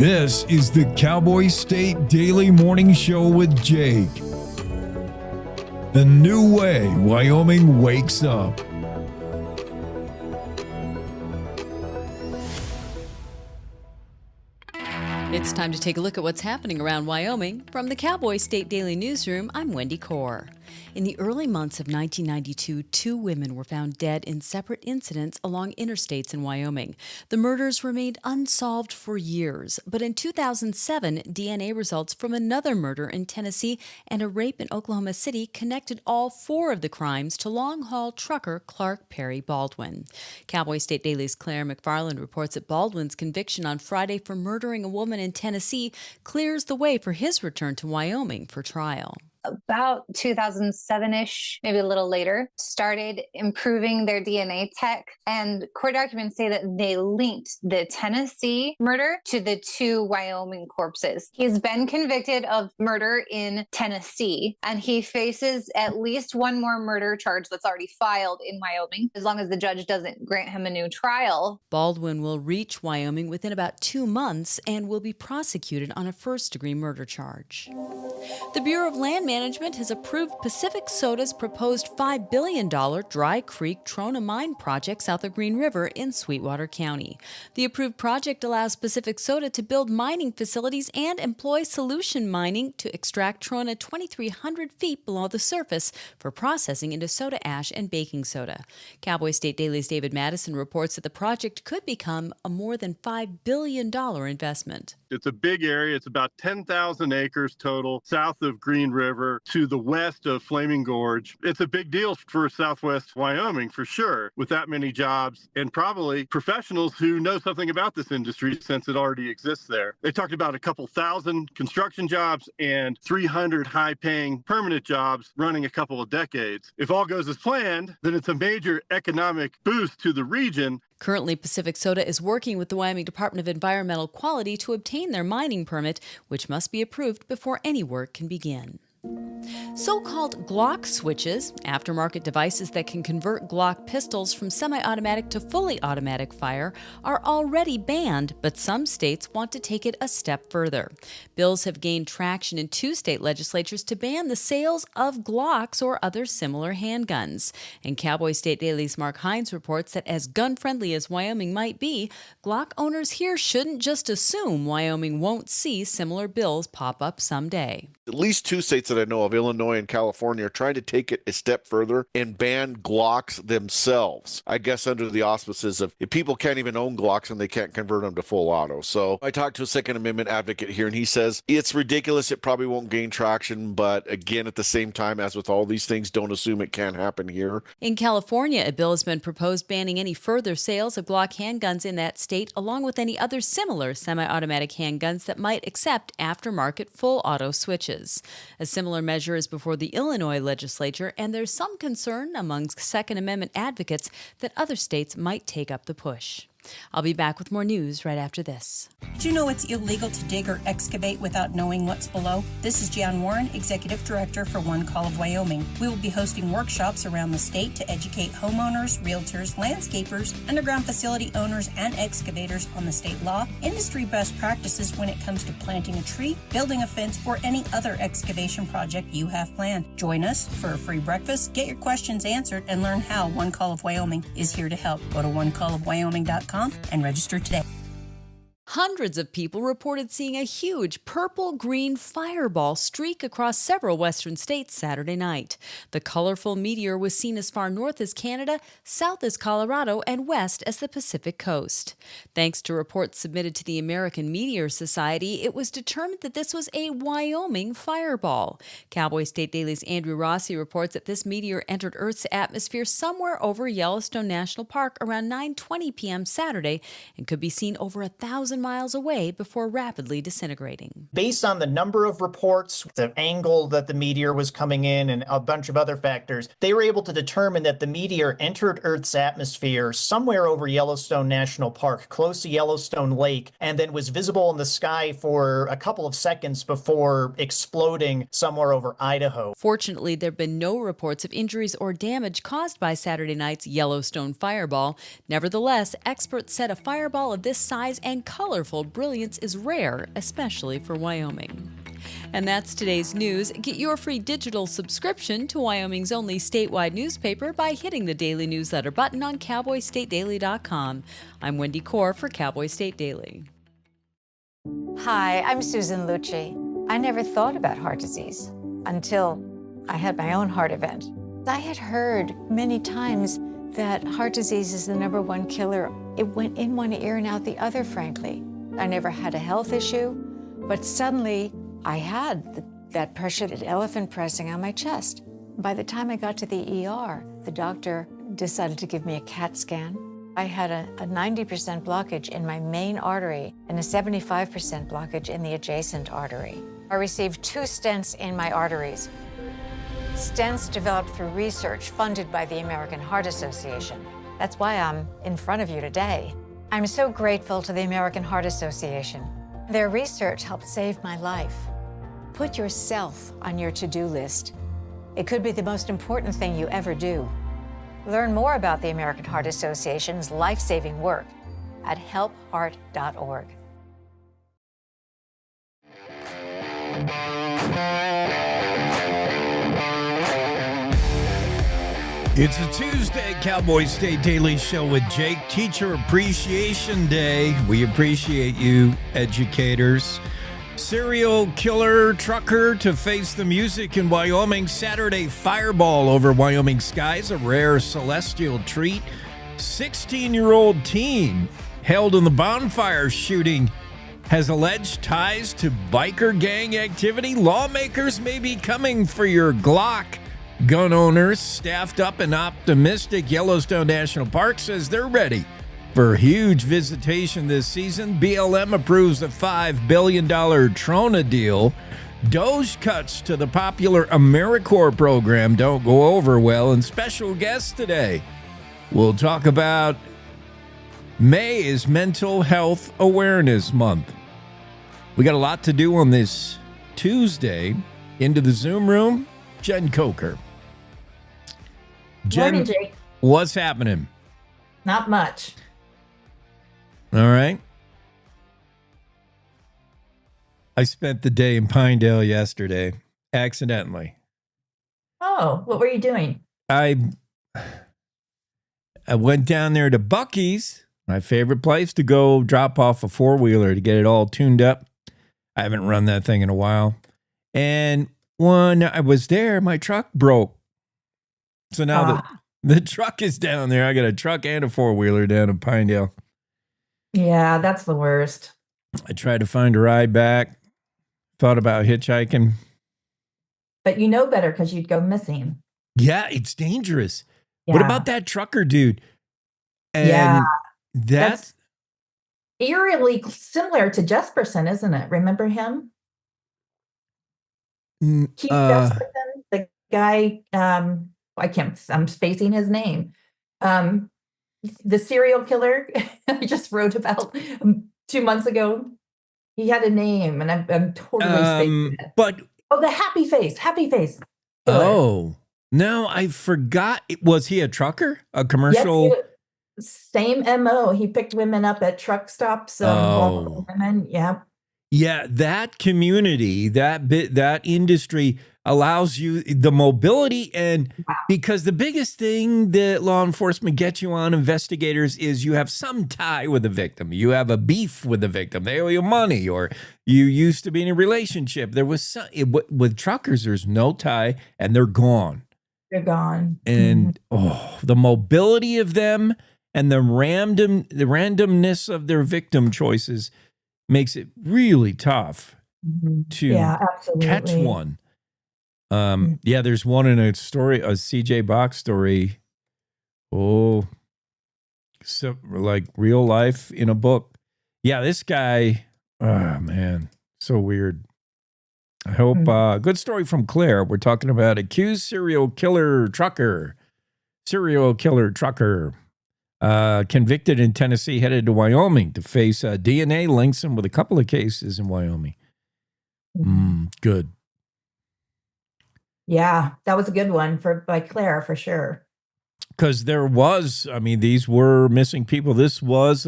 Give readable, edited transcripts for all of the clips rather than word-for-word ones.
This is the Cowboy State Daily Morning Show with Jake. The new way Wyoming wakes up. It's time to take a look at what's happening around Wyoming. From the Cowboy State Daily Newsroom, I'm Wendy Kaur. In the early months of 1992, 2 women were found dead in separate incidents along interstates in Wyoming. The murders remained unsolved for years, but in 2007, DNA results from another murder in Tennessee and a rape in Oklahoma City connected all 4 of the crimes to long-haul trucker Clark Perry Baldwin. Cowboy State Daily's Claire McFarland reports that Baldwin's conviction on Friday for murdering a woman in Tennessee clears the way for his return to Wyoming for trial. About 2007-ish, maybe a little later, started improving their DNA tech. And court documents say that they linked the Tennessee murder to the 2 Wyoming corpses. He's been convicted of murder in Tennessee, and he faces at least 1 more murder charge that's already filed in Wyoming, as long as the judge doesn't grant him a new trial. Baldwin will reach Wyoming within about 2 months and will be prosecuted on a first-degree murder charge. The Bureau of Land Management has approved Pacific Soda's proposed $5 billion Dry Creek Trona Mine project south of Green River in Sweetwater County. The approved project allows Pacific Soda to build mining facilities and employ solution mining to extract trona 2,300 feet below the surface for processing into soda ash and baking soda. Cowboy State Daily's David Madison reports that the project could become a more than $5 billion investment. It's a big area. It's about 10,000 acres total south of Green River to the west of Flaming Gorge. It's a big deal for Southwest Wyoming, for sure, with that many jobs and probably professionals who know something about this industry since it already exists there. They talked about a couple thousand construction jobs and 300 high-paying permanent jobs running a couple of decades. If all goes as planned, then it's a major economic boost to the region. Currently, Pacific Soda is working with the Wyoming Department of Environmental Quality to obtain their mining permit, which must be approved before any work can begin. So-called Glock switches, aftermarket devices that can convert Glock pistols from semi-automatic to fully automatic fire, are already banned, but some states want to take it a step further. Bills have gained traction in 2 state legislatures to ban the sales of Glocks or other similar handguns. And Cowboy State Daily's Mark Hines reports that as gun-friendly as Wyoming might be, Glock owners here shouldn't just assume Wyoming won't see similar bills pop up someday. At least 2 states that I know of, Illinois and California, are trying to take it a step further and ban Glocks themselves. I guess under the auspices of if people can't even own Glocks and they can't convert them to full auto. So I talked to a Second Amendment advocate here and he says it's ridiculous. It probably won't gain traction. But again, at the same time, as with all these things, don't assume it can't happen here. In California, a bill has been proposed banning any further sales of Glock handguns in that state, along with any other similar semi-automatic handguns that might accept aftermarket full auto switches. A similar measure is before the Illinois legislature, and there's some concern amongst Second Amendment advocates that other states might take up the push. I'll be back with more news right after this. Do you know it's illegal to dig or excavate without knowing what's below? This is Jan Warren, Executive Director for One Call of Wyoming. We will be hosting workshops around the state to educate homeowners, realtors, landscapers, underground facility owners, and excavators on the state law, industry best practices when it comes to planting a tree, building a fence, or any other excavation project you have planned. Join us for a free breakfast, get your questions answered, and learn how One Call of Wyoming is here to help. Go to onecallofwyoming.com and register today. Hundreds of people reported seeing a huge purple-green fireball streak across several western states Saturday night. The colorful meteor was seen as far north as Canada, south as Colorado, and west as the Pacific coast. Thanks to reports submitted to the American Meteor Society, it was determined that this was a Wyoming fireball. Cowboy State Daily's Andrew Rossi reports that this meteor entered Earth's atmosphere somewhere over Yellowstone National Park around 9:20 p.m. Saturday and could be seen over 1,000 miles away before rapidly disintegrating. Based on the number of reports, the angle that the meteor was coming in, and a bunch of other factors, they were able to determine that the meteor entered Earth's atmosphere somewhere over Yellowstone National Park, close to Yellowstone Lake, and then was visible in the sky for a couple of seconds before exploding somewhere over Idaho. Fortunately, there have been no reports of injuries or damage caused by Saturday night's Yellowstone fireball. Nevertheless, experts said a fireball of this size and color colorful brilliance is rare, especially for Wyoming. And that's today's news. Get your free digital subscription to Wyoming's only statewide newspaper by hitting the daily newsletter button on cowboystatedaily.com. I'm Wendy Core for Cowboy State Daily. Hi, I'm Susan Lucci. I never thought about heart disease until I had my own heart event. I had heard many times that heart disease is the #1 killer. It went in one ear and out the other, frankly. I never had a health issue, but suddenly I had that pressure, that elephant pressing on my chest. By the time I got to the ER, the doctor decided to give me a CAT scan. I had a 90% blockage in my main artery and a 75% blockage in the adjacent artery. I received 2 stents in my arteries. Stents developed through research funded by the American Heart Association. That's why I'm in front of you today. I'm so grateful to the American Heart Association. Their research helped save my life. Put yourself on your to-do list. It could be the most important thing you ever do. Learn more about the American Heart Association's life-saving work at helpheart.org. It's a Tuesday Cowboy State Daily Show with Jake, Teacher Appreciation Day. We appreciate you, educators. Serial killer trucker to face the music in Wyoming. Saturday fireball over Wyoming skies, a rare celestial treat. 16-year-old teen held in the bonfire shooting has alleged ties to biker gang activity. Lawmakers may be coming for your Glock. Gun owners staffed up and optimistic. Yellowstone National Park says they're ready for huge visitation this season. BLM approves a $5 billion Trona deal. Doge cuts to the popular AmeriCorps program don't go over well. And special guests today, we'll talk about May is Mental Health Awareness Month. We got a lot to do on this Tuesday. Into the Zoom room, Jen Coker. Jen, morning, Jake. What's happening? Not much. All right. I spent the day in Pinedale yesterday, accidentally. Oh, what were you doing? I went down there to Buc-ee's, my favorite place to go drop off a four-wheeler to get it all tuned up. I haven't run that thing in a while. And when I was there, my truck broke. So now the truck is down there. I got a truck and a four-wheeler down in Pinedale. Yeah, that's the worst. I tried to find a ride back. Thought about hitchhiking. But you know better because you'd go missing. Yeah, it's dangerous. Yeah. What about that trucker dude? And yeah. that's eerily similar to Jesperson, isn't it? Remember him? Keith Jesperson, the guy, I'm spacing his name. The serial killer I just wrote about 2 months ago. He had a name, and I'm totally spacing it. But the happy face killer. Oh, no, I forgot. Was he a trucker? A commercial? Yep, same MO. He picked women up at truck stops. Women. Yeah. Yeah, that community, that industry allows you the mobility, and because the biggest thing that law enforcement gets you on, investigators, is you have some tie with the victim. You have a beef with the victim. They owe you money, or you used to be in a relationship. There was with truckers, there's no tie, and they're gone. They're gone. And the mobility of them and the randomness of their victim choices makes it really tough to catch one. Yeah, there's one in a story, a CJ Box story. Oh, so like real life in a book. Yeah, this guy, oh man, so weird. I hope, good story from Claire. We're talking about accused serial killer trucker. Convicted in Tennessee, headed to Wyoming to face DNA links him with a couple of cases in Wyoming. Good. Yeah, that was a good one by Claire for sure. Because these were missing people. This was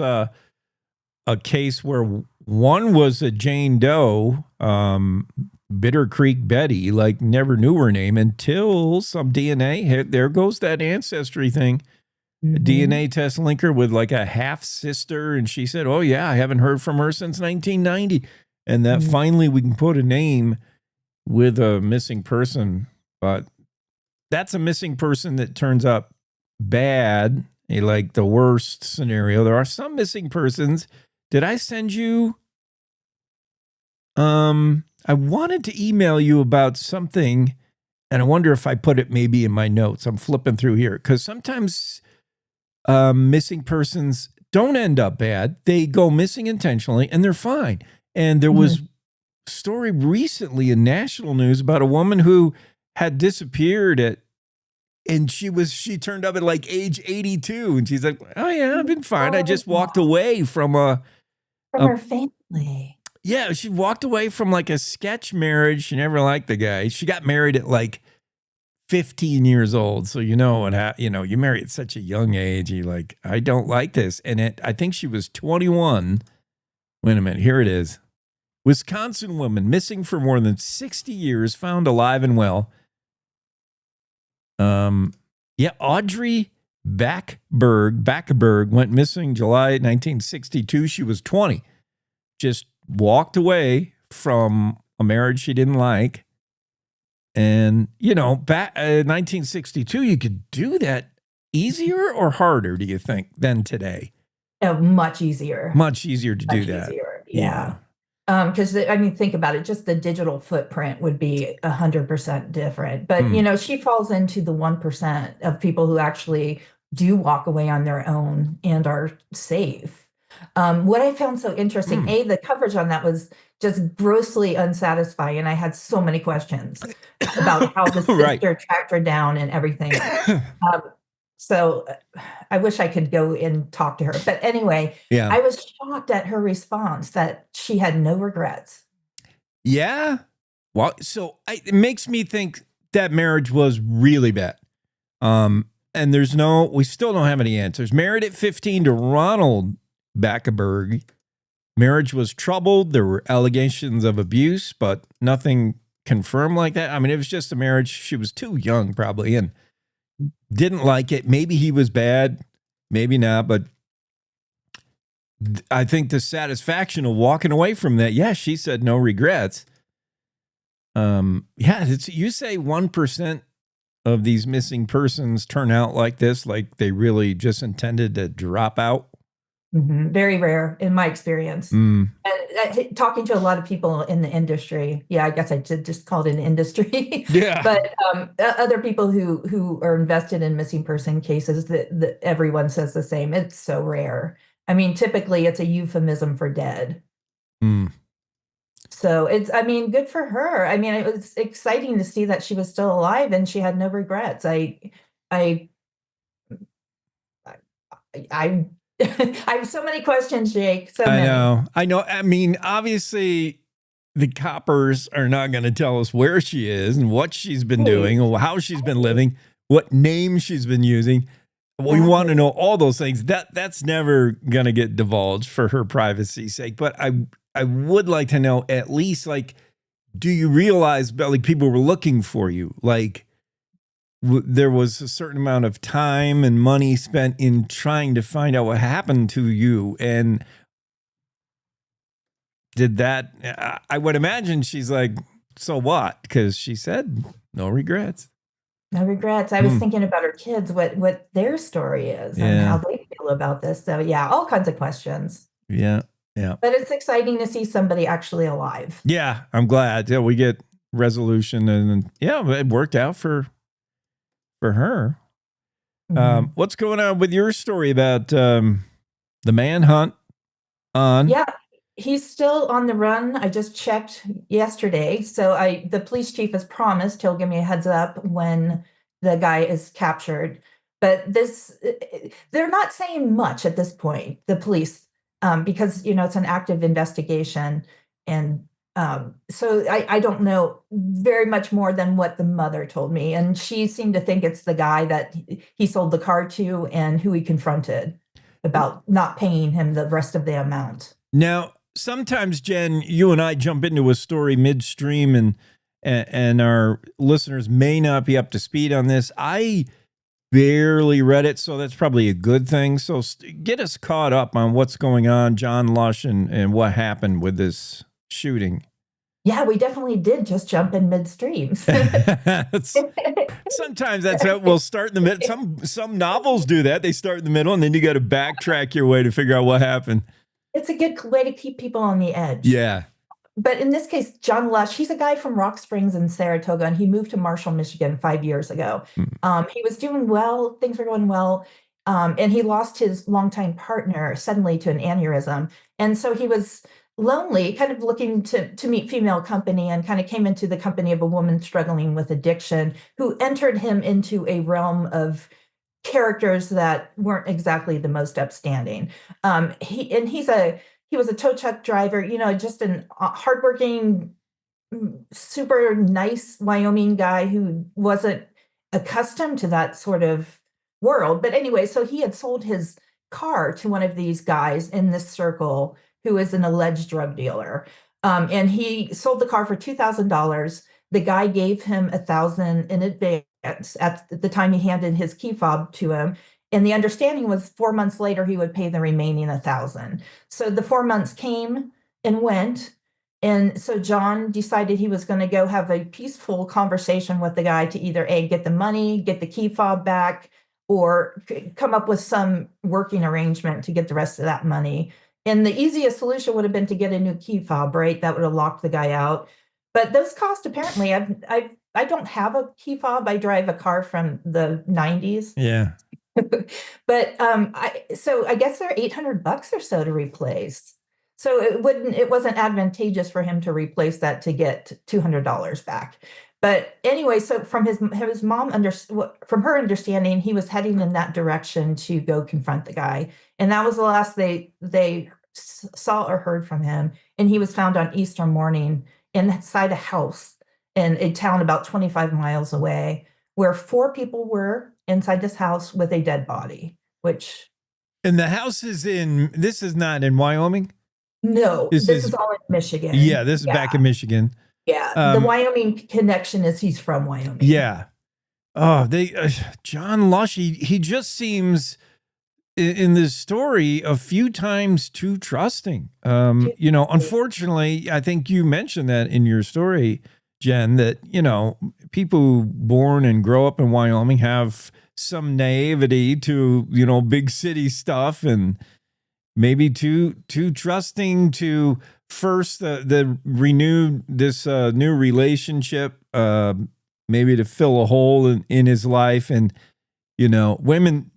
a case where one was a Jane Doe, Bitter Creek Betty, like never knew her name until some DNA hit. There goes that ancestry thing. A DNA test linker with like a half sister. And she said, oh, yeah, I haven't heard from her since 1990. And that finally we can put a name with a missing person. But that's a missing person that turns up bad, like the worst scenario. There are some missing persons. Did I send you? I wanted to email you about something, and I wonder if I put it maybe in my notes. I'm flipping through here because sometimes missing persons don't end up bad. They go missing intentionally, and they're fine. And there was a story recently in national news about a woman who had disappeared and she turned up at like age 82, and she's like, oh yeah, I've been fine. I just walked away from her family. Yeah, she walked away from like a sketch marriage. She never liked the guy. She got married at like 15 years old. So you marry at such a young age. You're like, I don't like this. And I think she was 21. Wait a minute, here it is. Wisconsin woman missing for more than 60 years, found alive and well. Audrey Backberg went missing July 1962. She was 20. Just walked away from a marriage she didn't like. And, back 1962, you could do that easier or harder, do you think, than today? Much easier. Much easier to do that. Yeah. Because think about it, just the digital footprint would be 100% different. But, she falls into the 1% of people who actually do walk away on their own and are safe. What I found so interesting, the coverage on that was just grossly unsatisfying. And I had so many questions about how the sister tracked her down and everything. So I wish I could go and talk to her. But anyway, I was shocked at her response that she had no regrets. Yeah. Well, so it makes me think that marriage was really bad. And we still don't have any answers. Married at 15 to Ronald Backerberg. Marriage was troubled. There were allegations of abuse, but nothing confirmed like that. I mean, it was just a marriage. She was too young probably and didn't like it. Maybe he was bad, maybe not, but I think the satisfaction of walking away from that, she said no regrets. You say 1% of these missing persons turn out like this, like they really just intended to drop out. Very rare in my experience. And talking to a lot of people in the industry, I guess I should just call it an industry. But other people who are invested in missing person cases, that everyone says the same. It's so rare. I mean, typically it's a euphemism for dead. So it's, good for her. It was exciting to see that she was still alive and she had no regrets. I have so many questions, Jake. I know. Obviously, the coppers are not going to tell us where she is and what she's been doing, or how she's been living, what name she's been using. We want to know all those things. That's never going to get divulged for her privacy's sake. But I would like to know at least, like, do you realize, like, people were looking for you? Like, there was a certain amount of time and money spent in trying to find out what happened to you. And I would imagine she's like, so what? Because she said no regrets. No regrets. I was thinking about her kids, what their story is and how they feel about this. So all kinds of questions. Yeah. But it's exciting to see somebody actually alive. Yeah, I'm glad. Yeah, we get resolution and it worked out for her. What's going on with your story about the manhunt on? Yeah, he's still on the run. I just checked yesterday. So the police chief has promised he'll give me a heads up when the guy is captured. But they're not saying much at this point, the police, because, it's an active investigation. And so I don't know very much more than what the mother told me. And she seemed to think it's the guy that he sold the car to and who he confronted. about not paying him the rest of the amount. Now, sometimes, Jen, you and I jump into a story midstream, and our listeners may not be up to speed on this. I barely read it, so that's probably a good thing. So get us caught up on what's going on, John Lush, and what happened with this shooting. Yeah, we definitely did just jump in midstream. Sometimes that's how we'll start in the middle. Some novels do that. They start in the middle, and then you got to backtrack your way to figure out what happened. It's a good way to keep people on the edge. Yeah. But in this case, John Lush, he's a guy from Rock Springs and Saratoga, and he moved to Marshall, Michigan 5 years ago. He was doing well. Things were going well. And he lost his longtime partner suddenly to an aneurysm. And so he was lonely, kind of looking to meet female company, and kind of came into the company of a woman struggling with addiction who entered him into a realm of characters that weren't exactly the most upstanding. He was a tow truck driver, just a hardworking, super nice Wyoming guy who wasn't accustomed to that sort of world. But anyway, so he had sold his car to one of these guys in this circle who is an alleged drug dealer. And he sold the car for $2,000. The guy gave him $1,000 in advance at the time he handed his key fob to him. And the understanding was 4 months later, he would pay the remaining $1,000. So the 4 months came and went. And so John decided he was going to go have a peaceful conversation with the guy to either A, get the money, get the key fob back, or come up with some working arrangement to get the rest of that money. And the easiest solution would have been to get a new key fob, right? That would have locked the guy out. But those cost, apparently, I don't have a key fob. I drive a car from the 90s. Yeah. But so I guess they're $800 or so to replace. So it wasn't advantageous for him to replace that to get $200 back. But anyway, so from his mom, from her understanding, he was heading in that direction to go confront the guy, and that was the last they saw or heard from him. And he was found on Easter morning inside a house in a town about 25 miles away, where 4 people were inside this house with a dead body. And the house this is not in Wyoming? No, this is all in Michigan. Yeah, this is back in Michigan. Yeah, the Wyoming connection is he's from Wyoming. Yeah. Oh, John Lush, he just seems in this story a few times too trusting. Unfortunately, I think you mentioned that in your story, Jen, that, people born and grow up in Wyoming have some naivety to, big city stuff, and maybe too trusting to first renew this new relationship, maybe to fill a hole in his life. And, women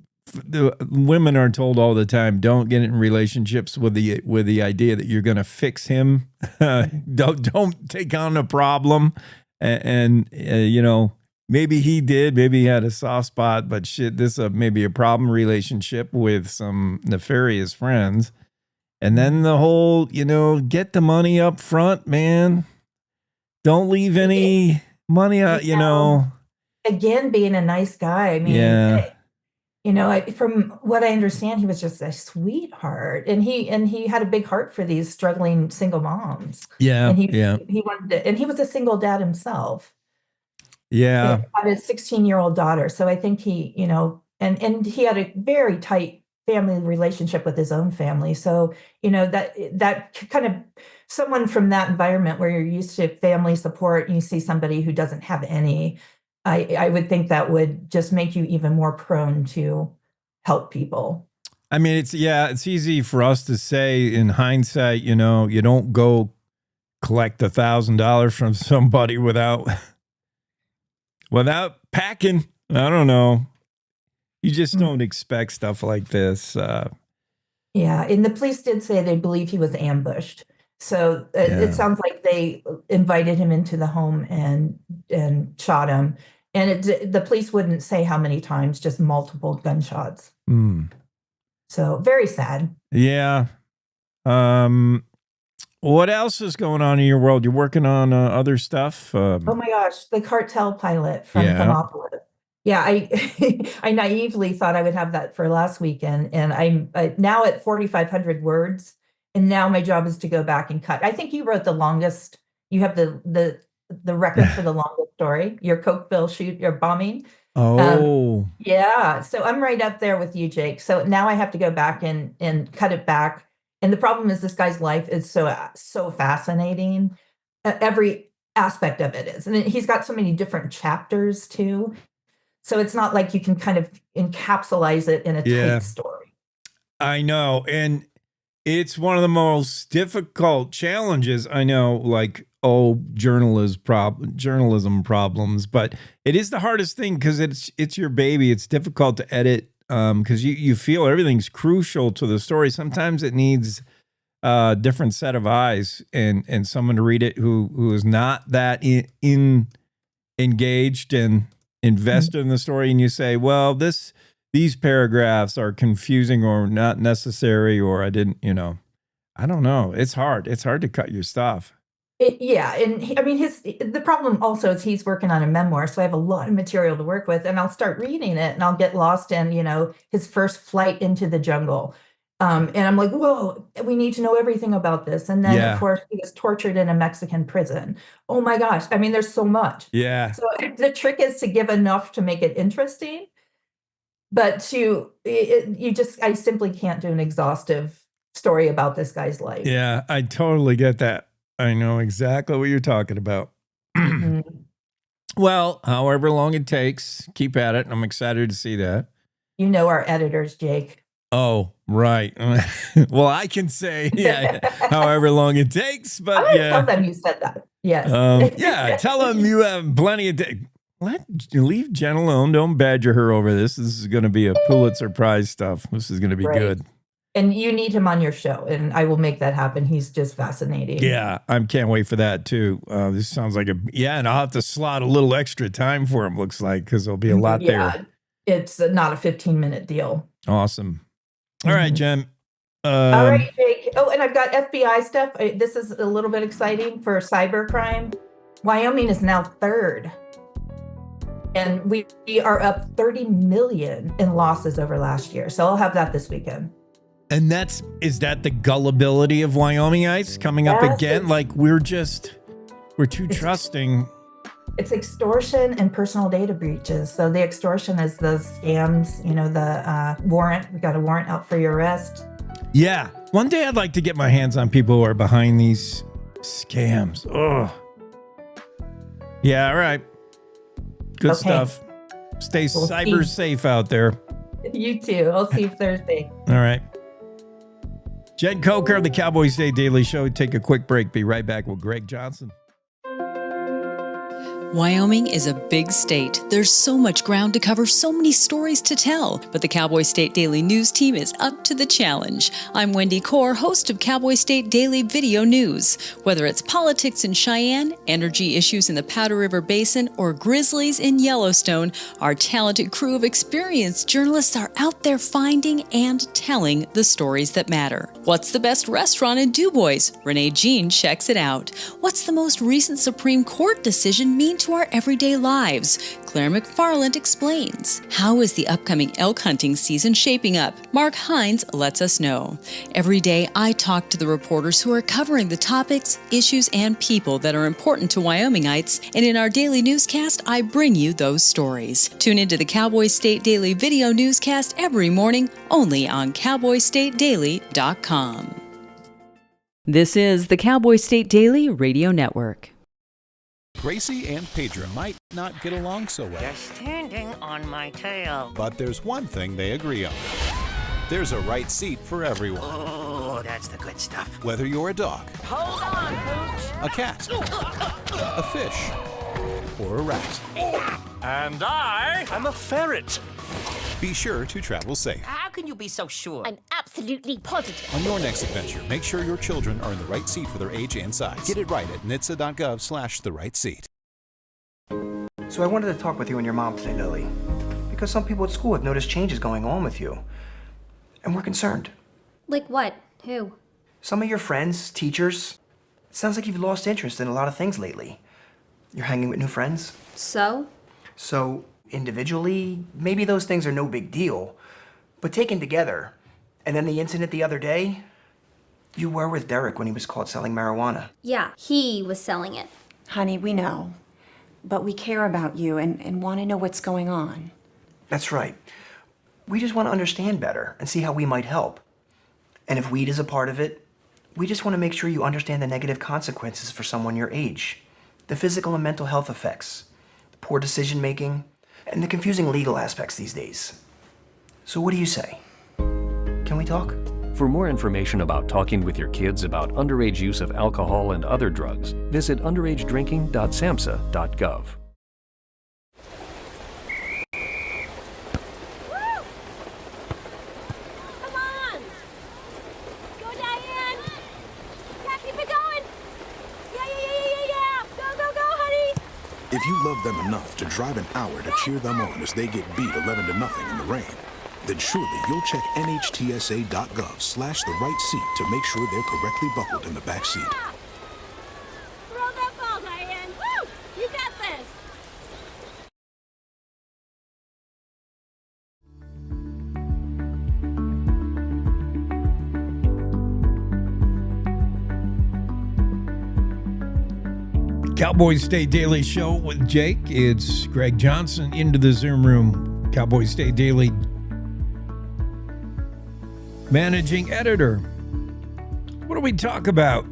are told all the time, don't get in relationships with the idea that you're going to fix him. Don't take on a problem. And maybe he did, maybe he had a soft spot, but shit, this maybe a problem relationship with some nefarious friends. And then the whole, get the money up front, man. Don't leave any money out, Again, being a nice guy. I mean, from what I understand, he was just a sweetheart, and he had a big heart for these struggling single moms. Yeah, and he wanted to, and he was a single dad himself. Yeah, he had a 16-year-old daughter. So I think he, and he had a very tight family relationship with his own family. So, that kind of someone from that environment where you're used to family support, and you see somebody who doesn't have any, I would think that would just make you even more prone to help people. I mean, it's easy for us to say in hindsight, you don't go collect $1,000 from somebody without packing. I don't know. You just don't expect stuff like this. Yeah. And the police did say they believe he was ambushed. So it sounds like they invited him into the home and shot him. And the police wouldn't say how many times, just multiple gunshots. So very sad. Yeah. What else is going on in your world? You're working on other stuff? Oh my gosh, the cartel pilot from Thermopolis. Yeah, I I naively thought I would have that for last weekend, and I'm now at 4,500 words, and now my job is to go back and cut. I think you wrote the longest. You have the record for the longest story. Your Cokeville shoot, your bombing. Oh, Yeah, so I'm right up there with you, Jake. So now I have to go back and cut it back. And the problem is this guy's life is so fascinating. Every aspect of it is, and he's got so many different chapters too. So it's not like you can kind of encapsulate it in a yeah, tight story. I know. And it's one of the most difficult challenges. I know, like, journalism problems, but it is the hardest thing because it's your baby. It's difficult to edit because you feel everything's crucial to the story. Sometimes it needs a different set of eyes and someone to read it who is not that engaged and invested in the story. And you say, well, these paragraphs are confusing or not necessary, or I didn't, I don't know. It's hard. It's hard to cut your stuff. Yeah, and I mean, the problem also is he's working on a memoir, so I have a lot of material to work with, and I'll start reading it, and I'll get lost in, his first flight into the jungle, and I'm like, whoa, we need to know everything about this, and then of Yeah. course he was tortured in a Mexican prison. Oh my gosh, I mean, there's so much. Yeah. So the trick is to give enough to make it interesting, but I simply can't do an exhaustive story about this guy's life. Yeah. I totally get that. I know exactly what you're talking about. Mhm. Well, however long it takes, keep at it. I'm excited to see that. You know our editors, Jake. Oh, right. Well, I can say, yeah, however long it takes, but I yeah. tell them you said that. Yes. Yeah, tell them you have plenty of leave Jen alone. Don't badger her over this. This is going to be a Pulitzer Prize stuff. This is going to be Right. good. And you need him on your show, and I will make that happen. He's just fascinating. Yeah, I can't wait for that too. This sounds like and I'll have to slot a little extra time for him, looks like, because there'll be a lot there. It's not a 15-minute deal. Awesome. All right, Jen. All right, Jake. Oh, and I've got FBI stuff. This is a little bit exciting for cybercrime. Wyoming is now third. And we are up 30 million in losses over last year. So I'll have that this weekend. And is that the gullibility of Wyomingites coming up again? Like we're too trusting. It's extortion and personal data breaches. So the extortion is the scams, the warrant. We got a warrant out for your arrest. Yeah. One day I'd like to get my hands on people who are behind these scams. Oh. Yeah, all right. Good stuff. Stay cyber safe out there. You too. I'll see you Thursday. All right. Jen Coker of the Cowboy State Daily Show. Take a quick break. Be right back with Greg Johnson. Wyoming is a big state. There's so much ground to cover, so many stories to tell. But the Cowboy State Daily News team is up to the challenge. I'm Wendy Core, host of Cowboy State Daily Video News. Whether it's politics in Cheyenne, energy issues in the Powder River Basin, or grizzlies in Yellowstone, our talented crew of experienced journalists are out there finding and telling the stories that matter. What's the best restaurant in DuBois? Renee Jean checks it out. What's the most recent Supreme Court decision mean to our everyday lives? Claire McFarland explains. How is the upcoming elk hunting season shaping up? Mark Hines lets us know. Every day, I talk to the reporters who are covering the topics, issues, and people that are important to Wyomingites, and in our daily newscast, I bring you those stories. Tune into the Cowboy State Daily Video Newscast every morning, only on CowboyStateDaily.com. This is the Cowboy State Daily Radio Network. Gracie and Pedro might not get along so well. They're standing on my tail. But there's one thing they agree on. There's a right seat for everyone. Oh, that's the good stuff. Whether you're a dog, Hold on, Pooch. a cat, a fish, or a rat. And I'm a ferret. Be sure to travel safe. How can you be so sure? I'm absolutely positive. On your next adventure, make sure your children are in the right seat for their age and size. Get it right at nhtsa.gov/the right seat. So I wanted to talk with you and your mom today, Lily. Because some people at school have noticed changes going on with you. And we're concerned. Like what? Who? Some of your friends, teachers. It sounds like you've lost interest in a lot of things lately. You're hanging with new friends. So? So Individually, maybe those things are no big deal. But taken together, and then the incident the other day, you were with Derek when he was caught selling marijuana. Yeah, he was selling it. Honey, we know. But we care about you and want to know what's going on. That's right. We just want to understand better and see how we might help. And if weed is a part of it, we just want to make sure you understand the negative consequences for someone your age, the physical and mental health effects, the poor decision making, and the confusing legal aspects these days. So what do you say? Can we talk? For more information about talking with your kids about underage use of alcohol and other drugs, visit underagedrinking.samhsa.gov. If you love them enough to drive an hour to cheer them on as they get beat 11-0 in the rain, then surely you'll check nhtsa.gov/the-right seat to make sure they're correctly buckled in the back seat. Throw that ball, Diane. Woo! You got this. Cowboy State Daily Show with Jake. It's Greg Johnson into the Zoom room. Cowboy State Daily managing editor. What do we talk about?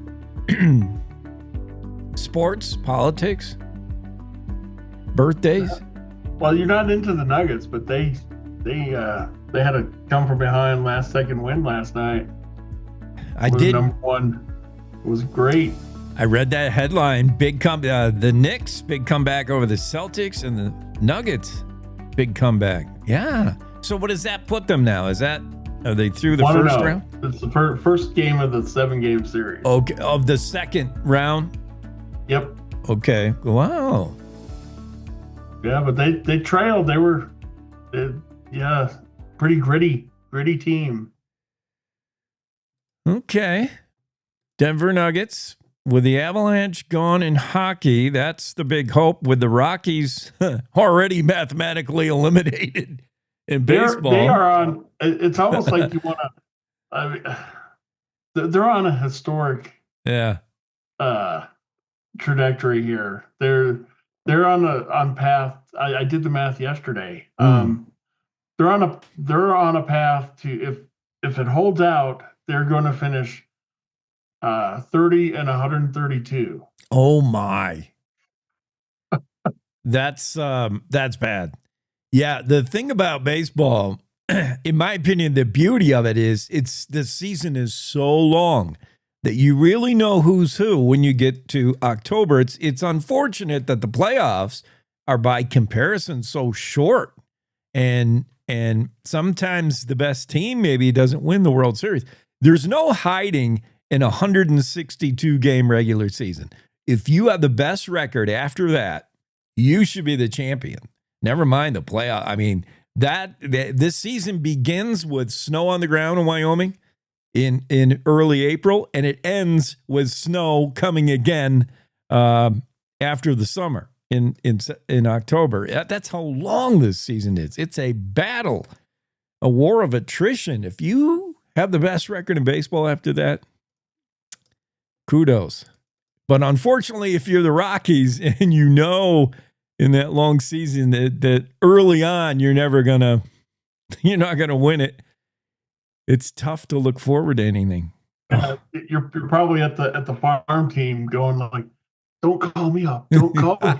Sports, politics, birthdays. Well, you're not into the Nuggets, but they had a come from behind last second win last night. I did. Number one. It was great. I read that headline. The Knicks big comeback over the Celtics, and the Nuggets big comeback. Yeah. So what does that put them now? Are they through the first round? It's the first game of the 7-game series. Okay, of the second round. Yep. Okay. Wow. Yeah, but they trailed. They were pretty gritty team. Okay. Denver Nuggets. With the Avalanche gone in hockey, that's the big hope. With the Rockies already mathematically eliminated in baseball. They are on. It's almost like you want to. They're on a historic trajectory here. They're on path. I did the math yesterday. They're on a path to if it holds out, they're going to finish 30 and 132. Oh my. That's bad. Yeah, the thing about baseball, in my opinion, the beauty of it is the season is so long that you really know who's who when you get to October. It's unfortunate that the playoffs are by comparison so short. And sometimes the best team maybe doesn't win the World Series. There's no hiding in a 162 game regular season. If you have the best record after that, you should be the champion. Never mind the playoff. I mean, this season begins with snow on the ground in Wyoming in early April, and it ends with snow coming again after the summer in October. That's how long this season is. It's a battle, a war of attrition. If you have the best record in baseball after that, kudos. But unfortunately, if you're the Rockies and you know in that long season that early on you're not gonna win it, it's tough to look forward to anything. You're probably at the farm team going like, "Don't call me up. Don't call me."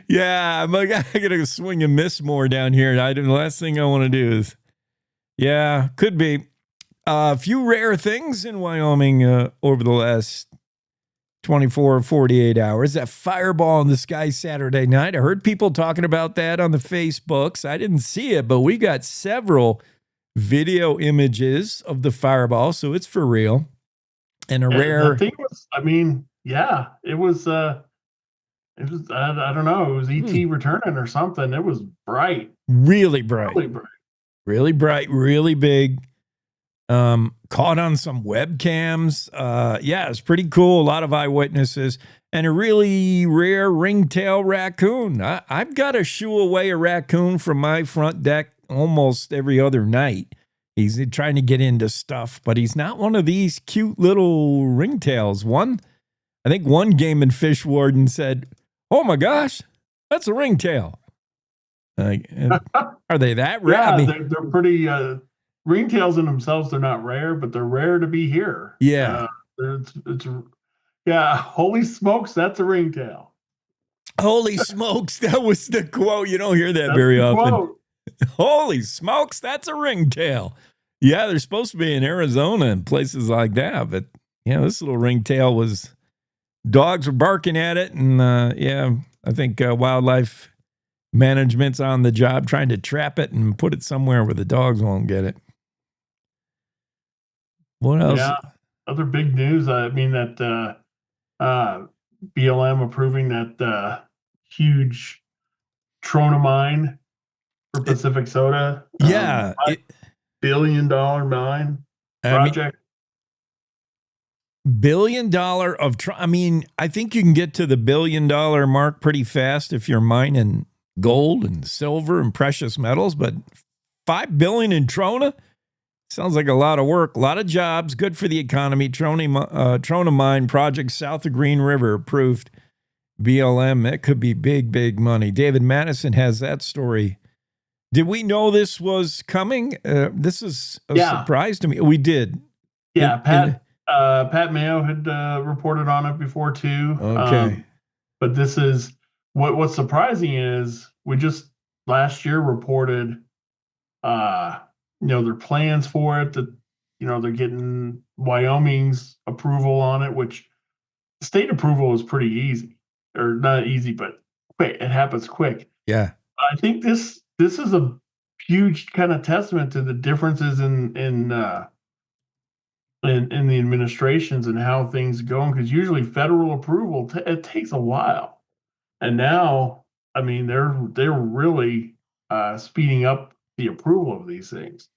Yeah. I'm like, I gotta swing and miss more down here. The last thing I want to do is, could be. A few rare things in Wyoming over the last 24 or 48 hours. That fireball in the sky Saturday night. I heard people talking about that on the Facebooks. I didn't see it, but we got several video images of the fireball, so it's for real. And rare. The thing was, it was. I don't know. It was ET returning or something. It was bright. Really bright. Really bright. Really big. Caught on some webcams. It's pretty cool. A lot of eyewitnesses. and a really rare ringtail raccoon. I've got to shoo away a raccoon from my front deck almost every other night. He's trying to get into stuff, but he's not one of these cute little ringtails. I think one game and fish warden said, "Oh my gosh, that's a ringtail." Are they that rare? Yeah, I mean, they're pretty ringtails in themselves. They're not rare, but they're rare to be here. Yeah. It's yeah. Holy smokes, that's a ringtail. Holy smokes, that was the quote. You don't hear that very often. Quote. Holy smokes, that's a ringtail. Yeah, they're supposed to be in Arizona and places like that, but yeah, this little ringtail was. Dogs were barking at it, and I think wildlife management's on the job trying to trap it and put it somewhere where the dogs won't get it. What else? Yeah, other big news. I mean that BLM approving that huge Trona mine for Pacific Soda. Yeah, $5 billion mine project. $1 billion I think you can get to the $1 billion mark pretty fast if you're mining gold and silver and precious metals, but $5 billion in Trona sounds like a lot of work, a lot of jobs, good for the economy. Trona mine project south of Green River approved. BLM, that could be big, big money. David Madison has that story. Did we know this was coming? This is a surprise to me. We did. Yeah, Pat Mayo had reported on it before too. Okay. But this is what's surprising is we just last year reported their plans for it, that they're getting Wyoming's approval on it, which state approval is pretty easy. Or not easy, but quick. It happens quick. Yeah. I think this is a huge kind of testament to the differences in the administrations and how things go, because usually federal approval it takes a while, and now I mean they're really speeding up the approval of these things.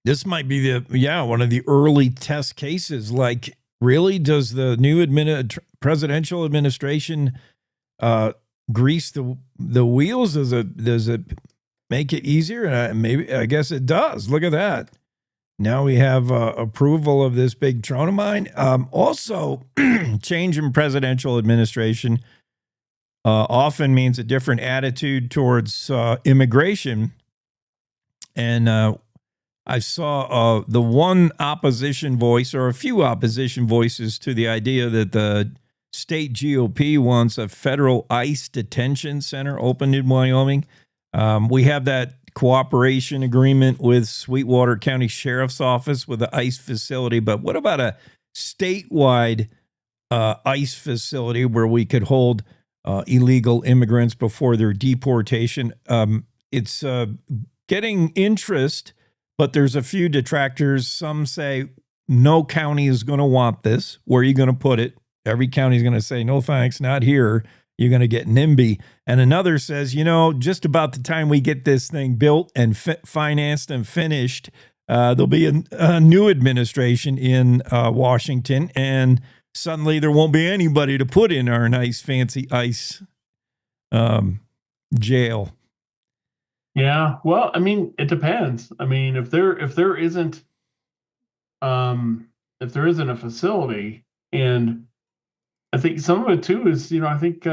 This might be one of the early test cases. Like, really, does the new presidential administration grease the wheels? Does it make it easier? Maybe, I guess it does. Look at that. Now we have approval of this big Trona mine. Also, change in presidential administration often means a different attitude towards immigration. And I saw the one opposition voice, or a few opposition voices, to the idea that the state GOP wants a federal ICE detention center opened in Wyoming. We have that cooperation agreement with Sweetwater County Sheriff's Office with the ICE facility, but what about a statewide ICE facility where we could hold illegal immigrants before their deportation? It's getting interest, but there's a few detractors. Some say no county is going to want this. Where are you going to put it? Every county is going to say, no thanks, not here. You're going to get NIMBY. And another says, just about the time we get this thing built and financed and finished, there'll be a new administration in Washington, and suddenly there won't be anybody to put in our nice fancy ICE jail. Yeah, well, I mean, it depends. I mean, if there isn't a facility, and I think some of it too is, I think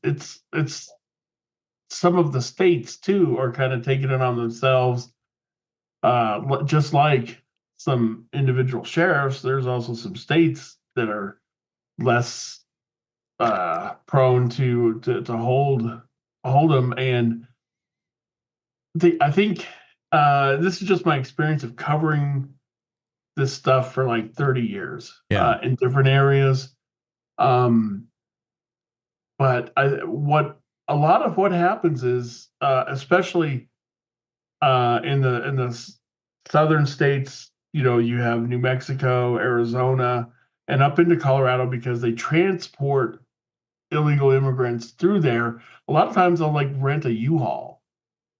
it's some of the states too are kind of taking it on themselves. Just like some individual sheriffs, there's also some states that are less prone to hold them. And I think this is just my experience of covering this stuff for like 30 years in different areas. But a lot of what happens is, especially in the southern states, you have New Mexico, Arizona, and up into Colorado, because they transport illegal immigrants through there. A lot of times they'll like rent a U-Haul,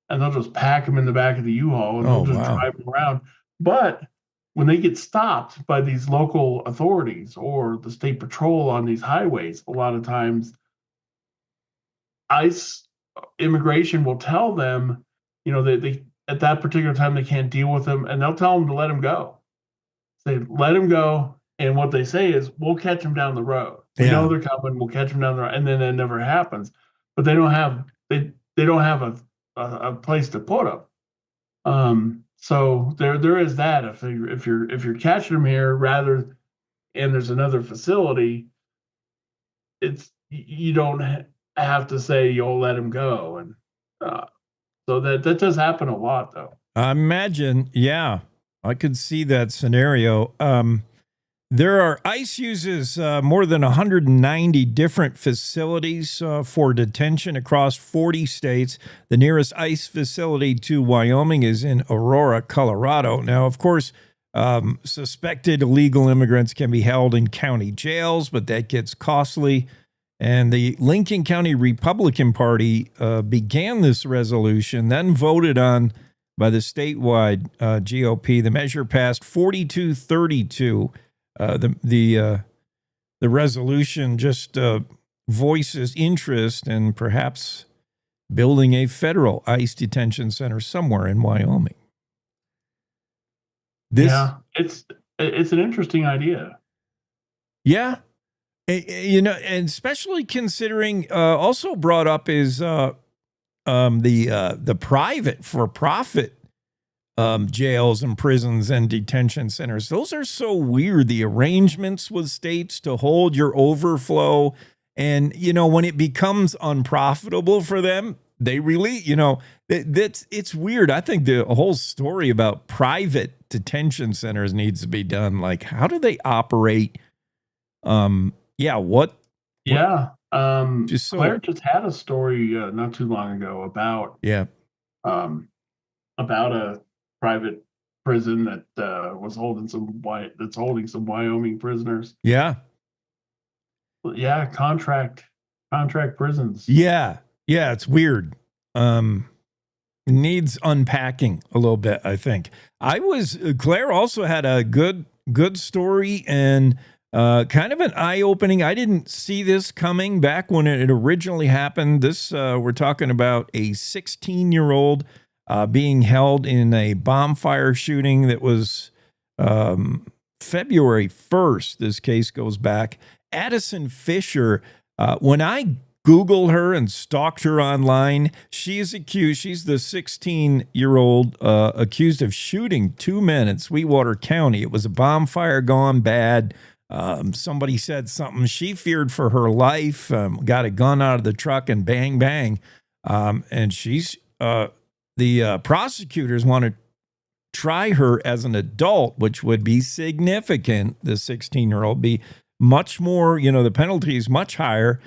and they'll just pack them in the back of the U-Haul, and they'll just drive them around. But when they get stopped by these local authorities or the state patrol on these highways, a lot of times ICE immigration will tell them, they at that particular time they can't deal with them, and they'll tell them to let them go. They let them go, and what they say is, "We'll catch them down the road. We know they're coming. We'll catch them down the road," and then it never happens. But they don't have a place to put them. So there is that. If you're catching them here and there's another facility, you don't have to say you'll let them go, and so that does happen a lot, though. I imagine, yeah, I could see that scenario. ICE uses more than 190 different facilities for detention across 40 states. The nearest ICE facility to Wyoming is in Aurora, Colorado. Now, of course, suspected illegal immigrants can be held in county jails, but that gets costly. And the Lincoln County Republican Party began this resolution, then voted on by the statewide GOP. The measure passed 42-32. The resolution just voices interest in perhaps building a federal ICE detention center somewhere in Wyoming. It's an interesting idea. Yeah. And especially considering also brought up is the private for-profit jails and prisons and detention centers. Those are so weird. The arrangements with states to hold your overflow, and when it becomes unprofitable for them, they really, it's weird. I think the whole story about private detention centers needs to be done. Like, how do they operate? Claire just had a story not too long ago about a private prison that was holding some Wyoming prisoners. Contract prisons. It's weird. Needs unpacking a little bit, I think. Claire also had a good story and kind of an eye-opening. I didn't see this coming back when it originally happened. We're talking about a 16-year-old being held in a bonfire shooting that was February 1st. This case goes back. Addison Fisher, when I Googled her and stalked her online, she's the 16-year-old accused of shooting two men in Sweetwater County. It was a bonfire gone bad. Somebody said something. She feared for her life, got a gun out of the truck, and bang, bang. And she's... The prosecutors want to try her as an adult, which would be significant. The 16-year-old be much more, the penalty is much higher,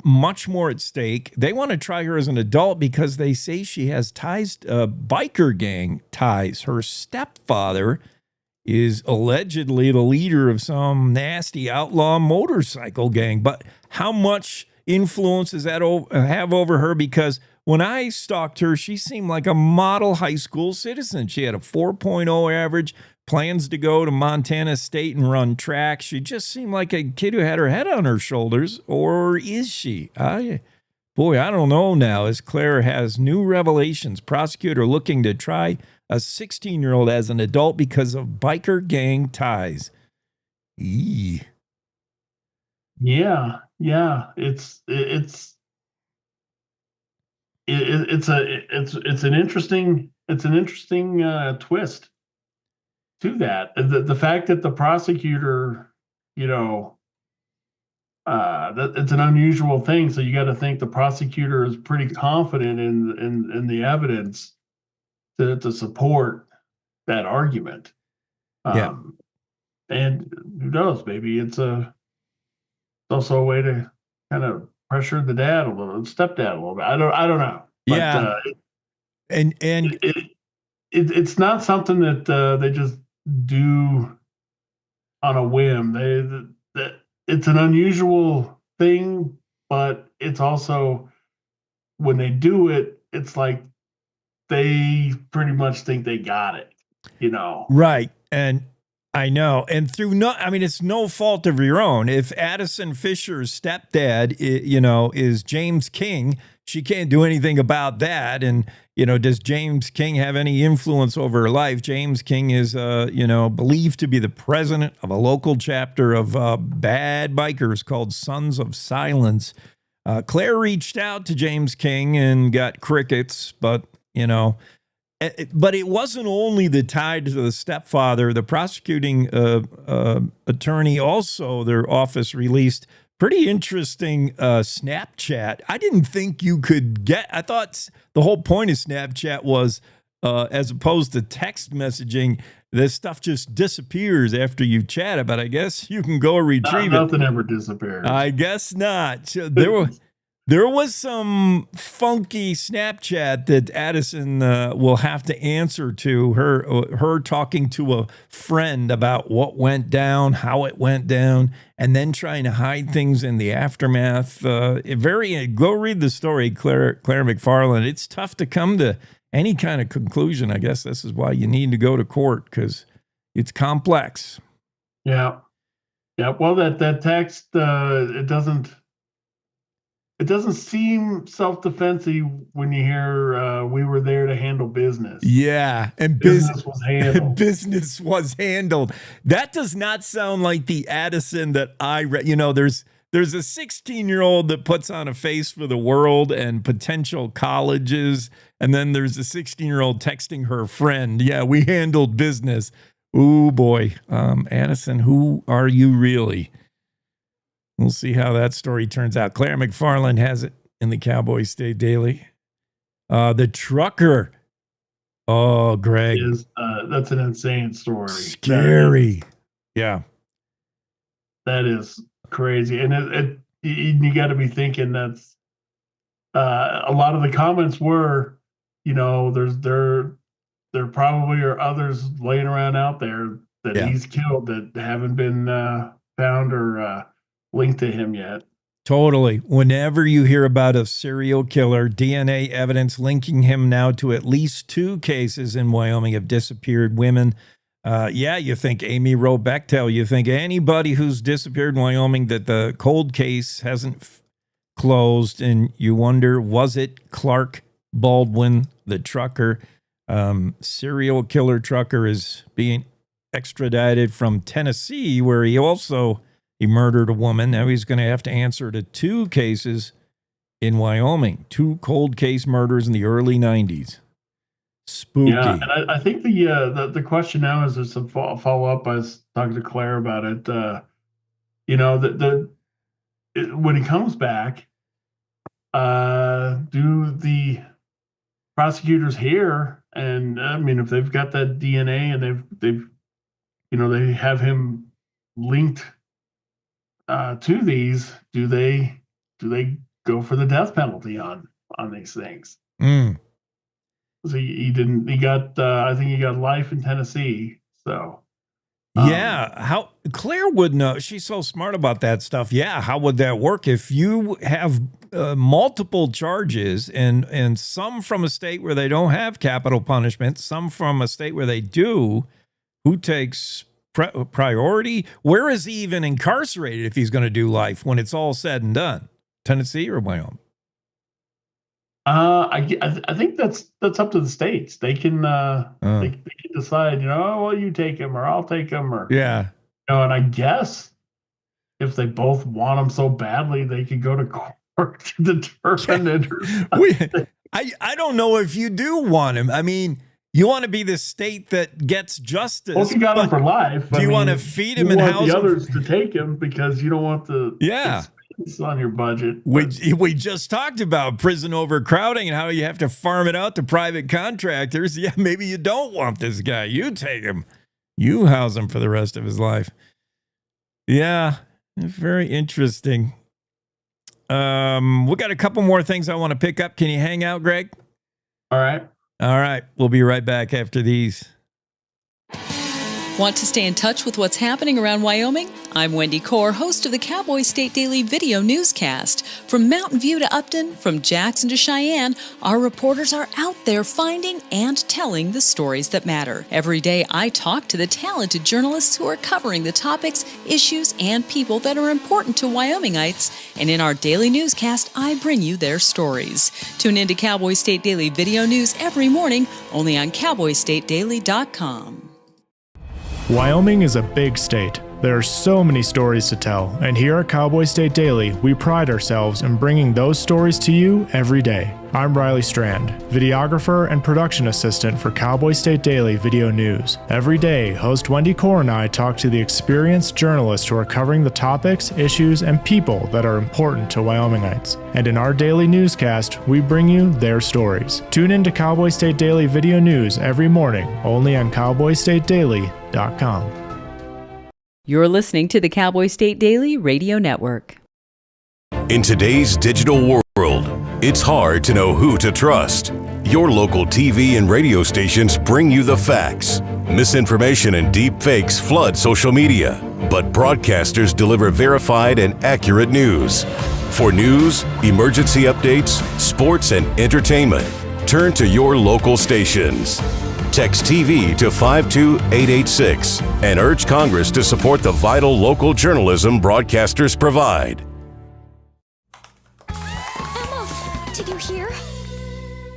much more at stake. They want to try her as an adult because they say she has ties, biker gang ties. Her stepfather is allegedly the leader of some nasty outlaw motorcycle gang. But how much influence does that have over her? Because when I stalked her, she seemed like a model high school citizen. She had a 4.0 average, plans to go to Montana State and run track. She just seemed like a kid who had her head on her shoulders. Or is she? I don't know now, as Claire has new revelations. Prosecutor looking to try a 16-year-old as an adult because of biker gang ties. Eee. Yeah. It's an interesting twist to that. The fact that the prosecutor, that it's an unusual thing. So you got to think the prosecutor is pretty confident in the evidence to support that argument. And who knows? Maybe it's also a way to kind of pressure the stepdad a little bit. I don't know. But, it's not something that they just do on a whim. It's an unusual thing, but it's also, when they do it, it's like they pretty much think they got it, Right. And I know. And it's no fault of your own. If Addison Fisher's stepdad, is James King, she can't do anything about that. And, does James King have any influence over her life? James King is, believed to be the president of a local chapter of bad bikers called Sons of Silence. Claire reached out to James King and got crickets, but it wasn't only the tie to the stepfather. The prosecuting attorney also, their office released pretty interesting Snapchat. I didn't think you could I thought the whole point of Snapchat was, as opposed to text messaging, this stuff just disappears after you chat, but I guess you can go retrieve it. Nothing ever disappears. I guess not. So there was some funky Snapchat that Addison will have to answer to, her talking to a friend about what went down, how it went down, and then trying to hide things in the aftermath. Go read the story, Claire McFarland. It's tough to come to any kind of conclusion. I guess this is why you need to go to court, because it's complex. Yeah. Well, that text, it doesn't seem self-defensive when you hear we were there to handle business. Yeah, and business was handled. Business was handled. That does not sound like the Addison that I read. There's a 16-year-old that puts on a face for the world and potential colleges, and then there's a 16-year-old texting her friend, "Yeah, we handled business." Ooh, boy. Addison, who are you really? We'll see how that story turns out. Claire McFarland has it in the Cowboy State Daily. The trucker. Oh, Greg. That's an insane story. Scary. Yeah. That is crazy. And you got to be thinking that's a lot of the comments were, there probably are others laying around out there that he's killed that haven't been found or linked to him yet. Totally. Whenever you hear about a serial killer, DNA evidence linking him now to at least 2 cases in Wyoming of disappeared women. You think Amy Rowe Bechtel, you think anybody who's disappeared in Wyoming that the cold case hasn't closed, and you wonder, was it Clark Baldwin, the trucker? Serial killer trucker is being extradited from Tennessee, where he murdered a woman. Now he's going to have to answer to 2 cases in Wyoming, 2 cold case murders in the early 90s. Spooky. Yeah, and I think the question now is, there's some follow up. I was talking to Claire about it. When he comes back, do the prosecutors here, and I mean, if they've got that DNA and they have him linked to these, do they go for the death penalty on these things? So he didn't. He got. I think he got life in Tennessee. So. How Claire would know? She's so smart about that stuff. Yeah, how would that work if you have multiple charges and some from a state where they don't have capital punishment, some from a state where they do? Who takes priority? Where is he even incarcerated if he's going to do life when it's all said and done? Tennessee or Wyoming? I think that's up to the states. They can they can decide. Well, you take him or I'll take him, or and I guess if they both want him so badly, they could go to court to determine it. I don't know if you do want him. I mean, you want to be the state that gets justice. Well, if you got him for life, do you want to feed him and house the others to take him because you don't want the expense on your budget? We just talked about prison overcrowding and how you have to farm it out to private contractors. Yeah, maybe you don't want this guy. You take him. You house him for the rest of his life. Yeah, very interesting. We got a couple more things I want to pick up. Can you hang out, Greg? All right. All right. We'll be right back after these. Want to stay in touch with what's happening around Wyoming? I'm Wendy Core, host of the Cowboy State Daily video newscast. From Mountain View to Upton, from Jackson to Cheyenne, our reporters are out there finding and telling the stories that matter. Every day, I talk to the talented journalists who are covering the topics, issues, and people that are important to Wyomingites. And in our daily newscast, I bring you their stories. Tune in to Cowboy State Daily video news every morning, only on CowboyStateDaily.com. Wyoming is a big state. There are so many stories to tell, and here at Cowboy State Daily, we pride ourselves in bringing those stories to you every day. I'm Riley Strand, videographer and production assistant for Cowboy State Daily Video News. Every day, host Wendy Core and I talk to the experienced journalists who are covering the topics, issues, and people that are important to Wyomingites. And in our daily newscast, we bring you their stories. Tune in to Cowboy State Daily Video News every morning, only on CowboyStateDaily.com. You're listening to the Cowboy State Daily Radio Network. In today's digital world, it's hard to know who to trust. Your local TV and radio stations bring you the facts. Misinformation and deep fakes flood social media, but broadcasters deliver verified and accurate news. For news, emergency updates, sports, and entertainment, turn to your local stations. Text TV to 52886 and urge Congress to support the vital local journalism broadcasters provide. Emma, did you hear?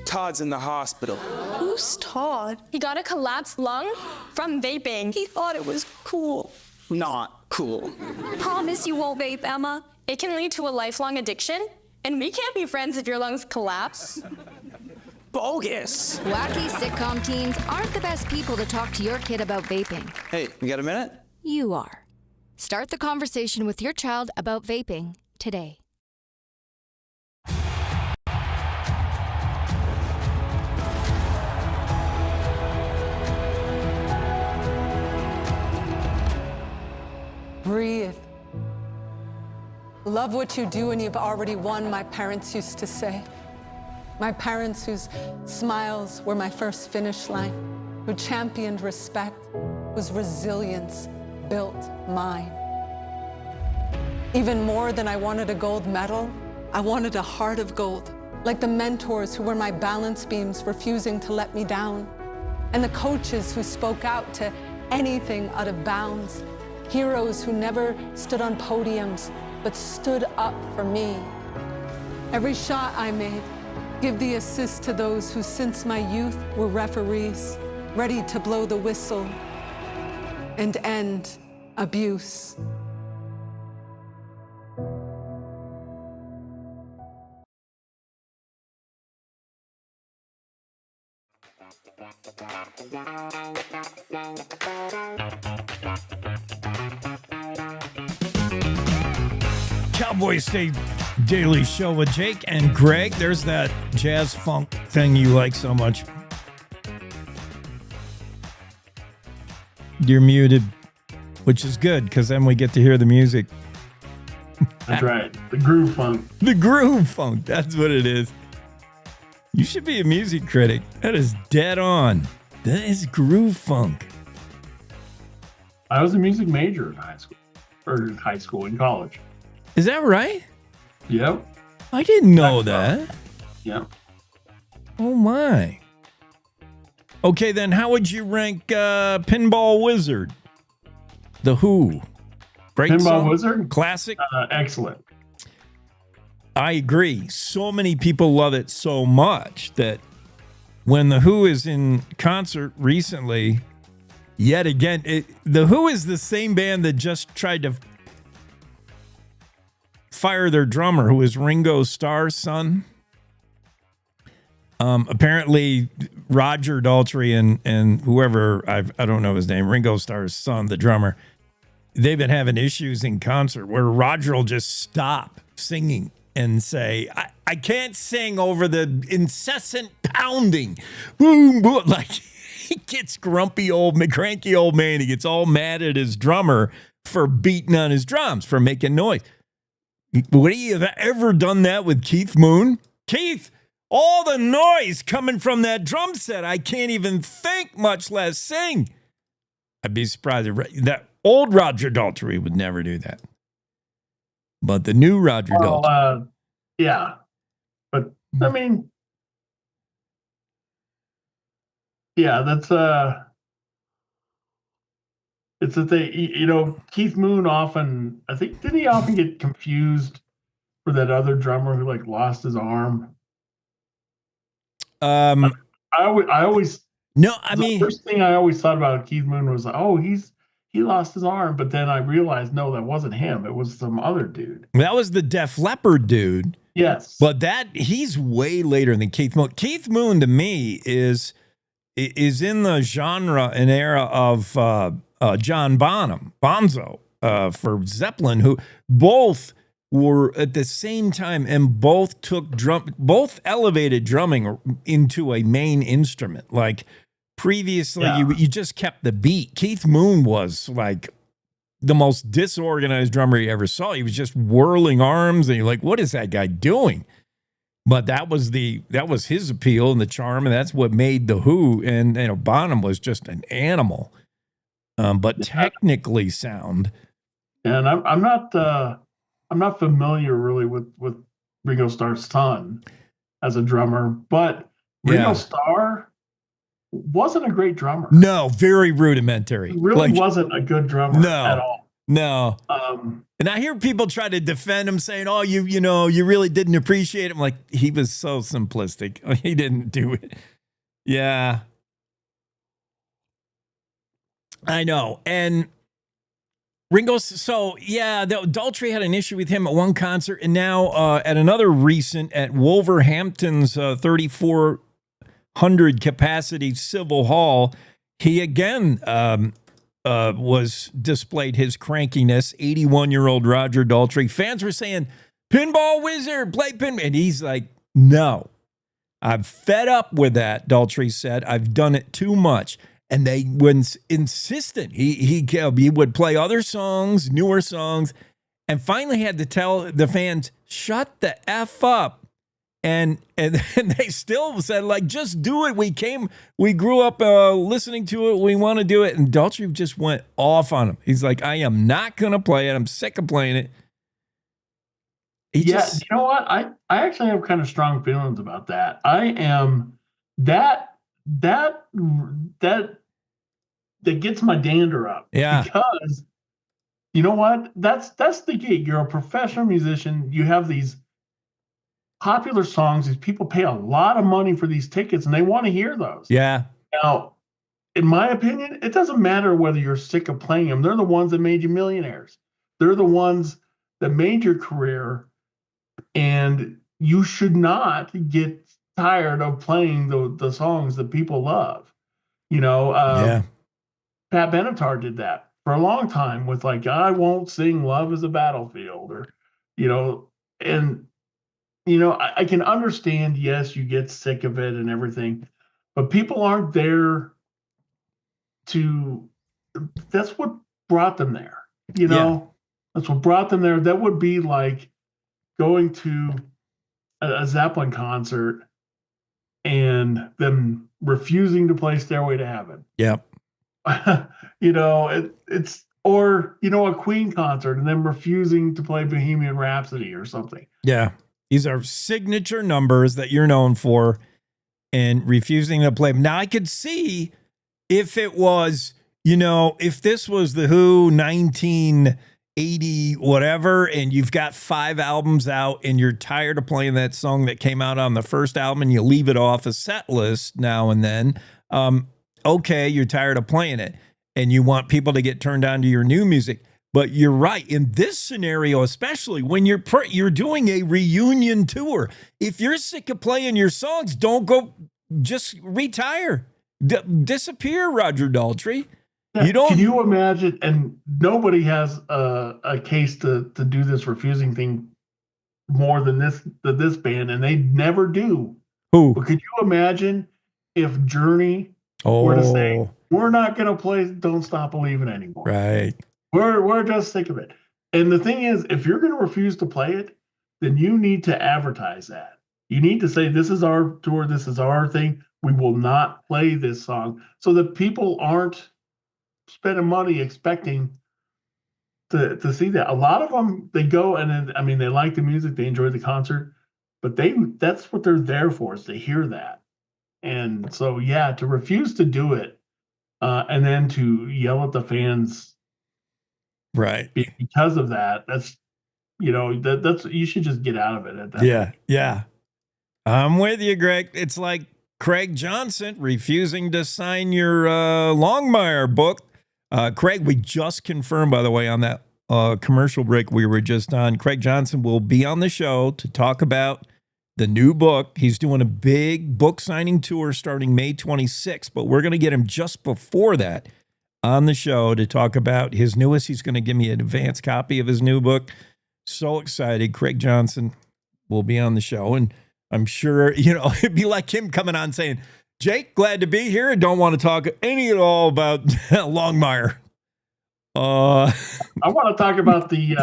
Todd's in the hospital. Who's Todd? He got a collapsed lung from vaping. He thought it was cool. Not cool. Promise you won't vape, Emma. It can lead to a lifelong addiction, and we can't be friends if your lungs collapse. Bogus. Wacky sitcom teens aren't the best people to talk to your kid about vaping. Hey, you got a minute? You are. Start the conversation with your child about vaping today. Breathe. Love what you do and you've already won, my parents used to say. My parents whose smiles were my first finish line, who championed respect, whose resilience built mine. Even more than I wanted a gold medal, I wanted a heart of gold, like the mentors who were my balance beams, refusing to let me down, and the coaches who spoke out to anything out of bounds, heroes who never stood on podiums, but stood up for me. Every shot I made, give the assist to those who since my youth were referees, ready to blow the whistle and end abuse. Cowboy State Daily Show with Jake and Greg. There's that jazz funk thing you like so much. You're muted, which is good because then we get to hear the music. That's right. The groove funk. The groove funk. That's what it is. You should be a music critic. That is dead on. That is groove funk. I was a music major in in college. Is that right? Yep. I didn't know that. Yep. Oh my. Okay, then how would you rank Pinball Wizard? The Who. Great Pinball song? Wizard? Classic? Excellent. I agree. So many people love it so much that when The Who is in concert recently, yet again, The Who is the same band that just tried to fire their drummer, who is Ringo Starr's son. Apparently, Roger Daltrey and whoever, I don't know his name, Ringo Starr's son, the drummer, they've been having issues in concert where Roger will just stop singing and say, I can't sing over the incessant pounding. Boom, boom. Like, he gets cranky old man. He gets all mad at his drummer for beating on his drums, for making noise. Would he have ever done that with Keith Moon? Keith, all the noise coming from that drum set, I can't even think, much less sing. I'd be surprised if that old Roger Daltrey would never do that. But the new Roger Daltrey. Yeah. But I mean, yeah, that's it's that they, Keith Moon often, I think, didn't he often get confused for that other drummer who like lost his arm? I always no, I mean, the first thing I always thought about Keith Moon was, oh, he lost his arm, but then I realized, no, that wasn't him. It was some other dude. that was the Def Leppard dude. Yes. But he's way later than Keith Moon. Keith Moon to me is in the genre and era of John Bonzo for Zeppelin, who both were at the same time and both elevated drumming into a main instrument. Like previously, you just kept the beat. Keith Moon was like the most disorganized drummer you ever saw. He was just whirling arms, and you're like, what is that guy doing? But that was his appeal and the charm, and that's what made the Who. And Bonham was just an animal, but technically sound. And I'm not familiar really with Ringo Starr's son as a drummer, but Ringo Starr wasn't a great drummer. No, very rudimentary. He really wasn't a good drummer at all. No. And I hear people try to defend him, saying, "Oh, you really didn't appreciate him." Like, he was so simplistic. He didn't do it. Yeah, I know. And Ringo. So Daltrey had an issue with him at one concert, and now at another recent at Wolverhampton's 3,400 capacity Civil Hall, he again was displayed his crankiness. 81-year-old Roger Daltrey. Fans were saying, "Pinball Wizard, play pinball," and he's like, "No, I'm fed up with that." Daltrey said, "I've done it too much." And they were insistent. He would play other songs, newer songs, and finally had to tell the fans, "Shut the F up." And they still said, like, "Just do it. We grew up listening to it. We want to do it." And Daltrey just went off on him. He's like, "I am not going to play it. I'm sick of playing it." You know what? I actually have kind of strong feelings about that. I am that gets my dander up. Yeah. Because you know what? That's the gig. You're a professional musician. You have these popular songs. These people pay a lot of money for these tickets, and they want to hear those. Yeah. Now, in my opinion, it doesn't matter whether you're sick of playing them. They're the ones that made you millionaires. They're the ones that made your career, and you should not get tired of playing the songs that people love. Pat Benatar did that for a long time with, like, "I won't sing Love is a Battlefield," or, I can understand, yes, you get sick of it and everything, but people aren't there that's what brought them there. That's what brought them there. That would be like going to a Zeppelin concert and them refusing to play Stairway to Heaven. Yep. It's or a Queen concert and them refusing to play Bohemian Rhapsody or something. Yeah. These are signature numbers that you're known for and refusing to play them. Now, I could see if it was, if this was the Who 1980 whatever, and you've got 5 albums out and you're tired of playing that song that came out on the first album and you leave it off a set list now and then. Okay, you're tired of playing it and you want people to get turned on to your new music. But you're right. In this scenario, especially when you're doing a reunion tour, if you're sick of playing your songs, don't go. Just retire, disappear, Roger Daltrey. You don't. Can you imagine? And nobody has a case to do this refusing thing more than this band, and they never do. Who? But could you imagine if Journey were to say, "We're not going to play Don't Stop Believing anymore"? Right. We're just sick of it. And the thing is, if you're going to refuse to play it, then you need to advertise that. You need to say, "This is our tour. This is our thing. We will not play this song," so that people aren't spending money expecting to see that. A lot of them, they go and then, I mean, they like the music, they enjoy the concert, but that's what they're there for, is to hear that. And so, yeah, to refuse to do it, and then to yell at the fans, right, because of that, that's you should just get out of it at that point. Yeah. I'm with you, Greg. It's like Craig Johnson refusing to sign your Longmire book. Craig, we just confirmed, by the way, on that commercial break we were just on, Craig Johnson will be on the show to talk about the new book. He's doing a big book signing tour starting May 26th, but we're going to get him just before that on the show to talk about his newest. He's going to give me an advance copy of his new book. So excited. Craig Johnson will be on the show, and I'm sure, it'd be like him coming on saying, Jake, glad to be here. Don't want to talk any at all about Longmire. I want to talk about the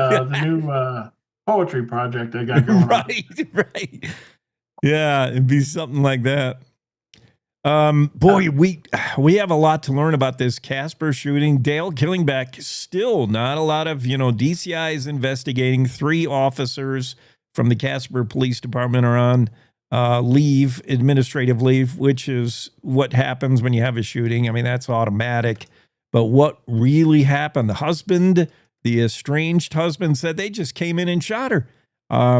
new poetry project I got going on. Right. Yeah, it'd be something like that. Boy, we have a lot to learn about this Casper shooting. Dale Killingback, still not a lot of, DCI is investigating. 3 officers from the Casper Police Department are on administrative leave, which is what happens when you have a shooting. I mean, that's automatic. But what really happened? The estranged husband said they just came in and shot her.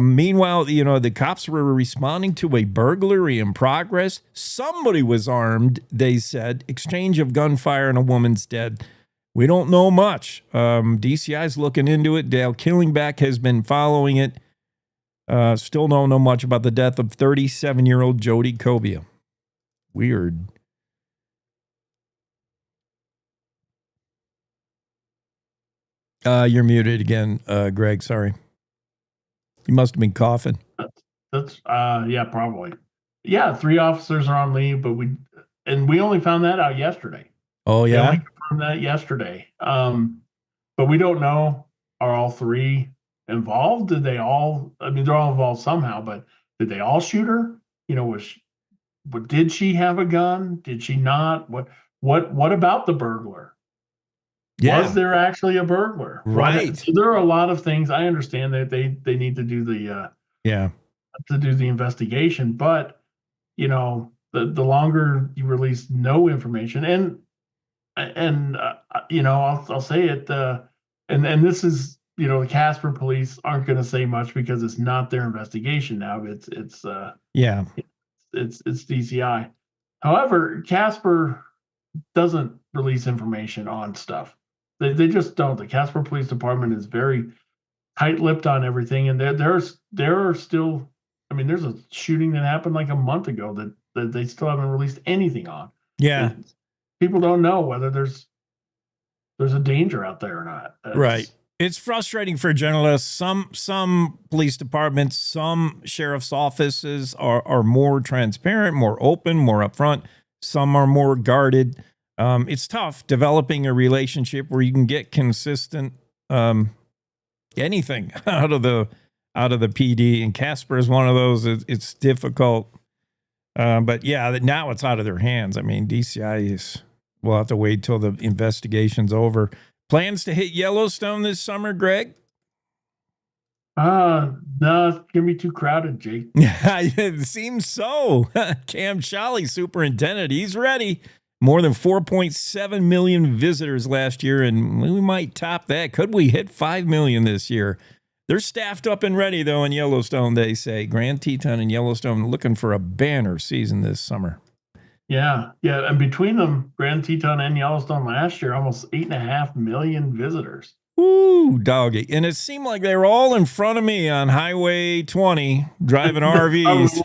Meanwhile, the cops were responding to a burglary in progress. Somebody was armed, they said. Exchange of gunfire and a woman's dead. We don't know much. DCI's looking into it. Dale Killingback has been following it. Still don't know much about the death of 37-year-old Jody Cobia. Weird. You're muted again, Greg. Sorry. You must have been coughing. That's yeah, probably. Yeah, 3 officers are on leave, but we only found that out yesterday. Oh, yeah? We only confirmed that yesterday. But we don't know, are all 3 involved? Did they all, I mean, they're all involved somehow, but did they all shoot her? Did she have a gun? Did she not? What about the burglar? Yeah. Was there actually a burglar? Right. So there are a lot of things. I understand that they need to do the investigation, but the longer you release no information, and I'll say it, and this is, the Casper police aren't going to say much because it's not their investigation now. It's DCI. However, Casper doesn't release information on stuff. They just don't. The Casper Police Department is very tight-lipped on everything, and there are still. I mean, there's a shooting that happened like a month ago that they still haven't released anything on. Yeah, people don't know whether there's a danger out there or not. Right. It's frustrating for journalists. Some police departments, some sheriff's offices are more transparent, more open, more upfront. Some are more guarded. It's tough developing a relationship where you can get consistent anything out of the PD. And Casper is one of those. It's difficult, but yeah, now it's out of their hands. I mean, DCI we'll have to wait till the investigation's over. Plans to hit Yellowstone this summer, Greg? No, it's gonna be too crowded, Jake. It seems so. Cam Shawley, superintendent, he's ready. More than 4.7 million visitors last year, and we might top that. Could we hit 5 million this year? They're staffed up and ready, though, in Yellowstone, they say. Grand Teton and Yellowstone looking for a banner season this summer. Yeah, and between them, Grand Teton and Yellowstone last year, almost 8.5 million visitors. Ooh, doggy. And it seemed like they were all in front of me on Highway 20 driving RVs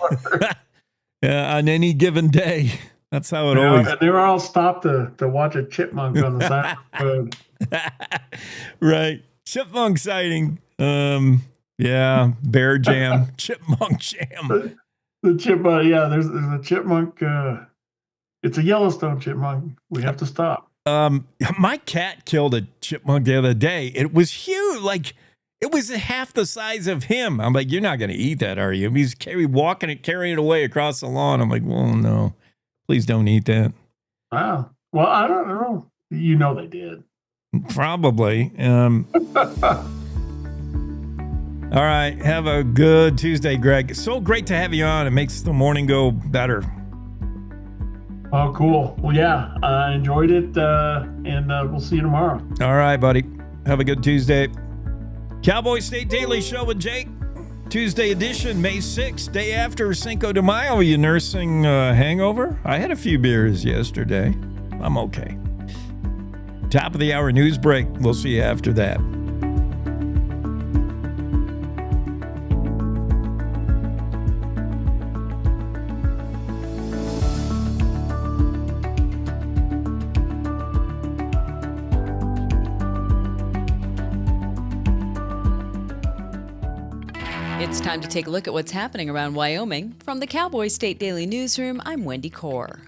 on any given day. That's how it always. They were all stopped to watch a chipmunk on the side of the road. Right. Chipmunk sighting. Yeah. Bear jam. Chipmunk jam. The chipmunk. Yeah, there's a chipmunk. It's a Yellowstone chipmunk. We have to stop. My cat killed a chipmunk the other day. It was huge. Like, it was half the size of him. I'm like, you're not going to eat that, are you? He's carrying it away across the lawn. I'm like, well, no. Please don't eat that. Wow. Well, I don't know. You know they did. Probably. All right. Have a good Tuesday, Greg. So great to have you on. It makes the morning go better. Oh, cool. Well, yeah, I enjoyed it, and we'll see you tomorrow. All right, buddy. Have a good Tuesday. Cowboy State Daily Show with Jake. Tuesday edition, May 6th, day after Cinco de Mayo. Are you nursing a hangover? I had a few beers yesterday. I'm okay. Top of the hour news break. We'll see you after that. It's time to take a look at what's happening around Wyoming. From the Cowboy State Daily Newsroom, I'm Wendy Core.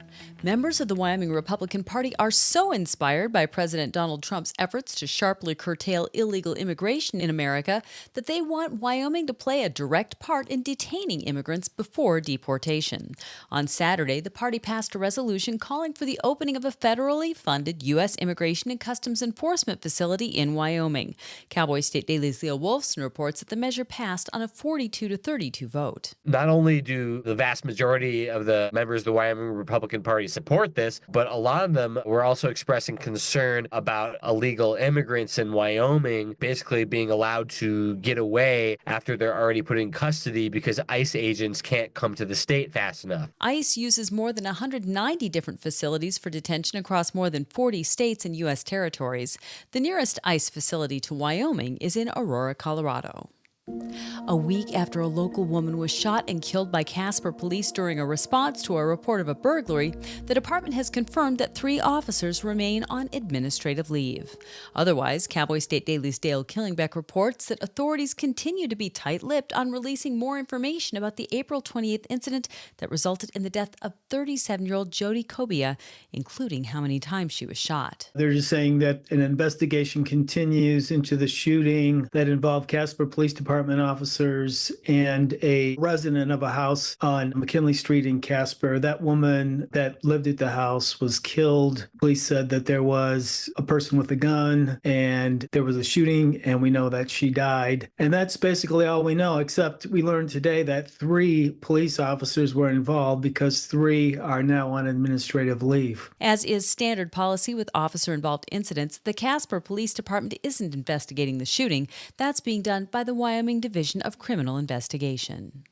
Members of the Wyoming Republican Party are so inspired by President Donald Trump's efforts to sharply curtail illegal immigration in America that they want Wyoming to play a direct part in detaining immigrants before deportation. On Saturday, the party passed a resolution calling for the opening of a federally funded U.S. Immigration and Customs Enforcement facility in Wyoming. Cowboy State Daily's Leo Wolfson reports that the measure passed on a 42-32 vote. Not only do the vast majority of the members of the Wyoming Republican Party support this, but a lot of them were also expressing concern about illegal immigrants in Wyoming basically being allowed to get away after they're already put in custody because ICE agents can't come to the state fast enough. ICE uses more than 190 different facilities for detention across more than 40 states and U.S. territories. The nearest ICE facility to Wyoming is in Aurora, Colorado. A week after a local woman was shot and killed by Casper police during a response to a report of a burglary, the department has confirmed that 3 officers remain on administrative leave. Otherwise, Cowboy State Daily's Dale Killingbeck reports that authorities continue to be tight-lipped on releasing more information about the April 28th incident that resulted in the death of 37-year-old Jody Cobia, including how many times she was shot. They're just saying that an investigation continues into the shooting that involved Casper Police Department officers and a resident of a house on McKinley Street in Casper. That woman that lived at the house was killed. Police said that there was a person with a gun and there was a shooting, and we know that she died. And that's basically all we know, except we learned today that 3 police officers were involved because 3 are now on administrative leave. As is standard policy with officer-involved incidents, the Casper Police Department isn't investigating the shooting. That's being done by the Wyoming Division of Criminal Investigation.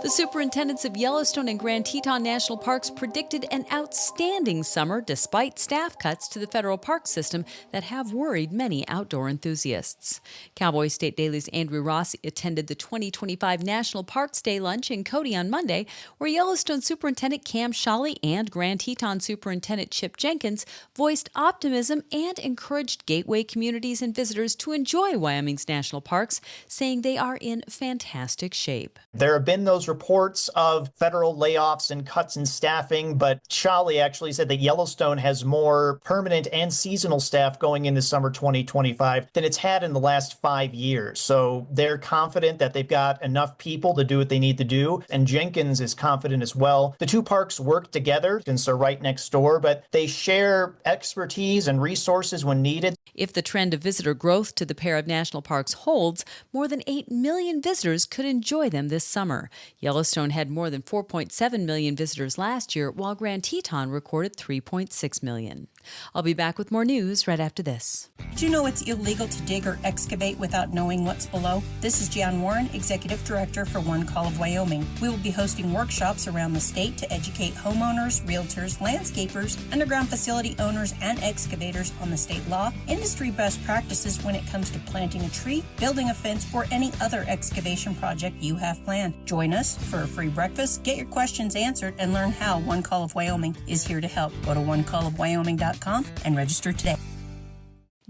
The superintendents of Yellowstone and Grand Teton National Parks predicted an outstanding summer despite staff cuts to the federal park system that have worried many outdoor enthusiasts. Cowboy State Daily's Andrew Rossi attended the 2025 National Parks Day lunch in Cody on Monday, where Yellowstone Superintendent Cam Shawley and Grand Teton Superintendent Chip Jenkins voiced optimism and encouraged gateway communities and visitors to enjoy Wyoming's national parks, saying they are in fantastic shape. There have been those reports of federal layoffs and cuts in staffing, but Shawley actually said that Yellowstone has more permanent and seasonal staff going into summer 2025 than it's had in the last 5 years. So they're confident that they've got enough people to do what they need to do. And Jenkins is confident as well. The 2 parks work together since they're right next door, but they share expertise and resources when needed. If the trend of visitor growth to the pair of national parks holds, more than 8 million visitors could enjoy them this summer. Yellowstone had more than 4.7 million visitors last year, while Grand Teton recorded 3.6 million. I'll be back with more news right after this. Did you know it's illegal to dig or excavate without knowing what's below? This is Jan Warren, Executive Director for One Call of Wyoming. We will be hosting workshops around the state to educate homeowners, realtors, landscapers, underground facility owners, and excavators on the state law, industry best practices when it comes to planting a tree, building a fence, or any other excavation project you have planned. Join us for a free breakfast, get your questions answered, and learn how One Call of Wyoming is here to help. Go to onecallofwyoming.com and register today.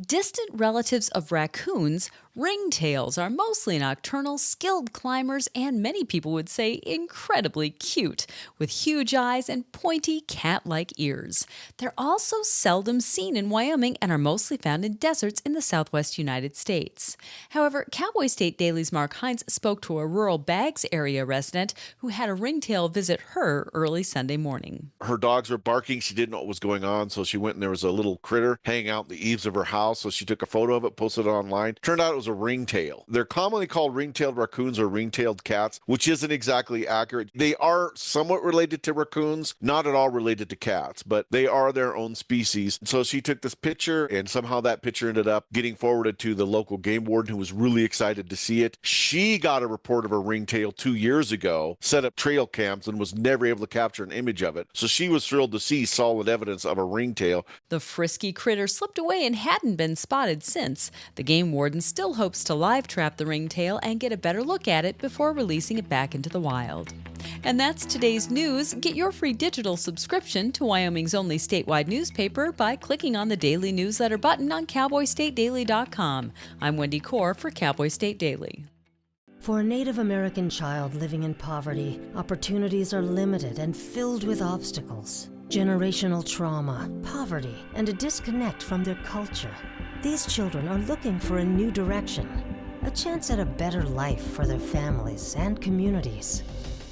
Distant relatives of raccoons Ringtails are mostly nocturnal, skilled climbers, and many people would say incredibly cute, with huge eyes and pointy cat-like ears. They're also seldom seen in Wyoming and are mostly found in deserts in the southwest United States. However, Cowboy State Daily's Mark Hines spoke to a rural Baggs area resident who had a ringtail visit her early Sunday morning. Her dogs were barking. She didn't know what was going on, so she went and there was a little critter hanging out in the eaves of her house, so she took a photo of it, posted it online. Turned out it was a ringtail. They're commonly called ring-tailed raccoons or ring-tailed cats, which isn't exactly accurate. They are somewhat related to raccoons, not at all related to cats, but they are their own species. So she took this picture, and somehow that picture ended up getting forwarded to the local game warden, who was really excited to see it. She got a report of a ringtail 2 years ago, set up trail cams, and was never able to capture an image of it. So she was thrilled to see solid evidence of a ringtail. The frisky critter slipped away and hadn't been spotted since. The game warden still hopes to live trap the ringtail and get a better look at it before releasing it back into the wild. And that's today's news. Get your free digital subscription to Wyoming's only statewide newspaper by clicking on the daily newsletter button on cowboystatedaily.com. I'm Wendy Core for Cowboy State Daily. For a Native American child living in poverty, opportunities are limited and filled with obstacles. Generational trauma, poverty, and a disconnect from their culture. These children are looking for a new direction, a chance at a better life for their families and communities.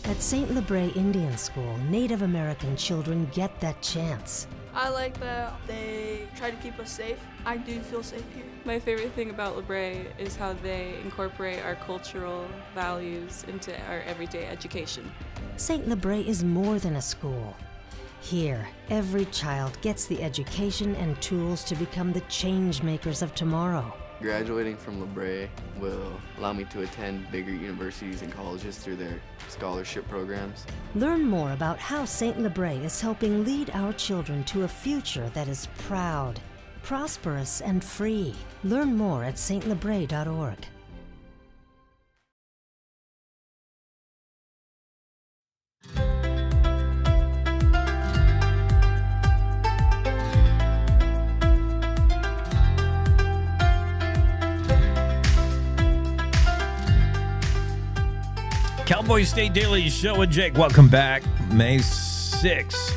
At St. Lebre Indian School, Native American children get that chance. I like that they try to keep us safe. I do feel safe here. My favorite thing about Lebre is how they incorporate our cultural values into our everyday education. St. Lebre is more than a school. Here, every child gets the education and tools to become the change makers of tomorrow. Graduating from Lebre will allow me to attend bigger universities and colleges through their scholarship programs. Learn more about how St. Lebre is helping lead our children to a future that is proud, prosperous, and free. Learn more at stlebre.org. Cowboy State Daily Show with Jake. Welcome back. May 6th.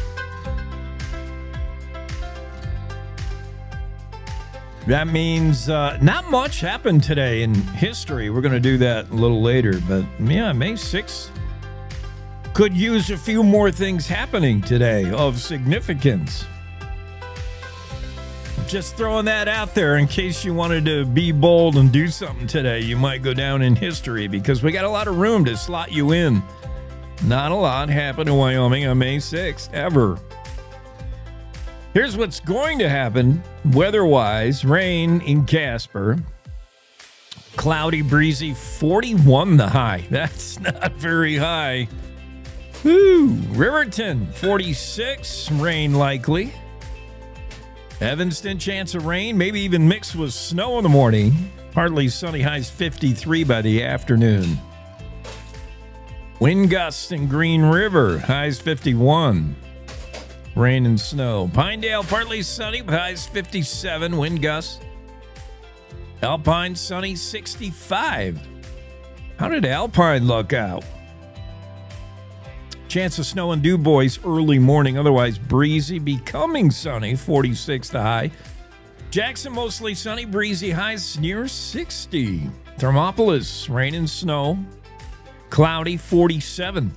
That means not much happened today in history. We're going to do that a little later. But yeah, May 6th could use a few more things happening today of significance. Just throwing that out there in case you wanted to be bold and do something today. You might go down in history because we got a lot of room to slot you in. Not a lot happened in Wyoming on May 6th, ever. Here's what's going to happen weather-wise. Rain in Casper. Cloudy, breezy, 41 the high. That's not very high. Woo! Riverton, 46, rain likely. Evanston, chance of rain, maybe even mixed with snow in the morning. Partly sunny, highs 53 by the afternoon. Wind gusts in Green River, highs 51. Rain and snow. Pinedale, partly sunny, highs 57, wind gusts. Alpine, sunny, 65. How did Alpine look out? Chance of snow in Du Bois early morning, otherwise breezy, becoming sunny, 46 the high. Jackson, mostly sunny, breezy, highs near 60. Thermopolis, rain and snow, cloudy, 47.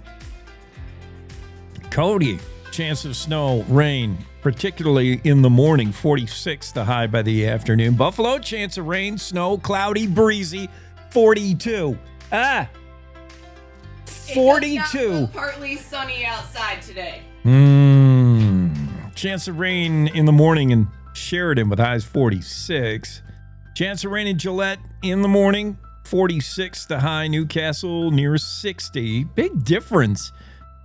Cody, chance of snow, rain, particularly in the morning, 46 the high by the afternoon. Buffalo, chance of rain, snow, cloudy, breezy, 42. 42. Partly sunny outside today. Chance of rain in the morning in Sheridan with highs 46. Chance of rain in Gillette in the morning, 46 the high. Newcastle near 60. Big difference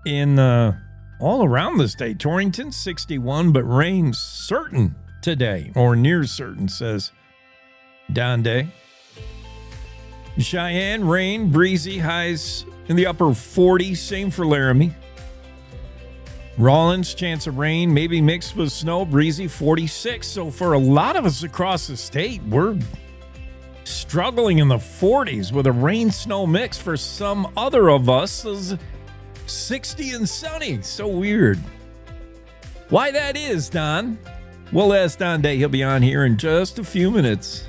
in all around the state. Torrington 61, but rain certain today, or near certain, says Don Day. Cheyenne, rain, breezy, highs in the upper 40s. Same for Laramie. Rawlins, chance of rain, maybe mixed with snow, breezy, 46. So for a lot of us across the state, we're struggling in the 40s with a rain-snow mix. For some other of us, is 60 and sunny. So weird. Why that is, Don? We'll ask Don Day. He'll be on here in just a few minutes.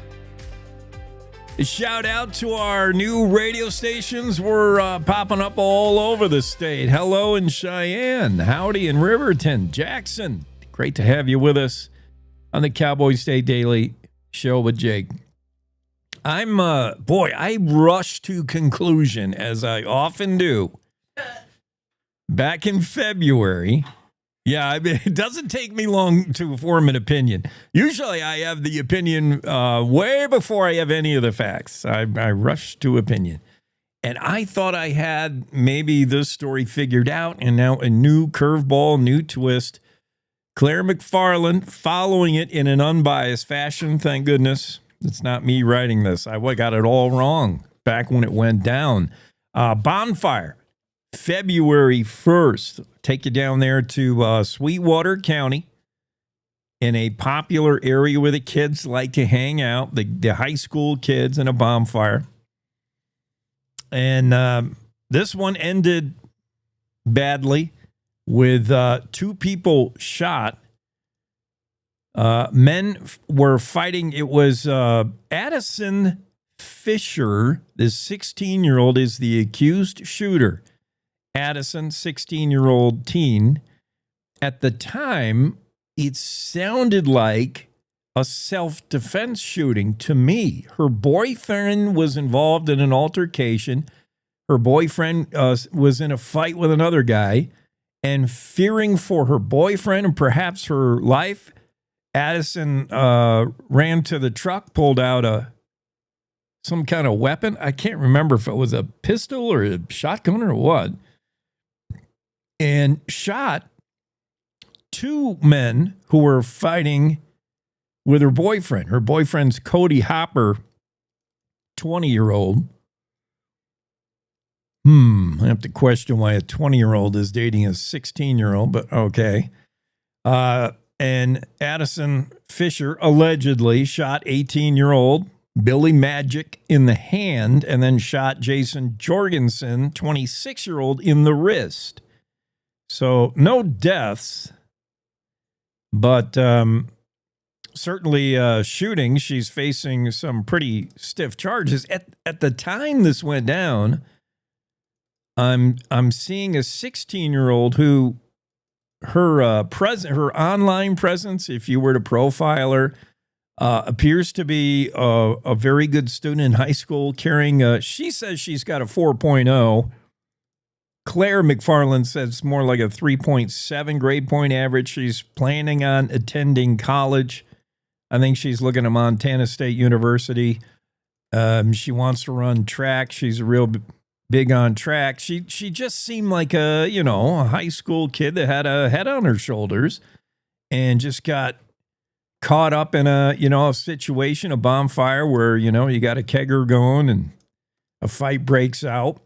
A shout out to our new radio stations. We're popping up all over the state. Hello in Cheyenne, howdy in Riverton, Jackson. Great to have you with us on the Cowboy State Daily Show with Jake. I rush to conclusion, as I often do. Back in February, it doesn't take me long to form an opinion. Usually I have the opinion way before I have any of the facts. I rush to opinion. And I thought I had maybe this story figured out, and now a new curveball, new twist. Claire McFarland following it in an unbiased fashion. Thank goodness. It's not me writing this. I got it all wrong back when it went down. Bonfire, February 1st. Take you down there to Sweetwater County, in a popular area where the kids like to hang out, the high school kids, and a bonfire. And this one ended badly with 2 people shot. Men were fighting. It was Addison Fisher, this 16-year-old, is the accused shooter. Addison, 16-year-old teen. At the time, it sounded like a self-defense shooting to me. Her boyfriend was involved in an altercation. Her boyfriend was in a fight with another guy, and fearing for her boyfriend and perhaps her life, Addison ran to the truck, pulled out some kind of weapon. I can't remember if it was a pistol or a shotgun or what, and shot 2 men who were fighting with her boyfriend. Her boyfriend's Cody Hopper, 20-year-old. I have to question why a 20-year-old is dating a 16-year-old, but okay. And Addison Fisher allegedly shot 18-year-old Billy Magic in the hand, and then shot Jason Jorgensen, 26-year-old, in the wrist. So no deaths, but certainly shooting. She's facing some pretty stiff charges. At the time this went down, I'm seeing a 16-year-old who her online presence, if you were to profile her, appears to be a very good student in high school, carrying she says she's got a 4.0. Claire McFarland says it's more like a 3.7 grade point average. She's planning on attending college. I think she's looking at Montana State University. She wants to run track. She's real big on track. She just seemed like a high school kid that had a head on her shoulders and just got caught up in a situation, a bonfire where, you got a kegger going and a fight breaks out.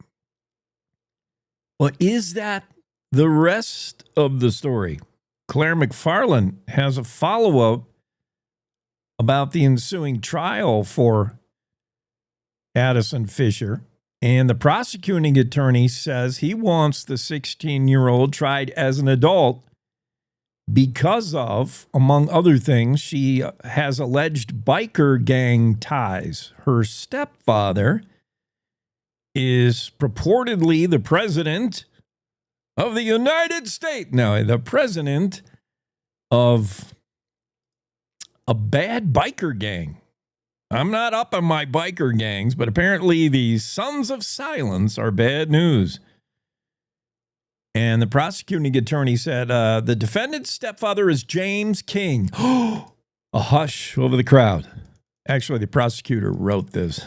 Well, is that the rest of the story? Claire McFarland has a follow-up about the ensuing trial for Addison Fisher. And the prosecuting attorney says he wants the 16-year-old tried as an adult because of, among other things, she has alleged biker gang ties. Her stepfather is purportedly the president of the United States. Now, the president of a bad biker gang. I'm not up on my biker gangs, but apparently the Sons of Silence are bad news. And the prosecuting attorney said the defendant's stepfather is James King. A hush over the crowd. Actually, the prosecutor wrote this.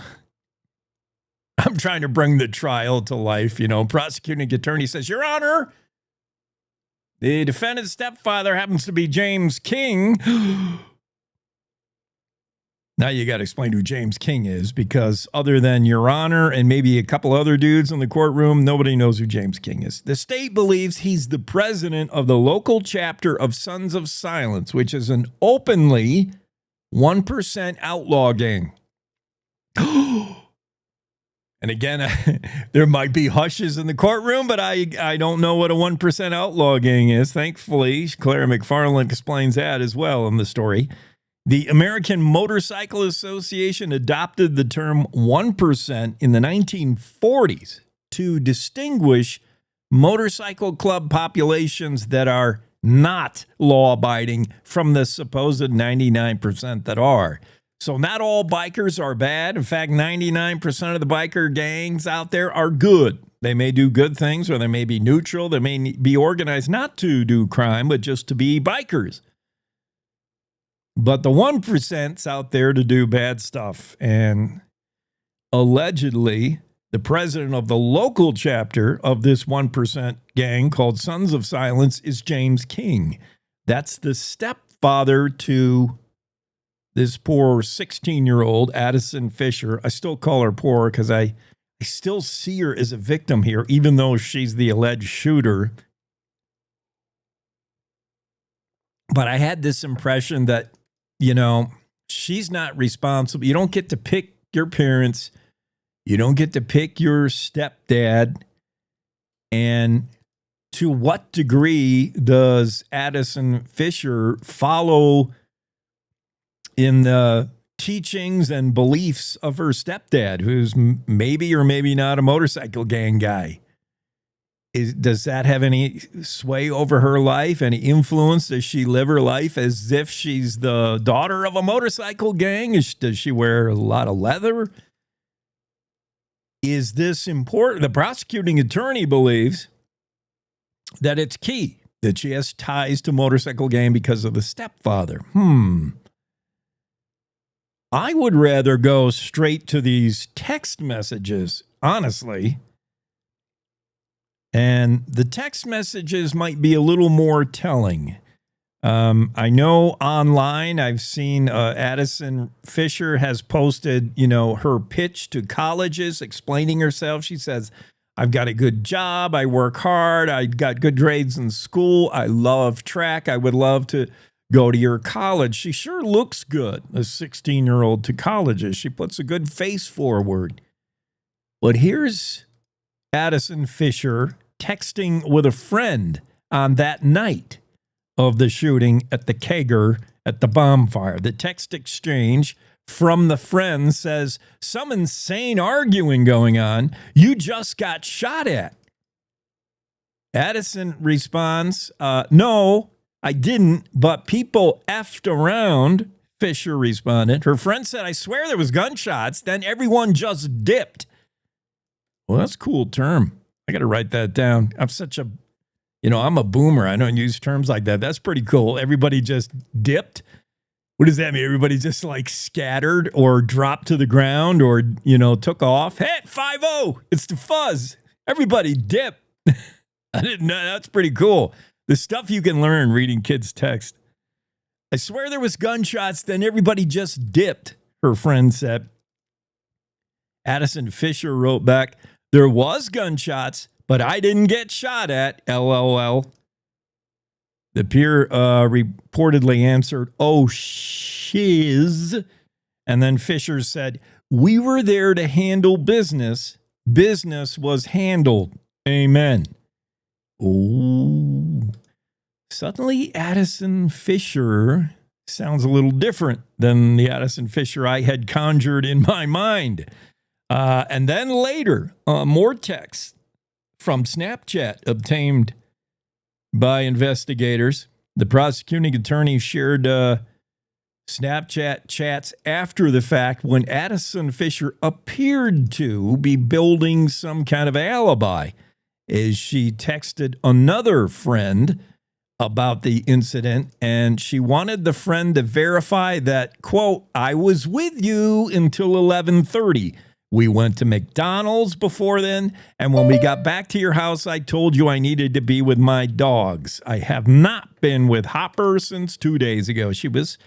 I'm trying to bring the trial to life. Prosecuting attorney says, Your Honor, the defendant's stepfather happens to be James King. Now you got to explain who James King is, because other than Your Honor and maybe a couple other dudes in the courtroom, nobody knows who James King is. The state believes he's the president of the local chapter of Sons of Silence, which is an openly 1% outlaw gang. And again, there might be hushes in the courtroom, but I don't know what a 1% outlaw gang is. Thankfully, Claire McFarland explains that as well in the story. The American Motorcycle Association adopted the term 1% in the 1940s to distinguish motorcycle club populations that are not law-abiding from the supposed 99% that are. So not all bikers are bad. In fact, 99% of the biker gangs out there are good. They may do good things, or they may be neutral. They may be organized not to do crime, but just to be bikers. But the 1%'s out there to do bad stuff. And allegedly, the president of the local chapter of this 1% gang called Sons of Silence is James King. That's the stepfather to this poor 16-year-old Addison Fisher. I still call her poor because I still see her as a victim here, even though she's the alleged shooter. But I had this impression that, she's not responsible. You don't get to pick your parents. You don't get to pick your stepdad. And to what degree does Addison Fisher follow in the teachings and beliefs of her stepdad, who's maybe or maybe not a motorcycle gang guy? Does that have any sway over her life? Any influence? Does she live her life as if she's the daughter of a motorcycle gang? Does she wear a lot of leather? Is this important? The prosecuting attorney believes that it's key that she has ties to motorcycle gang because of the stepfather. I would rather go straight to these text messages, honestly. And the text messages might be a little more telling. I know online I've seen Addison Fisher has posted, her pitch to colleges explaining herself. She says, I've got a good job. I work hard. I got good grades in school. I love track. I would love to go to your college. She sure looks good, a 16-year-old to colleges. She puts a good face forward. But here's Addison Fisher texting with a friend on that night of the shooting at the kegger at the bonfire. The text exchange from the friend says, some insane arguing going on. You just got shot at. Addison responds, no, I didn't, but people effed around, Fisher responded. Her friend said, I swear there was gunshots, then everyone just dipped. Well, that's a cool term. I got to write that down. I'm a boomer. I don't use terms like that. That's pretty cool. Everybody just dipped. What does that mean? Everybody just like scattered or dropped to the ground or, took off. Hey, 5-0. It's the fuzz. Everybody dip. I didn't know. That's pretty cool. The stuff you can learn reading kids' text. I swear there was gunshots, then everybody just dipped, her friend said. Addison Fisher wrote back, there was gunshots, but I didn't get shot at, LOL. The peer reportedly answered, oh, shiz. And then Fisher said, we were there to handle business. Business was handled. Amen. Oh, suddenly Addison Fisher sounds a little different than the Addison Fisher I had conjured in my mind. And then later, more text from Snapchat obtained by investigators. The prosecuting attorney shared Snapchat chats after the fact when Addison Fisher appeared to be building some kind of alibi as she texted another friend about the incident, and she wanted the friend to verify that, quote, I was with you until 11:30. We went to McDonald's before then, and when we got back to your house, I told you I needed to be with my dogs. I have not been with Hopper since 2 days ago. She was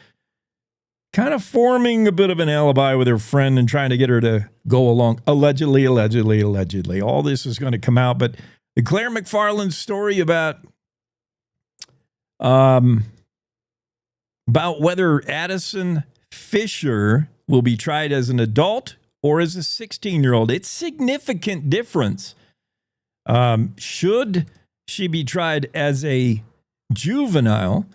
kind of forming a bit of an alibi with her friend and trying to get her to go along. Allegedly. All this is going to come out, but the Claire McFarland story about whether Addison Fisher will be tried as an adult or as a 16-year-old. It's significant difference. Should she be tried as a juvenile?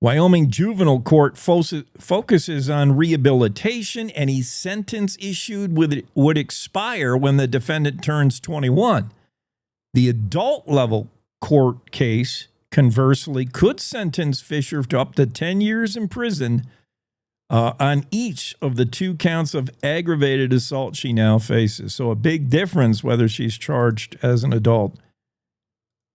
Wyoming Juvenile Court focuses on rehabilitation. Any sentence issued would expire when the defendant turns 21. The adult level court case, conversely, could sentence Fisher to up to 10 years in prison on each of the 2 counts of aggravated assault she now faces. So a big difference whether she's charged as an adult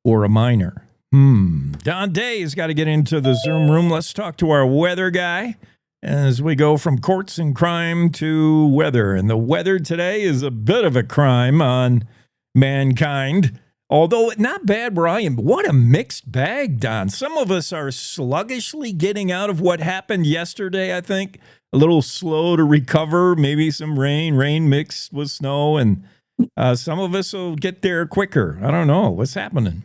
or a minor. Don Day has got to get into the Zoom room. Let's talk to our weather guy as we go from courts and crime to weather. And the weather today is a bit of a crime on mankind. Although not bad where I am. What a mixed bag, Don. Some of us are sluggishly getting out of what happened yesterday, I think. A little slow to recover. Maybe some rain mixed with snow. And some of us will get there quicker. I don't know. What's happening?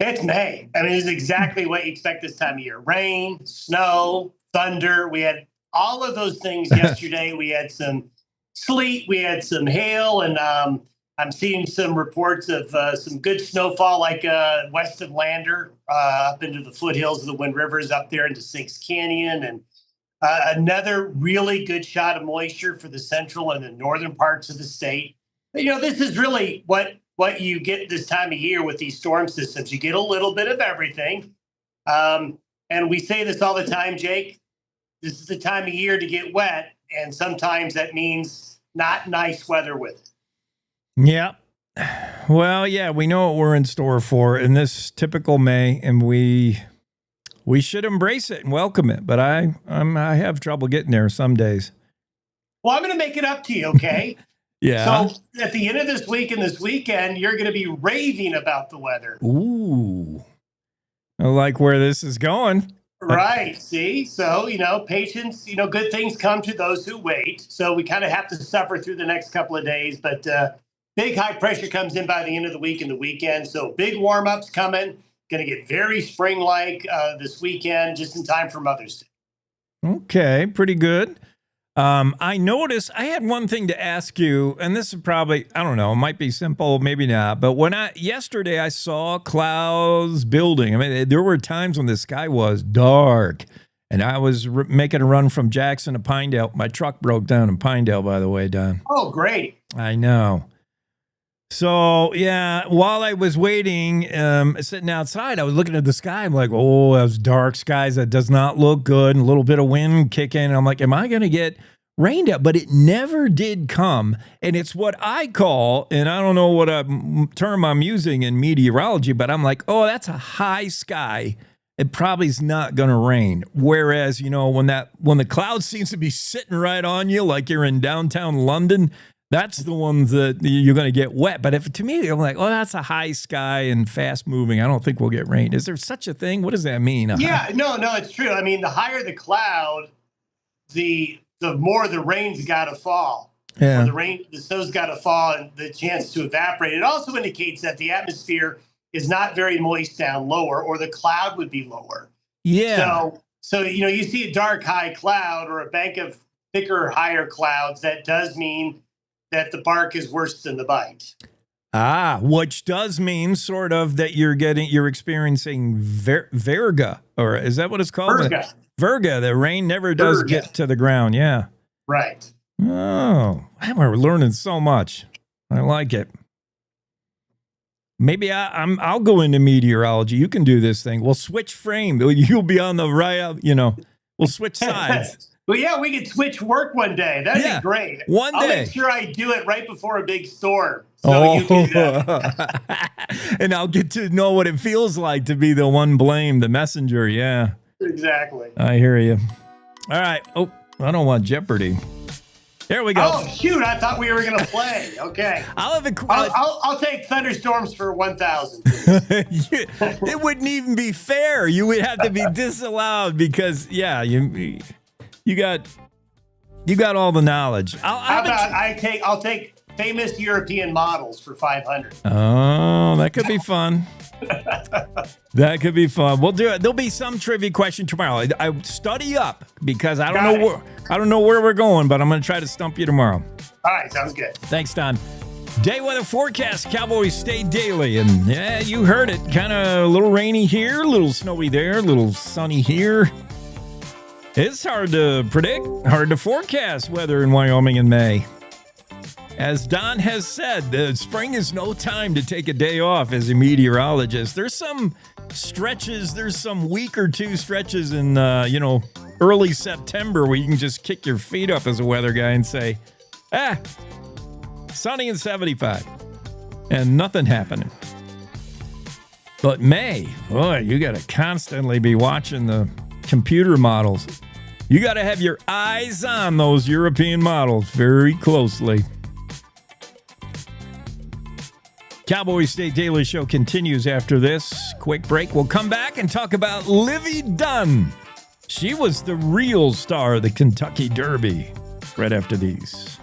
It's May. I mean, it's exactly what you expect this time of year. Rain, snow, thunder. We had all of those things yesterday. We had some sleet. We had some hail. And I'm seeing some reports of some good snowfall, like west of Lander, up into the foothills of the Wind Rivers, up there into Sinks Canyon. And another really good shot of moisture for the central and the northern parts of the state. You know, this is really what you get this time of year with these storm systems. You get a little bit of everything. And we say this all the time, Jake. This is the time of year to get wet. And sometimes that means not nice weather with it. Yeah. Well, yeah, we know what we're in store for in this typical May, and we should embrace it and welcome it. But I have trouble getting there some days. Well, I'm going to make it up to you, okay? Yeah. So at the end of this week and this weekend, you're going to be raving about the weather. Ooh. I like where this is going. Right. See? So, patience, good things come to those who wait. So we kind of have to suffer through the next couple of days. But big high pressure comes in by the end of the week and the weekend. So big warm-ups coming. Going to get very spring-like this weekend, just in time for Mother's Day. Okay. Pretty good. I noticed I had one thing to ask you, and this is probably, I don't know, it might be simple, maybe not. But yesterday I saw clouds building. I mean, there were times when the sky was dark, and I was making a run from Jackson to Pinedale. My truck broke down in Pinedale, by the way, Don. Oh, great. I know. So, yeah, while I was waiting, sitting outside, I was looking at the sky. I'm like, oh, those dark skies, that does not look good. And a little bit of wind kicking. I'm like, am I going to get rained out? But it never did come. And it's what I call, and I don't know what term I'm using in meteorology, but I'm like, oh, that's a high sky. It probably is not going to rain. Whereas, when the cloud seems to be sitting right on you, like you're in downtown London, that's the ones that you're going to get wet. But to me, I'm like, oh, that's a high sky and fast moving. I don't think we'll get rain. Is there such a thing? What does that mean? Yeah, no, it's true. I mean, the higher the cloud, the more the rain's got to fall. Yeah. The snow's got to fall and the chance to evaporate. It also indicates that the atmosphere is not very moist down lower, or the cloud would be lower. Yeah. So you see a dark high cloud or a bank of thicker, higher clouds. That does mean that the bark is worse than the bite. Which does mean sort of that you're experiencing verga, or is that what it's called? Verga. The rain never does get to the ground. Yeah. Right. Oh, we're learning so much. I like it. Maybe I'll go into meteorology. You can do this thing. We'll switch frame. You'll be on the right. We'll switch sides. Well, yeah, we could switch work one day. That'd be great. One day. I'll make sure I do it right before a big storm. So you can do that. And I'll get to know what it feels like to be the one blamed, the messenger. Yeah. Exactly. I hear you. All right. Oh, I don't want Jeopardy. There we go. Oh, shoot. I thought we were going to play. Okay. I'll take thunderstorms for 1,000. It wouldn't even be fair. You would have to be disallowed because, yeah, you got all the knowledge. I'll take famous European models for 500. Oh, that could be fun. That could be fun. We'll do it. There'll be some trivia question tomorrow. I study up because I don't know where we're going, but I'm going to try to stump you tomorrow. All right, sounds good. Thanks, Don. Day weather forecast, Cowboy State Daily. And yeah, you heard it. Kind of a little rainy here, a little snowy there, a little sunny here. It's hard to predict, hard to forecast weather in Wyoming in May. As Don has said, the spring is no time to take a day off as a meteorologist. There's some stretches, there's some week or two stretches in, early September where you can just kick your feet up as a weather guy and say, sunny and 75, and nothing happening. But May, boy, you got to constantly be watching the computer models. You got to have your eyes on those European models very closely. Cowboy State Daily Show continues after this quick break. We'll come back and talk about Livy Dunn. She was the real star of the Kentucky Derby. Right after these.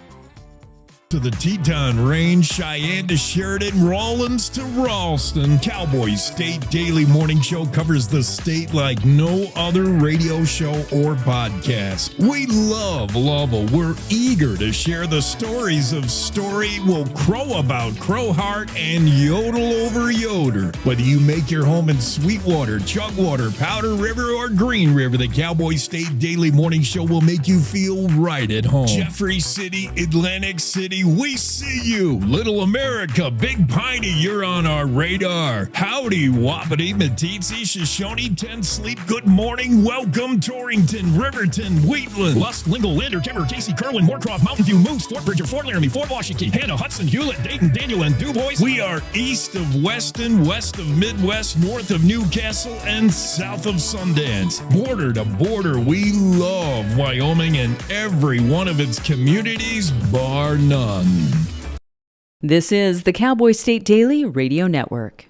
To the Teton Range, Cheyenne to Sheridan, Rawlins to Ralston. Cowboy State Daily Morning Show covers the state like no other radio show or podcast. We love Lovell. We're eager to share the stories of Story will crow about Crowheart and yodel over Yoder. Whether you make your home in Sweetwater, Chugwater, Powder River, or Green River, the Cowboy State Daily Morning Show will make you feel right at home. Jeffrey City, Atlantic City, we see you. Little America, Big Piney, you're on our radar. Howdy, Wapiti, Meeteetse, Shoshone, 10 Sleep, good morning. Welcome, Torrington, Riverton, Wheatland, Lusk, Lingle, Lander, Timber, Casey, Kerwin, Moorcroft, Mountain View, Moose, Fort Bridger, Fort Laramie, Fort Washington, Hannah, Hudson, Hewlett, Dayton, Daniel, and DuBois. We are east of Weston, west of Midwest, north of Newcastle, and south of Sundance. Border to border, we love Wyoming and every one of its communities, bar none. This is the Cowboy State Daily Radio Network.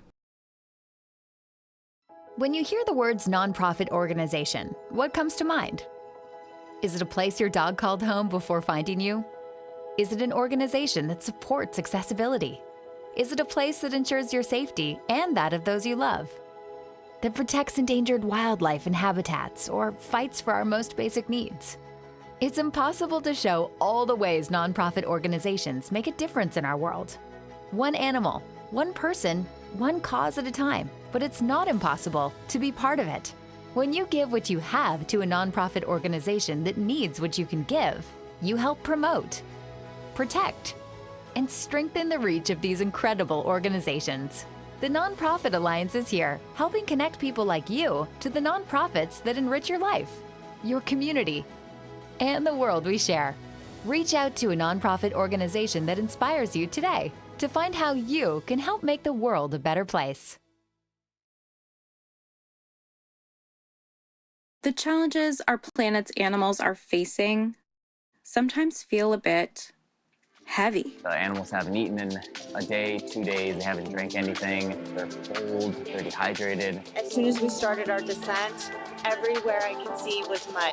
When you hear the words nonprofit organization, what comes to mind? Is it a place your dog called home before finding you? Is it an organization that supports accessibility? Is it a place that ensures your safety and that of those you love? That protects endangered wildlife and habitats or fights for our most basic needs? It's impossible to show all the ways nonprofit organizations make a difference in our world. One animal, one person, one cause at a time, but it's not impossible to be part of it. When you give what you have to a nonprofit organization that needs what you can give, you help promote, protect, and strengthen the reach of these incredible organizations. The Nonprofit Alliance is here, helping connect people like you to the nonprofits that enrich your life, your community, and the world we share. Reach out to a nonprofit organization that inspires you today to find how you can help make the world a better place. The challenges our planet's animals are facing sometimes feel a bit heavy. The animals haven't eaten in a day, 2 days, they haven't drank anything, they're cold, they're dehydrated. As soon as we started our descent, everywhere I could see was mud,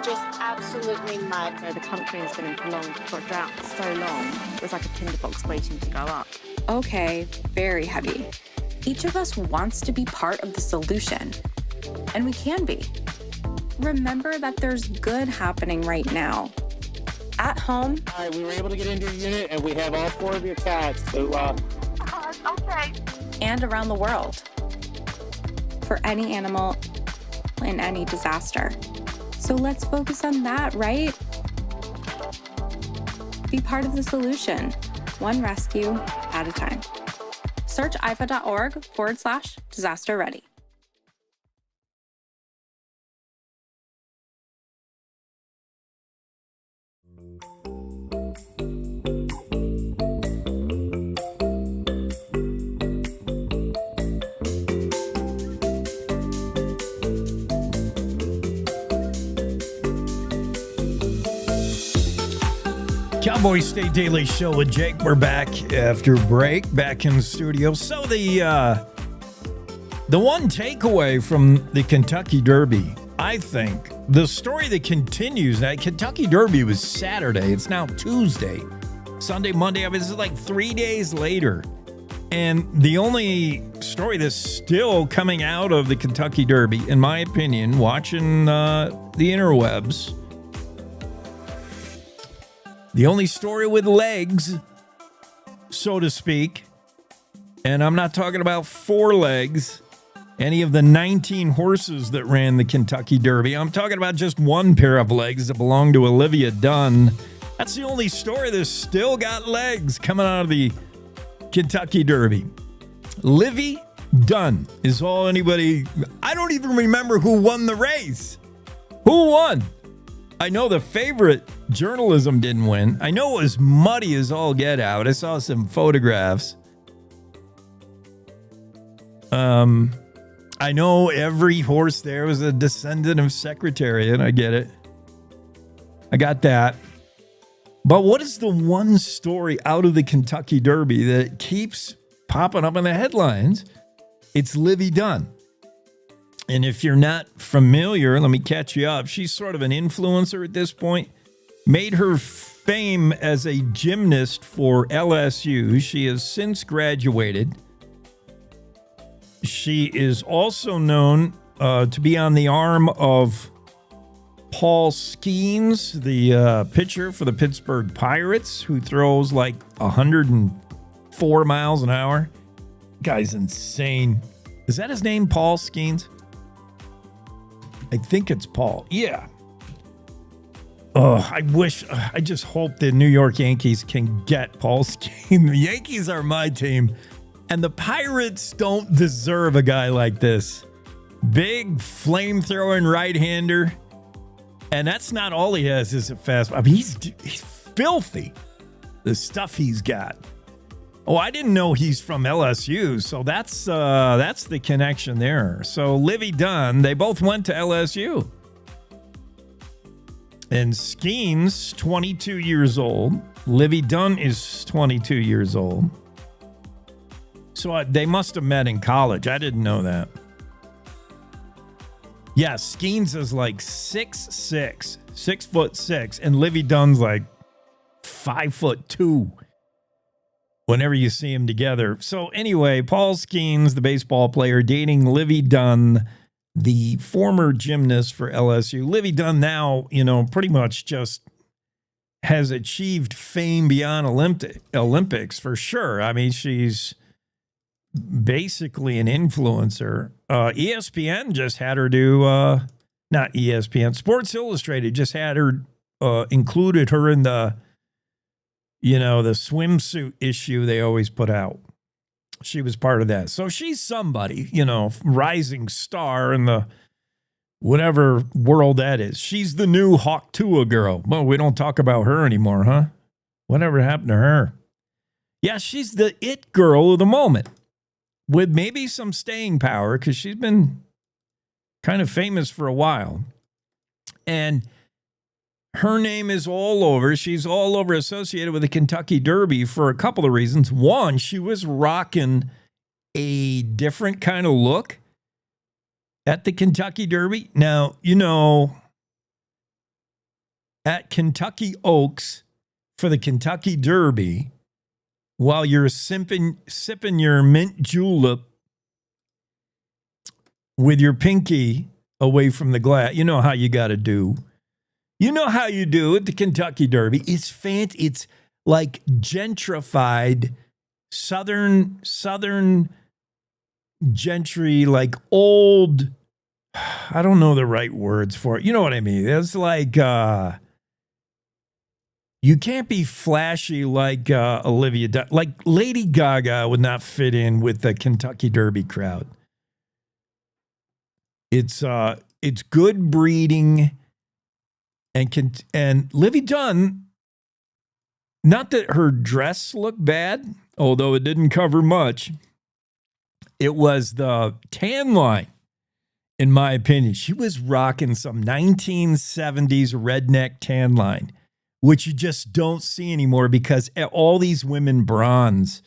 just absolutely mud. The country has been in prolonged drought for so long, it was like a tinderbox waiting to go up. Okay, very heavy. Each of us wants to be part of the solution, and we can be. Remember that there's good happening right now. At home. All right, we were able to get into your unit, and we have all 4 of your cats. So, okay. And around the world. For any animal in any disaster. So let's focus on that, right? Be part of the solution, one rescue at a time. Search ifa.org/disaster ready. Cowboy State Daily Show with Jake. We're back after break, back in the studio. So the one takeaway from the Kentucky Derby, I think, the story that continues, that Kentucky Derby was Saturday. It's now Tuesday, Sunday, Monday. I mean, this is like 3 days later. And the only story that's still coming out of the Kentucky Derby, in my opinion, watching the interwebs, The only story with legs, so to speak, and I'm not talking about 4 legs, any of the 19 horses that ran the Kentucky Derby. I'm talking about just one pair of legs that belonged to Olivia Dunn. That's the only story that's still got legs coming out of the Kentucky Derby. Livy Dunn is all anybody. I don't even remember who won the race. Who won? I know the favorite journalism didn't win. I know it was muddy as all get out. I saw some photographs. I know every horse there was a descendant of Secretariat. I get it. I got that. But what is the one story out of the Kentucky Derby that keeps popping up in the headlines? It's Livy Dunn. And if you're not familiar, let me catch you up. She's sort of an influencer at this point. Made her fame as a gymnast for LSU. She has since graduated. She is also known to be on the arm of Paul Skeens, the pitcher for the Pittsburgh Pirates, who throws like 104 miles an hour. Guy's insane. Is that his name, Paul Skeens? I think it's Paul. Yeah. Oh, I just hope the New York Yankees can get Paul Skeens. The Yankees are my team. And the Pirates don't deserve a guy like this. Big, flame-throwing right-hander. And that's not all he has is a fastball. I mean, he's filthy, the stuff he's got. Oh, I didn't know he's from LSU, so that's the connection there. So Livy Dunn, they both went to LSU. And Skeens, 22 years old. Livy Dunn is 22 years old. So they must have met in college. I didn't know that. Yeah, Skeens is like 6'6", 6'6", and Livy Dunn's like 5'2". Whenever you see them together. So anyway, Paul Skeens, the baseball player, dating Livy Dunn, the former gymnast for LSU. Livy Dunn now, pretty much just has achieved fame beyond Olympics for sure. I mean, she's basically an influencer. ESPN just had her do, not ESPN, Sports Illustrated just had her, included her in the swimsuit issue they always put out. She was part of that. So she's somebody, rising star in the whatever world that is. She's the new Hawk Tua girl. Well, we don't talk about her anymore, huh? Whatever happened to her? Yeah, she's the it girl of the moment with maybe some staying power because she's been kind of famous for a while. And her name is all over. She's all over associated with the Kentucky Derby for a couple of reasons. One, she was rocking a different kind of look at the Kentucky Derby. Now, at Kentucky Oaks for the Kentucky Derby, while you're sipping your mint julep with your pinky away from the glass, you know how you got to do. You know how you do at the Kentucky Derby. It's fancy. It's like gentrified southern gentry, like old. I don't know the right words for it. You know what I mean? It's like you can't be flashy like Olivia Dunn. Like Lady Gaga would not fit in with the Kentucky Derby crowd. It's good breeding. And Livy Dunn, not that her dress looked bad, although it didn't cover much. It was the tan line, in my opinion. She was rocking some 1970s redneck tan line, which you just don't see anymore because all these women bronze,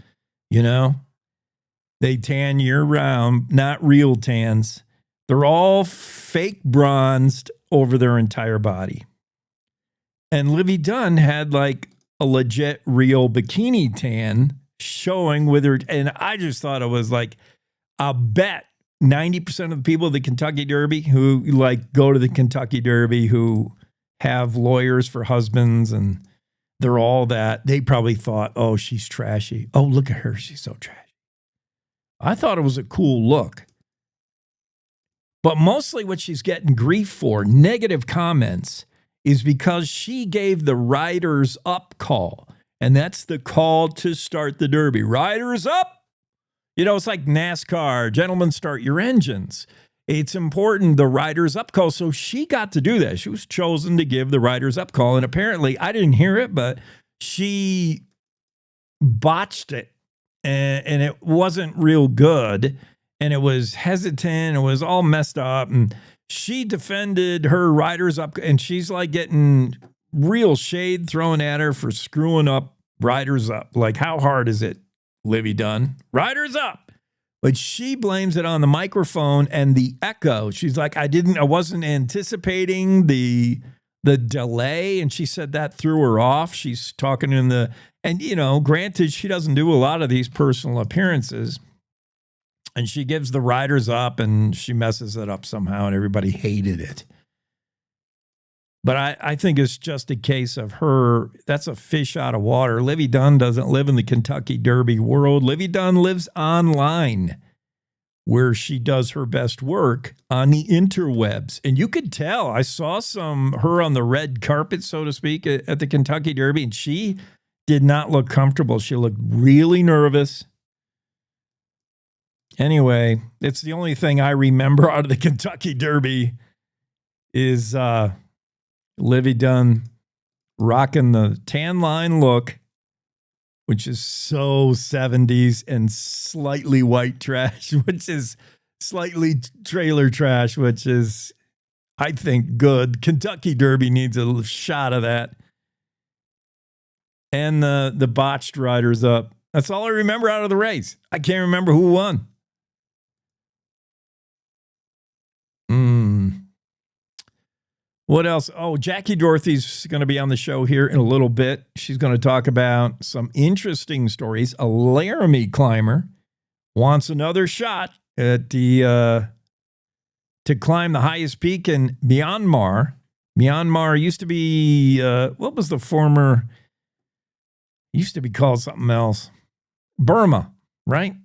They tan year round, not real tans. They're all fake bronzed over their entire body. And Livy Dunn had like a legit real bikini tan showing with her. And I just thought it was like, I'll bet 90% of the people at the Kentucky Derby who go to the Kentucky Derby who have lawyers for husbands and they're all that. They probably thought, oh, she's trashy. Oh, look at her. She's so trashy. I thought it was a cool look. But mostly what she's getting grief for, negative comments, is because she gave the riders up call. And that's the call to start the Derby. Riders up! You know, it's like NASCAR. Gentlemen, start your engines. It's important, the riders up call. So she got to do that. She was chosen to give the riders up call. And apparently, I didn't hear it, but she botched it. And it wasn't real good. And it was hesitant. It was all messed up. And she defended her riders up. And she's like getting real shade thrown at her for screwing up riders up. Like, how hard is it, Livy Dunn? Riders up. But she blames it on the microphone and the echo. She's like, I wasn't anticipating the delay. And she said that threw her off. She's talking and, you know, granted, she doesn't do a lot of these personal appearances. And she gives the riders up and she messes it up somehow and everybody hated it. But I think it's just a case of her. That's a fish out of water. Livy Dunn doesn't live in the Kentucky Derby world. Livy Dunn lives online where she does her best work on the interwebs. And you could tell. I saw her on the red carpet, so to speak, at the Kentucky Derby, and she did not look comfortable. She looked really nervous. Anyway, it's the only thing I remember out of the Kentucky Derby is Livy Dunn rocking the tan line look, which is so 70s, and slightly white trash, which is slightly trailer trash, which is, I think, good. Kentucky Derby needs a shot of that. And the botched riders up. That's all I remember out of the race. I can't remember who won. What else? Oh, Jackie Dorothy's going to be on the show here in a little bit. She's going to talk about some interesting stories. A Laramie climber wants another shot at to climb the highest peak in Myanmar. Myanmar used to be, what was the former, used to be called something else. Burma, right?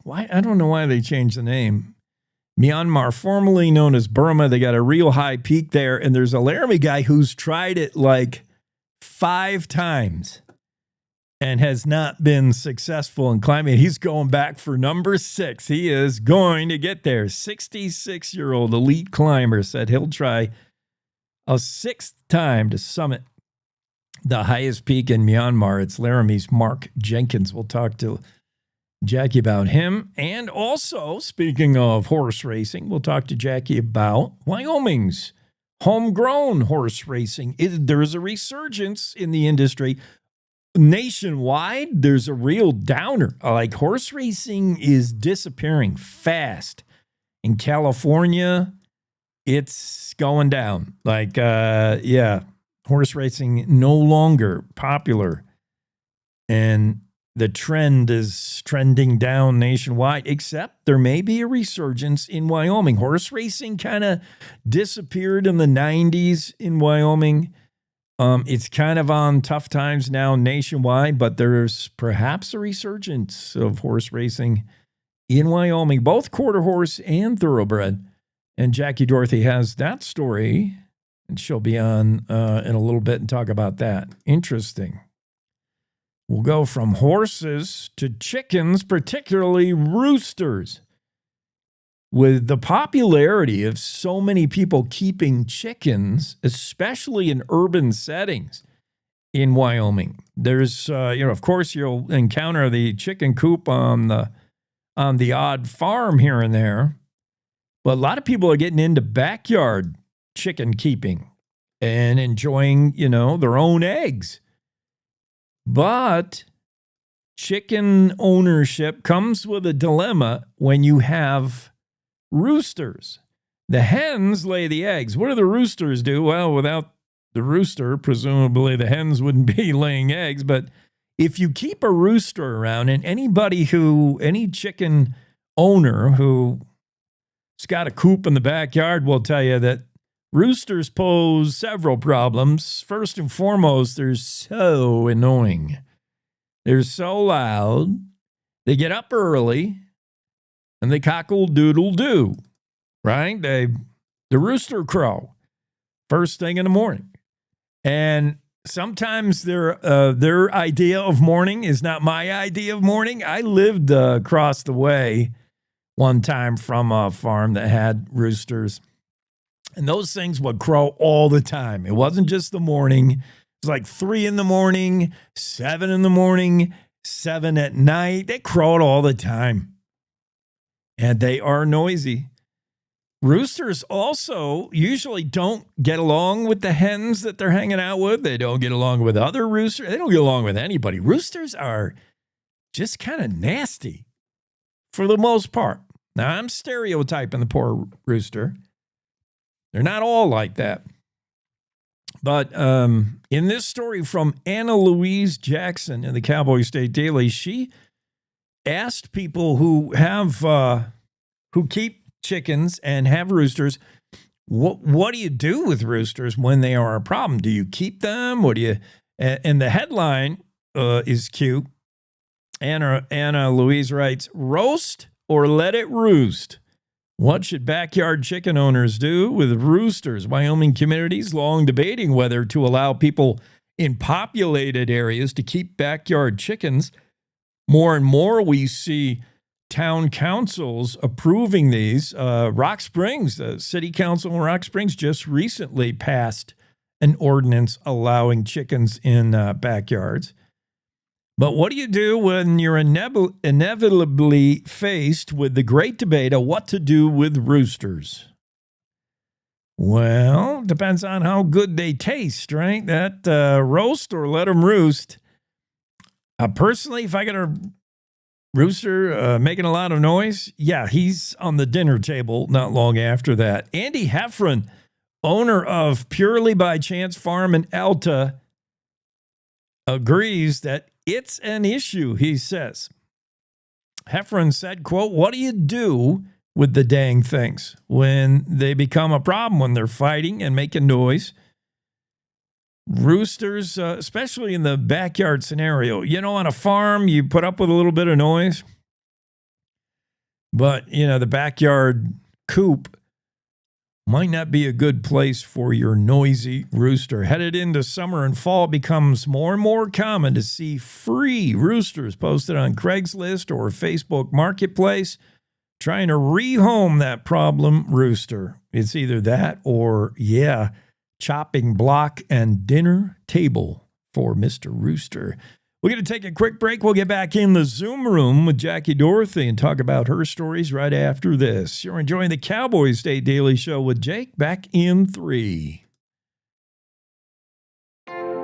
Why? I don't know why they changed the name. Myanmar, formerly known as Burma, they got a real high peak there. And there's a Laramie guy who's tried it like 5 times and has not been successful in climbing. He's going back for number 6. He is going to get there. 66-year-old elite climber said he'll try a 6th time to summit the highest peak in Myanmar. It's Laramie's Mark Jenkins. We'll talk to Jackie about him. And also, speaking of horse racing, we'll talk to Jackie about Wyoming's homegrown horse racing. There's a resurgence in the industry. Nationwide, there's a real downer. Like, horse racing is disappearing fast. In California, it's going down. Like, horse racing no longer popular. And the trend is trending down nationwide, except there may be a resurgence in Wyoming. Horse racing kind of disappeared in the 90s in Wyoming. It's kind of on tough times now nationwide, but there's perhaps a resurgence of horse racing in Wyoming, both quarter horse and thoroughbred. And Jackie Dorothy has that story, and she'll be on in a little bit and talk about that. Interesting. We'll go from horses to chickens, particularly roosters. With the popularity of so many people keeping chickens, especially in urban settings in Wyoming, there's, of course, you'll encounter the chicken coop on the odd farm here and there. But a lot of people are getting into backyard chicken keeping and enjoying, their own eggs. But chicken ownership comes with a dilemma when you have roosters. The hens lay the eggs. What do the roosters do? Well, without the rooster, presumably the hens wouldn't be laying eggs. But if you keep a rooster around, and any chicken owner who's got a coop in the backyard will tell you that Roosters pose several problems. First and foremost, they're so annoying. They're so loud. They get up early and they cockle-doodle-doo, right? The rooster crow, first thing in the morning. And sometimes their idea of morning is not my idea of morning. I lived across the way one time from a farm that had roosters. And those things would crow all the time. It wasn't just the morning. It was like 3 in the morning, 7 in the morning, 7 at night. They crowed all the time. And they are noisy. Roosters also usually don't get along with the hens that they're hanging out with. They don't get along with other roosters. They don't get along with anybody. Roosters are just kind of nasty for the most part. Now, I'm stereotyping the poor rooster. They're not all like that. But in this story from Anna Louise Jackson in the Cowboy State Daily, she asked people who keep chickens and have roosters, what do you do with roosters when they are a problem? Do you keep them? What do you? And the headline is cute. Anna Louise writes, "Roast or let it roost? What should backyard chicken owners do with roosters?" Wyoming communities long debating whether to allow people in populated areas to keep backyard chickens. More and more we see town councils approving these. Rock Springs, the city council in Rock Springs just recently passed an ordinance allowing chickens in backyards. But what do you do when you're inevitably faced with the great debate of what to do with roosters? Well, depends on how good they taste, right? That roast or let them roost. Personally, if I got a rooster making a lot of noise, yeah, he's on the dinner table not long after that. Andy Heffron, owner of Purely by Chance Farm in Alta, agrees that it's an issue, he says. Heffron said, quote, "What do you do with the dang things when they become a problem, when they're fighting and making noise?" Roosters, especially in the backyard scenario. You know, on a farm, you put up with a little bit of noise. But, you know, the backyard coop might not be a good place for your noisy rooster. Headed into summer and fall, it becomes more and more common to see free roosters posted on Craigslist or Facebook Marketplace trying to rehome that problem rooster. It's either that or, chopping block and dinner table for Mr. Rooster. We're going to take a quick break. We'll get back in the Zoom room with Jackie Dorothy and talk about her stories right after this. You're enjoying the Cowboy State Daily Show with Jake. Back in 3.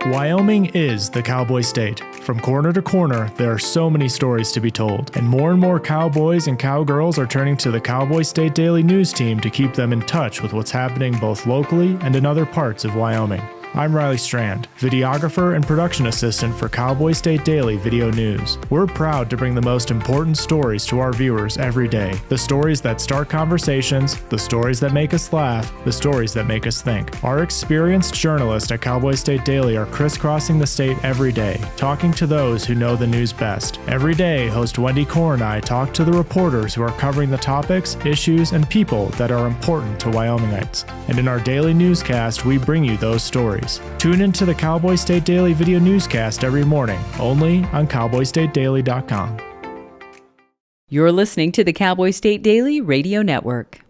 Wyoming is the Cowboy State. From corner to corner, there are so many stories to be told, and more cowboys and cowgirls are turning to the Cowboy State Daily News team to keep them in touch with what's happening both locally and in other parts of Wyoming. I'm Riley Strand, videographer and production assistant for Cowboy State Daily Video News. We're proud to bring the most important stories to our viewers every day. The stories that start conversations, the stories that make us laugh, the stories that make us think. Our experienced journalists at Cowboy State Daily are crisscrossing the state every day, talking to those who know the news best. Every day, host Wendy Core and I talk to the reporters who are covering the topics, issues, and people that are important to Wyomingites. And in our daily newscast, we bring you those stories. Tune into the Cowboy State Daily Video Newscast every morning, only on CowboyStateDaily.com. You're listening to the Cowboy State Daily Radio Network.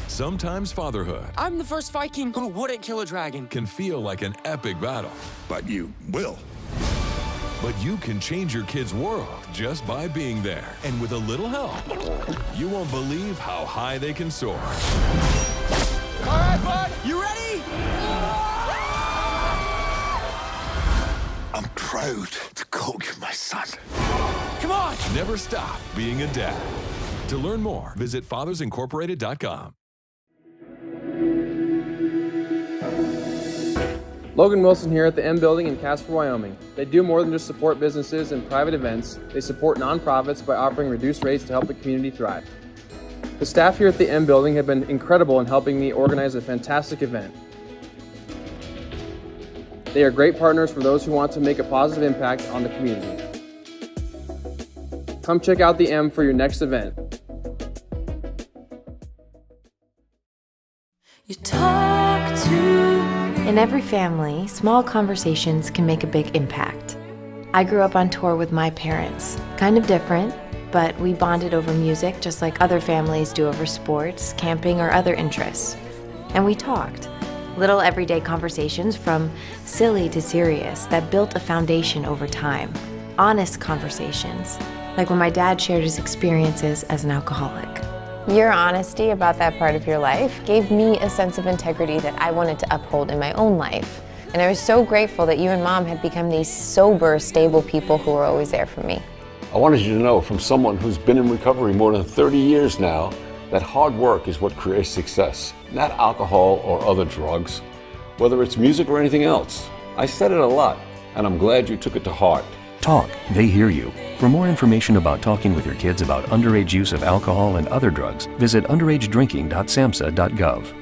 Sometimes fatherhood I'm the first Viking who wouldn't kill a dragon. Can feel like an epic battle. But you will. But you can change your kid's world just by being there. And with a little help, you won't believe how high they can soar. All right, bud, you ready? I'm proud to call you my son. Come on! Never stop being a dad. To learn more, visit fathersincorporated.com. Logan Wilson here at the M Building in Casper, Wyoming. They do more than just support businesses and private events. They support nonprofits by offering reduced rates to help the community thrive. The staff here at the M Building have been incredible in helping me organize a fantastic event. They are great partners for those who want to make a positive impact on the community. Come check out the M for your next event. In every family, small conversations can make a big impact. I grew up on tour with my parents. Kind of different, but we bonded over music just like other families do over sports, camping, or other interests. And we talked. Little everyday conversations from silly to serious that built a foundation over time. Honest conversations, like when my dad shared his experiences as an alcoholic. Your honesty about that part of your life gave me a sense of integrity that I wanted to uphold in my own life. And I was so grateful that you and Mom had become these sober, stable people who were always there for me. I wanted you to know from someone who's been in recovery more than 30 years now that hard work is what creates success, not alcohol or other drugs, whether it's music or anything else. I said it a lot, and I'm glad you took it to heart. Talk, they hear you. For more information about talking with your kids about underage use of alcohol and other drugs, visit underagedrinking.samhsa.gov.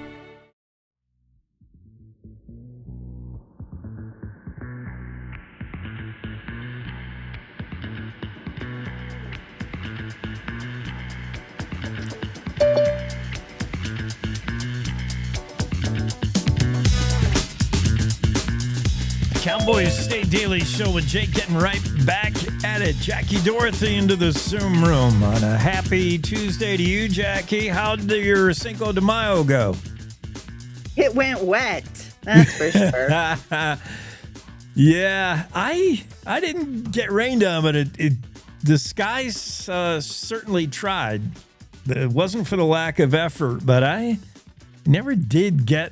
Cowboy State Daily Show with Jake getting right back at it. Jackie Dorothy into the Zoom room on a happy Tuesday to you, Jackie. How did your Cinco de Mayo go? It went wet, that's for sure. Yeah, I didn't get rained on, but the skies certainly tried. It wasn't for the lack of effort, but I never did get,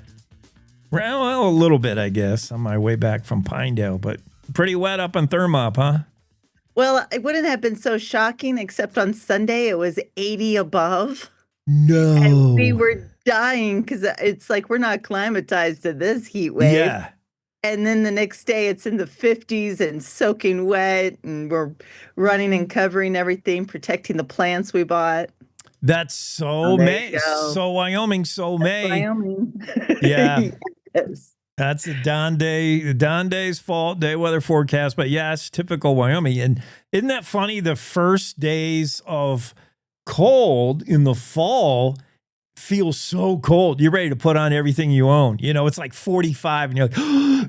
well, a little bit, I guess, on my way back from Pinedale, but pretty wet up in Thermop, huh? Well, it wouldn't have been so shocking, except on Sunday it was 80 above. No. And we were dying because it's like we're not climatized to this heat wave. Yeah. And then the next day it's in the 50s and soaking wet, and we're running and covering everything, protecting the plants we bought. That's so May. So Wyoming, so May. Wyoming. Yeah. Yes. That's a Don Day's fault, day weather forecast. But yeah, it's typical Wyoming. And isn't that funny? The first days of cold in the fall feel so cold. You're ready to put on everything you own. You know, it's like 45 and you're like,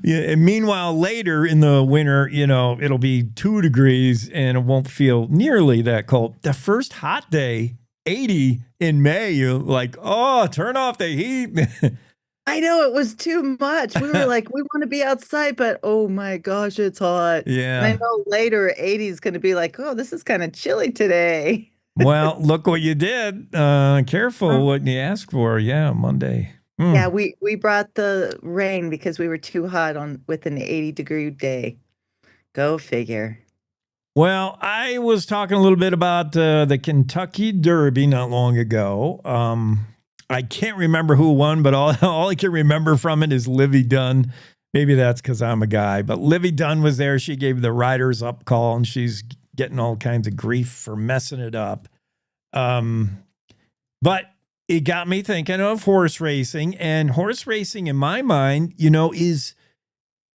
yeah. And meanwhile, later in the winter, you know, it'll be 2 degrees and it won't feel nearly that cold. The first hot day, 80 in May, you're like, oh, turn off the heat. I know, it was too much. We were like, we want to be outside, but oh my gosh, it's hot. Yeah. And I know later 80 is going to be like, oh, this is kind of chilly today. Well, look what you did. Careful what you ask for. Yeah, Monday. Yeah, we brought the rain because we were too hot with an 80-degree day. Go figure. Well, I was talking a little bit about the Kentucky Derby not long ago. I can't remember who won, but all I can remember from it is Livy Dunn. Maybe that's because I'm a guy, but Livy Dunn was there. She gave the riders up call, and she's getting all kinds of grief for messing it up. But it got me thinking of horse racing, and horse racing in my mind, you know, it's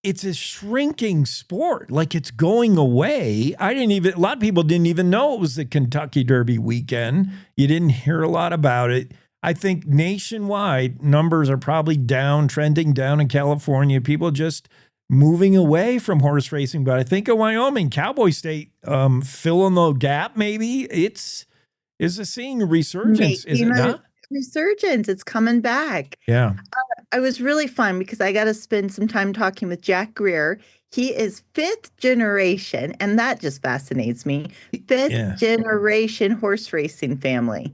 a shrinking sport. Like, it's going away. A lot of people didn't even know it was the Kentucky Derby weekend. You didn't hear a lot about it. I think nationwide numbers are probably trending down in California. People just moving away from horse racing. But I think of Wyoming, Cowboy State, filling the gap. Maybe is seeing a resurgence. Is it not? Resurgence. It's coming back. Yeah. I was really fun because I got to spend some time talking with Jack Greer. He is 5th generation, and that just fascinates me. 5th generation horse racing family.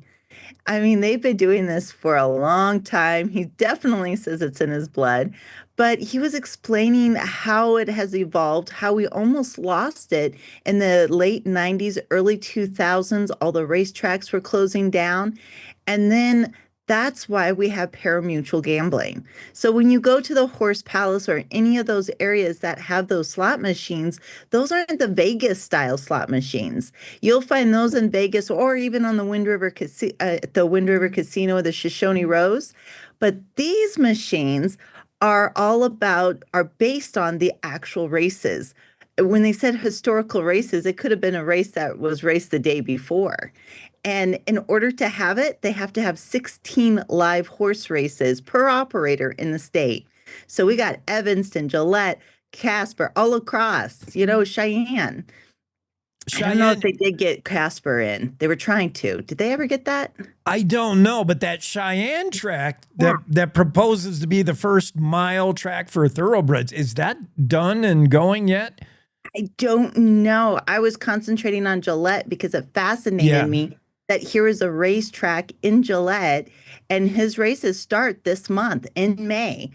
I mean, they've been doing this for a long time. He definitely says it's in his blood, but he was explaining how it has evolved, how we almost lost it in the late 90s, early 2000s. All the racetracks were closing down. And then That's why we have parimutuel gambling. So when you go to the Horse Palace or any of those areas that have those slot machines, those aren't the Vegas style slot machines. You'll find those in Vegas or even on the Wind River Casino or the Shoshone Rose. But these machines are based on the actual races. When they said historical races, it could have been a race that was raced the day before. And in order to have it, they have to have 16 live horse races per operator in the state. So we got Evanston, Gillette, Casper, all across, Cheyenne. I don't know if they did get Casper in. They were trying to. Did they ever get that? I don't know, but that Cheyenne track that proposes to be the first mile track for thoroughbreds, is that done and going yet? I don't know. I was concentrating on Gillette because it fascinated me that here is a racetrack in Gillette, and his races start this month in May.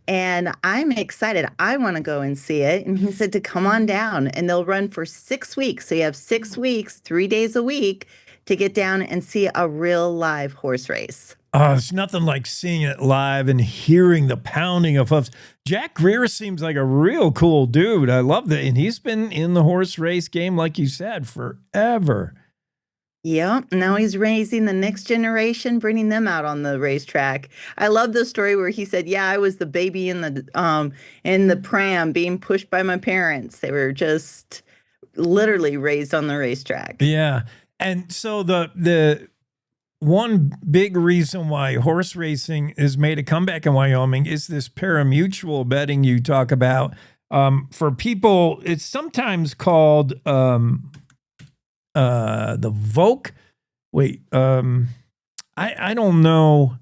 And I'm excited. I want to go and see it. And he said to come on down, and they'll run for 6 weeks. So you have 6 weeks, 3 days a week to get down and see a real live horse race. Oh, it's nothing like seeing it live and hearing the pounding of hoofs. Jack Greer seems like a real cool dude. I love that. And he's been in the horse race game, like you said, forever. Yeah, now he's raising the next generation, bringing them out on the racetrack. I love the story where he said, "Yeah, I was the baby in the pram being pushed by my parents. They were just literally raised on the racetrack." Yeah, and so the one big reason why horse racing has made a comeback in Wyoming is this parimutuel betting you talk about. For people, it's sometimes called the Voke. Wait, I don't know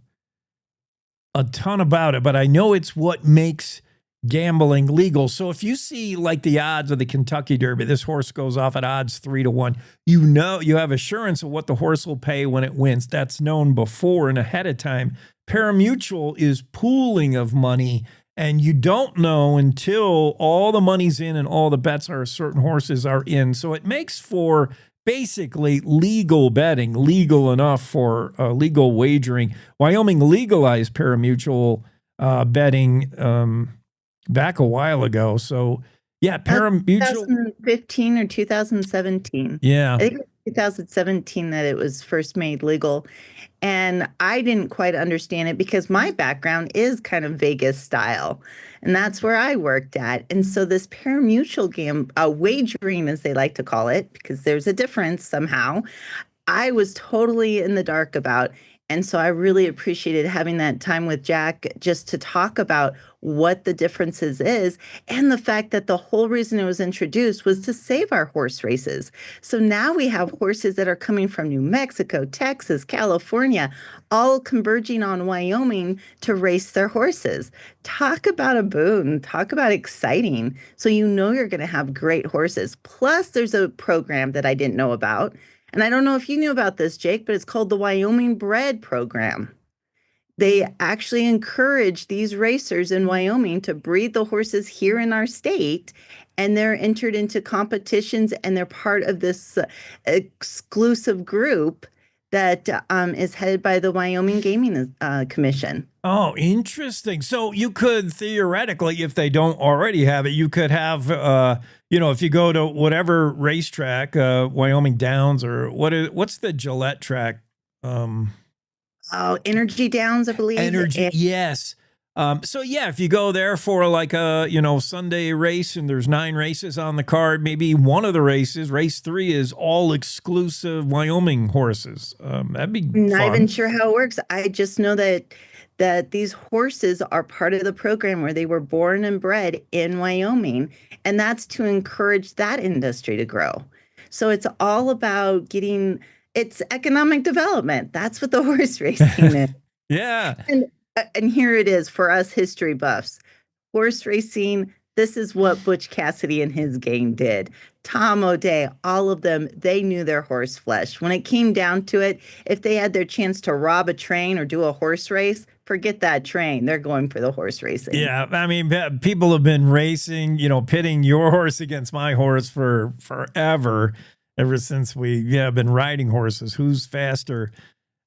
a ton about it, but I know it's what makes gambling legal. So if you see like the odds of the Kentucky Derby, this horse goes off at odds 3-1, you have assurance of what the horse will pay when it wins. That's known before and ahead of time. Parimutuel is pooling of money, and you don't know until all the money's in and all the bets are certain horses are in. So it makes for basically legal betting, legal enough for legal wagering. Wyoming legalized parimutuel betting back a while ago. So yeah, parimutuel. 2015 or 2017. Yeah. I think it was 2017 that it was first made legal. And I didn't quite understand it because my background is kind of Vegas style. And that's where I worked at. And so this parimutuel wagering, as they like to call it, because there's a difference somehow, I was totally in the dark about. And so I really appreciated having that time with Jack just to talk about what the differences is, and the fact that the whole reason it was introduced was to save our horse races. So now we have horses that are coming from New Mexico, Texas, California, all converging on Wyoming to race their horses. Talk about a boon, talk about exciting. So you know you're going to have great horses. Plus there's a program that I didn't know about. And I don't know if you knew about this, Jake, but it's called the Wyoming Bred Program. They actually encourage these racers in Wyoming to breed the horses here in our state, and they're entered into competitions, and they're part of this exclusive group that is headed by the Wyoming Gaming Commission. Oh, interesting. So you could theoretically, if they don't already have it, you could have, if you go to whatever racetrack, Wyoming Downs, or what's the Gillette track? Energy Downs, I believe. Energy, yes. So yeah, if you go there for like a Sunday race and there's 9 races on the card, maybe one of the races, race 3, is all exclusive Wyoming horses. That'd be not fun. even sure how it works. I just know that these horses are part of the program where they were born and bred in Wyoming, and that's to encourage that industry to grow. So it's all about it's economic development. That's what the horse racing is. Yeah. And here it is for us history buffs. Horse racing, this is what Butch Cassidy and his gang did. Tom O'Day, all of them, they knew their horse flesh. When it came down to it, if they had their chance to rob a train or do a horse race, forget that train. They're going for the horse racing. Yeah, I mean, people have been racing, pitting your horse against my horse for forever, ever since we have been riding horses. Who's faster?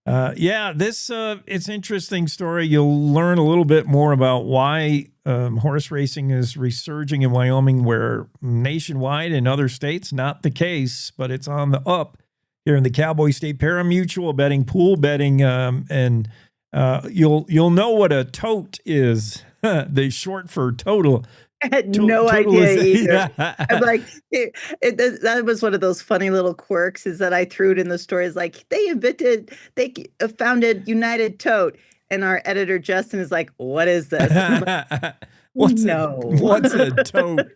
Yeah, this it's interesting story. You'll learn a little bit more about why horse racing is resurging in Wyoming, where nationwide in other states not the case, but it's on the up here in the Cowboy State. Parimutuel betting, pool betting, and you'll know what a tote is. The short for total. I had no idea either. Yeah. I'm like, that was one of those funny little quirks is that I threw it in the story. Is like they founded United Tote, and our editor Justin is like, "What is this?" Like, what's a tote?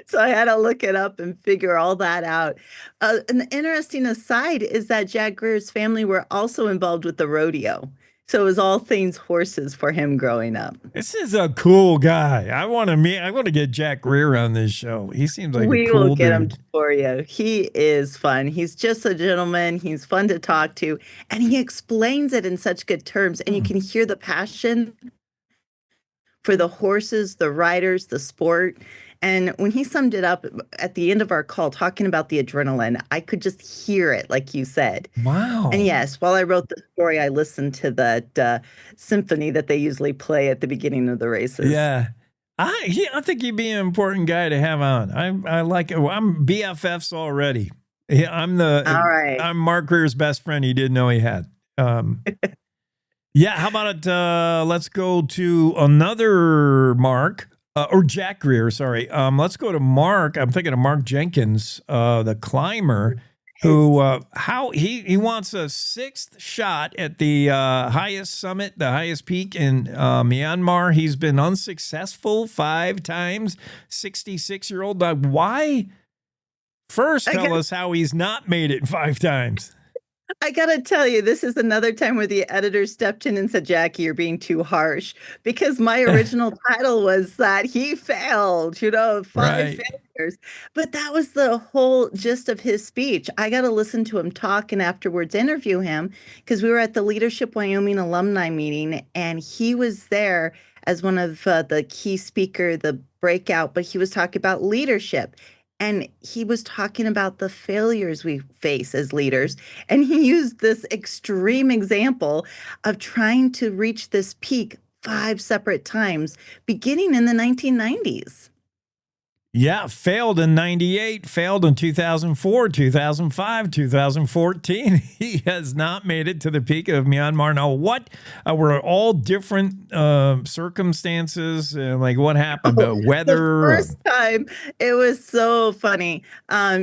So I had to look it up and figure all that out. An interesting aside is that Jack Greer's family were also involved with the rodeo. So it was all things horses for him growing up. This is a cool guy. I want to get Jack Greer on this show. He seems like We a cool will get him dude. for you. He is fun. He's just a gentleman. He's fun to talk to, and he explains it in such good terms. And you can hear the passion for the horses, the riders, the sport. And when he summed it up at the end of our call, talking about the adrenaline, I could just hear it, like you said. Wow. And yes, while I wrote the story, I listened to that symphony that they usually play at the beginning of the races. Yeah. I think he'd be an important guy to have on. I like it. I'm BFFs already. I'm All right. I'm Mark Greer's best friend. He didn't know he had. Yeah. How about it? Let's go to another Mark. Or Jack Greer, sorry. Let's go to Mark. I'm thinking of Mark Jenkins, the climber, who he wants a 6th shot at the highest summit, the highest peak in Myanmar. He's been unsuccessful 5 times. 66-year-old. Why? First, tell us how he's not made it 5 times. I gotta tell you, this is another time where the editor stepped in and said, Jackie, you're being too harsh. Because my original title was that he failed, 5 failures. But that was the whole gist of his speech. I got to listen to him talk and afterwards interview him because we were at the Leadership Wyoming alumni meeting and he was there as one of the key speaker, the breakout, but he was talking about leadership. And he was talking about the failures we face as leaders. And he used this extreme example of trying to reach this peak 5 separate times, beginning in the 1990s. Yeah, failed in 98, failed in 2004, 2005, 2014. He has not made it to the peak of Myanmar. Now, what were all different circumstances? Like what happened? Weather? The first time, it was so funny. I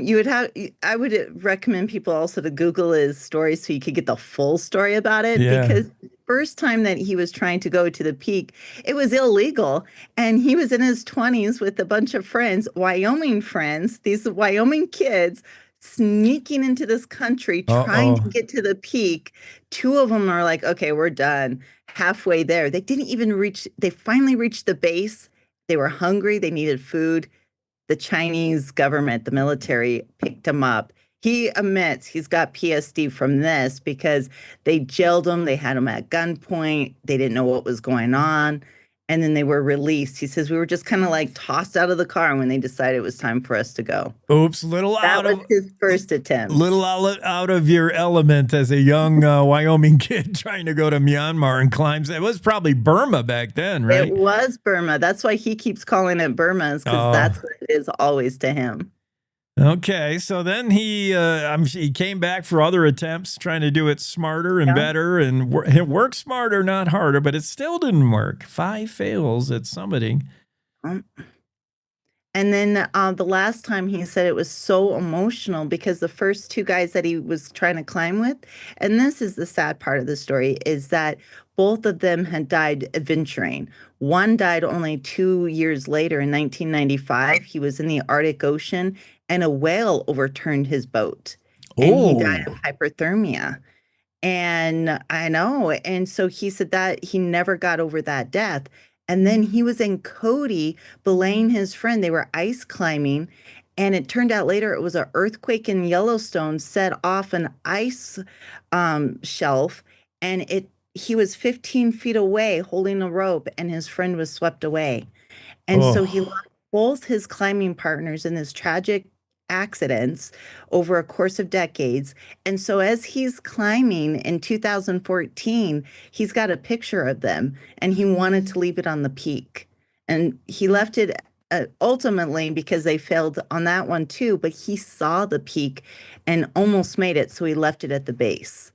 would recommend people also to Google his story so you could get the full story about it. Yeah. Because first time that he was trying to go to the peak, it was illegal. And he was in his 20s with a bunch of friends, Wyoming friends, these Wyoming kids sneaking into this country, trying to get to the peak. 2 of them are like, okay, we're done. Halfway there. They finally reached the base. They were hungry. They needed food. The Chinese government, the military, picked him up. He admits he's got PSD from this because they jailed him. They had him at gunpoint. They didn't know what was going on. And then they were released. He says, we were just kind of like tossed out of the car when they decided it was time for us to go. Oops, That was his first attempt. Little out of your element as a young Wyoming kid trying to go to Myanmar and climbs. It was probably Burma back then, right? It was Burma. That's why he keeps calling it Burma, because that's what it is always to him. Okay, so then he came back for other attempts, trying to do it smarter and better, and it worked smarter, not harder, but it still didn't work. 5 fails at summiting. And then the last time he said it was so emotional because the first 2 guys that he was trying to climb with, and this is the sad part of the story, is that both of them had died adventuring. One died only 2 years later in 1995. He was in the Arctic Ocean and a whale overturned his boat. And he died of hypothermia. And I know. And so he said that he never got over that death. And then he was in Cody belaying his friend. They were ice climbing. And it turned out later it was an earthquake in Yellowstone set off an ice shelf. And he was 15 feet away holding a rope and his friend was swept away. And so he lost both his climbing partners in this tragic accidents over a course of decades. And so as he's climbing in 2014, he's got a picture of them and he wanted to leave it on the peak. And he left it ultimately because they failed on that one too, but he saw the peak and almost made it. So he left it at the base.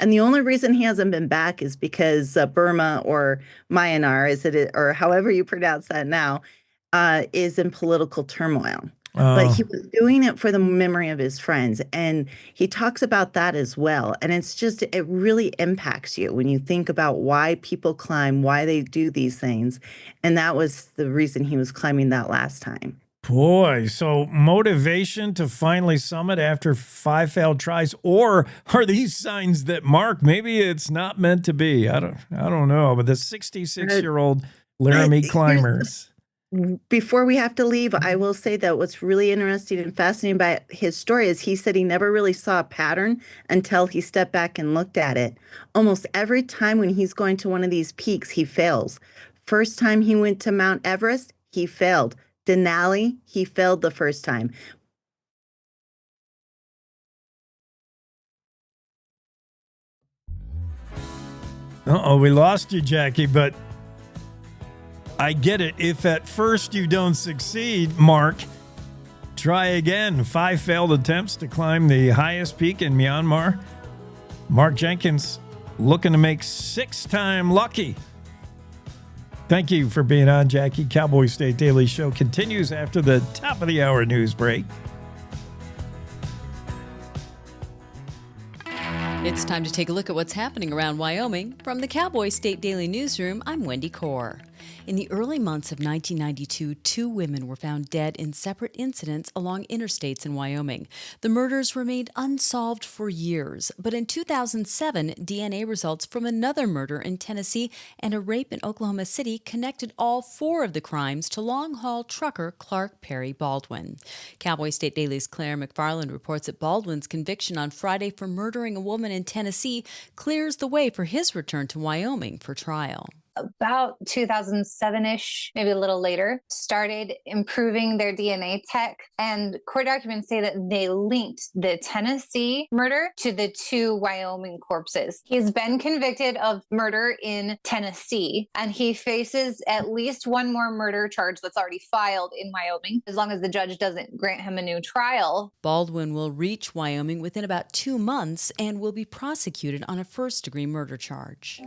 And the only reason he hasn't been back is because Burma or Myanmar, or however you pronounce that now, is in political turmoil. But he was doing it for the memory of his friends. And he talks about that as well. And it really impacts you when you think about why people climb, why they do these things. And that was the reason he was climbing that last time. Boy, so motivation to finally summit after 5 failed tries, or are these signs that Mark, maybe it's not meant to be? I don't know, but the 66-year-old Laramie climbers. Before we have to leave, I will say that what's really interesting and fascinating about his story is he said he never really saw a pattern until he stepped back and looked at it. Almost every time when he's going to one of these peaks, he fails. First time he went to Mount Everest, he failed. Denali, he failed the first time. Uh-oh, we lost you, Jackie, but I get it. If at first you don't succeed, Mark, try again. 5 failed attempts to climb the highest peak in Myanmar. Mark Jenkins looking to make 6-time lucky. Thank you for being on, Jackie. Cowboy State Daily Show continues after the top of the hour news break. It's time to take a look at what's happening around Wyoming. From the Cowboy State Daily Newsroom, I'm Wendy Kaur. In the early months of 1992, 2 women were found dead in separate incidents along interstates in Wyoming. The murders remained unsolved for years, but in 2007, DNA results from another murder in Tennessee and a rape in Oklahoma City connected all 4 of the crimes to long-haul trucker Clark Perry Baldwin. Cowboy State Daily's Claire McFarland reports that Baldwin's conviction on Friday for murdering a woman in Tennessee clears the way for his return to Wyoming for trial. About 2007-ish, maybe a little later, started improving their DNA tech. And court documents say that they linked the Tennessee murder to the 2 Wyoming corpses. He's been convicted of murder in Tennessee, and he faces at least 1 more murder charge that's already filed in Wyoming, as long as the judge doesn't grant him a new trial. Baldwin will reach Wyoming within about 2 months and will be prosecuted on a first-degree murder charge.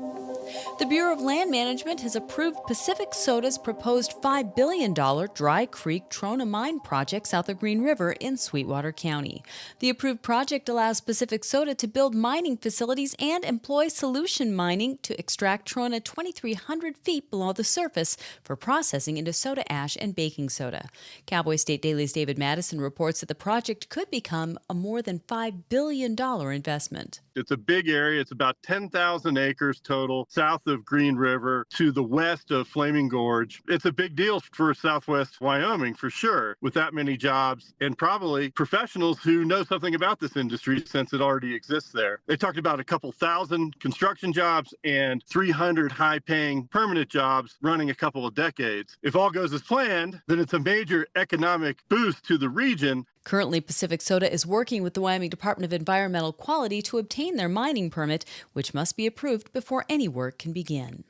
The Bureau of Land Management has approved Pacific Soda's proposed $5 billion Dry Creek Trona Mine project south of Green River in Sweetwater County. The approved project allows Pacific Soda to build mining facilities and employ solution mining to extract trona 2,300 feet below the surface for processing into soda ash and baking soda. Cowboy State Daily's David Madison reports that the project could become a more than $5 billion investment. It's a big area. It's about 10,000 acres total south of Green River to the west of Flaming Gorge. It's a big deal for Southwest Wyoming, for sure, with that many jobs and probably professionals who know something about this industry since it already exists there. They talked about a couple thousand construction jobs and 300 high-paying permanent jobs running a couple of decades. If all goes as planned, then it's a major economic boost to the region. Currently, Pacific Soda is working with the Wyoming Department of Environmental Quality to obtain their mining permit, which must be approved before any work can begin.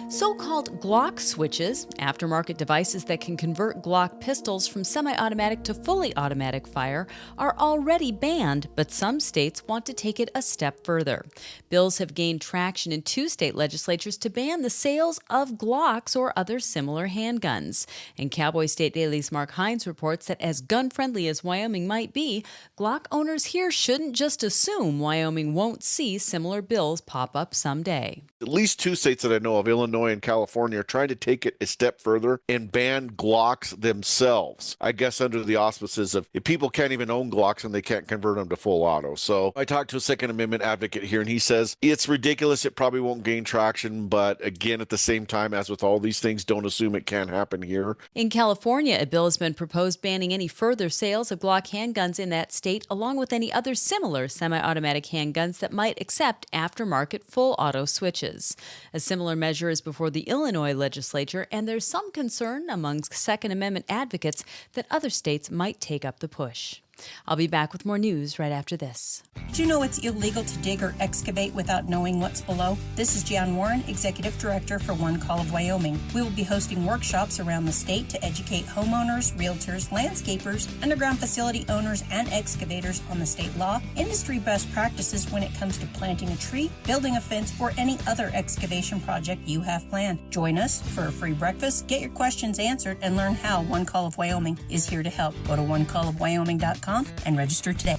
So-called Glock switches, aftermarket devices that can convert Glock pistols from semi-automatic to fully automatic fire, are already banned, but some states want to take it a step further. Bills have gained traction in 2 state legislatures to ban the sales of Glocks or other similar handguns. And Cowboy State Daily's Mark Hines reports that as gun-friendly as Wyoming might be, Glock owners here shouldn't just assume Wyoming won't see similar bills pop up someday. At least 2 states that I know of, Illinois and California, are trying to take it a step further and ban Glocks themselves. I guess under the auspices of if people can't even own Glocks and they can't convert them to full auto. So I talked to a Second Amendment advocate here and he says it's ridiculous. It probably won't gain traction. But again, at the same time, as with all these things, don't assume it can't happen here. In California, a bill has been proposed banning any further sales of Glock handguns in that state, along with any other similar semi-automatic handguns that might accept aftermarket full auto switches. A similar measure measure is before the Illinois legislature, and there's some concern among Second Amendment advocates that other states might take up the push. I'll be back with more news right after this. Do you know it's illegal to dig or excavate without knowing what's below? This is Jan Warren, Executive Director for One Call of Wyoming. We will be hosting workshops around the state to educate homeowners, realtors, landscapers, underground facility owners, and excavators on the state law, industry best practices when it comes to planting a tree, building a fence, or any other excavation project you have planned. Join us for a free breakfast, get your questions answered, and learn how One Call of Wyoming is here to help. Go to onecallofwyoming.com and register today.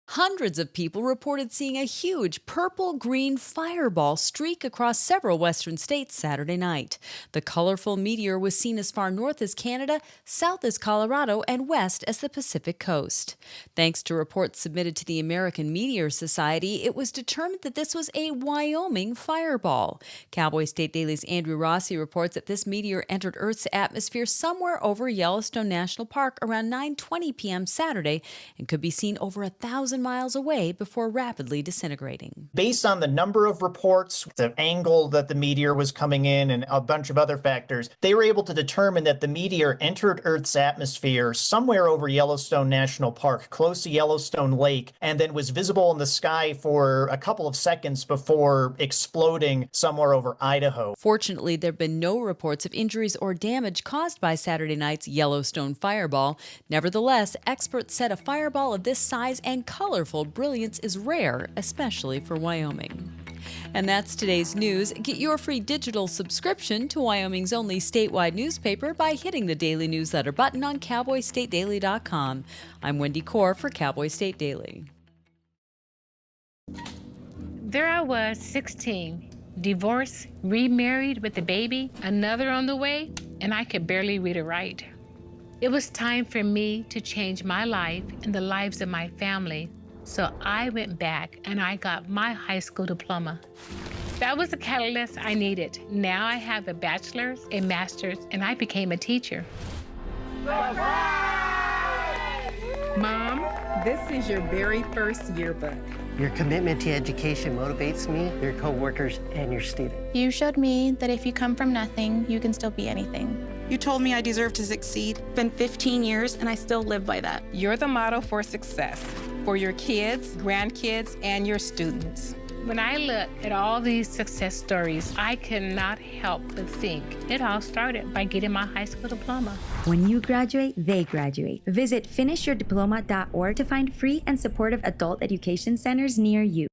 Hundreds of people reported seeing a huge purple-green fireball streak across several western states Saturday night. The colorful meteor was seen as far north as Canada, south as Colorado, and west as the Pacific coast. Thanks to reports submitted to the American Meteor Society, it was determined that this was a Wyoming fireball. Cowboy State Daily's Andrew Rossi reports that this meteor entered Earth's atmosphere somewhere over Yellowstone National Park around 9:20 p.m. Saturday and could be seen over 1,000 miles away before rapidly disintegrating. Based on the number of reports, the angle that the meteor was coming in, and a bunch of other factors, they were able to determine that the meteor entered Earth's atmosphere somewhere over Yellowstone National Park, close to Yellowstone Lake, and then was visible in the sky for a couple of seconds before exploding somewhere over Idaho. Fortunately, there have been no reports of injuries or damage caused by Saturday night's Yellowstone fireball. Nevertheless, experts said a fireball of this size and colorful brilliance is rare, especially for Wyoming. And that's today's news. Get your free digital subscription to Wyoming's only statewide newspaper by hitting the daily newsletter button on cowboystatedaily.com. I'm Wendy Core for Cowboy State Daily. There I was, 16, divorced, remarried with a baby, another on the way, and I could barely read or write. It was time for me to change my life and the lives of my family. So I went back and I got my high school diploma. That was the catalyst I needed. Now I have a bachelor's, a master's, and I became a teacher. Mom, this is your very first yearbook. Your commitment to education motivates me, your coworkers, and your students. You showed me that if you come from nothing, you can still be anything. You told me I deserve to succeed. It's been 15 years, and I still live by that. You're the model for success for your kids, grandkids, and your students. When I look at all these success stories, I cannot help but think it all started by getting my high school diploma. When you graduate, they graduate. Visit finishyourdiploma.org to find free and supportive adult education centers near you.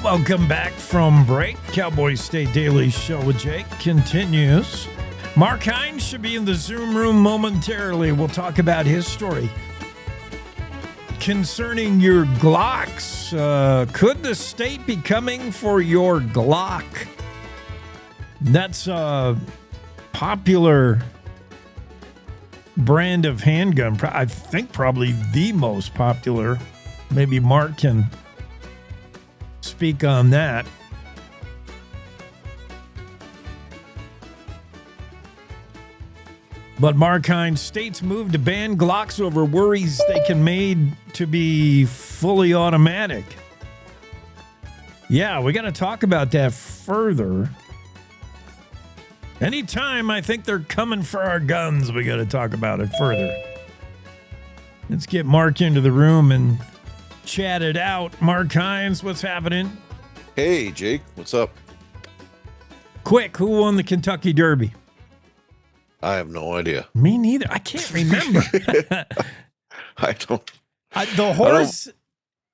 Welcome back from break. Cowboy State Daily Show with Jake continues. Mark Hines should be in the Zoom room momentarily. We'll talk about his story. Concerning your Glocks, could the state be coming for your Glock? That's a popular brand of handgun. I think probably the most popular. Maybe Mark can speak on that. But Mark Hines, states move to ban Glocks over worries they can made to be fully automatic. Yeah, we got to talk about that further. Anytime I think they're coming for our guns, we got to talk about it further. Let's get Mark into the room and chat it out. Mark Hines, what's happening? Hey, Jake, what's up? Quick, who won the Kentucky Derby? I have no idea. Me neither. I can't remember. I don't. The horse.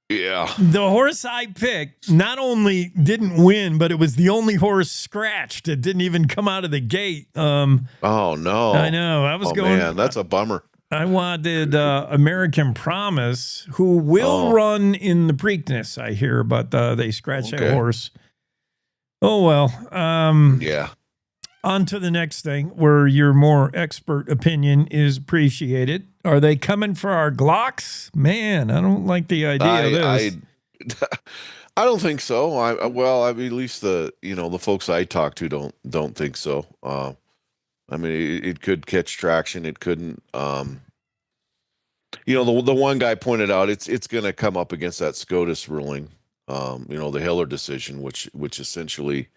Yeah. The horse I picked not only didn't win, but it was the only horse scratched. It didn't even come out of the gate. Oh, no. I know. I was going. Man, that's a bummer. I wanted American Promise, who will run in the Preakness, I hear, but they scratched that horse. Oh, well. Yeah. On to the next thing, where your more expert opinion is appreciated. Are they coming for our Glocks? Man, I don't like the idea of this. I don't think so. Well, I mean, at least the folks I talk to don't think so. I mean, it could catch traction. It couldn't. The one guy pointed out it's going to come up against that SCOTUS ruling. The Hiller decision, which essentially,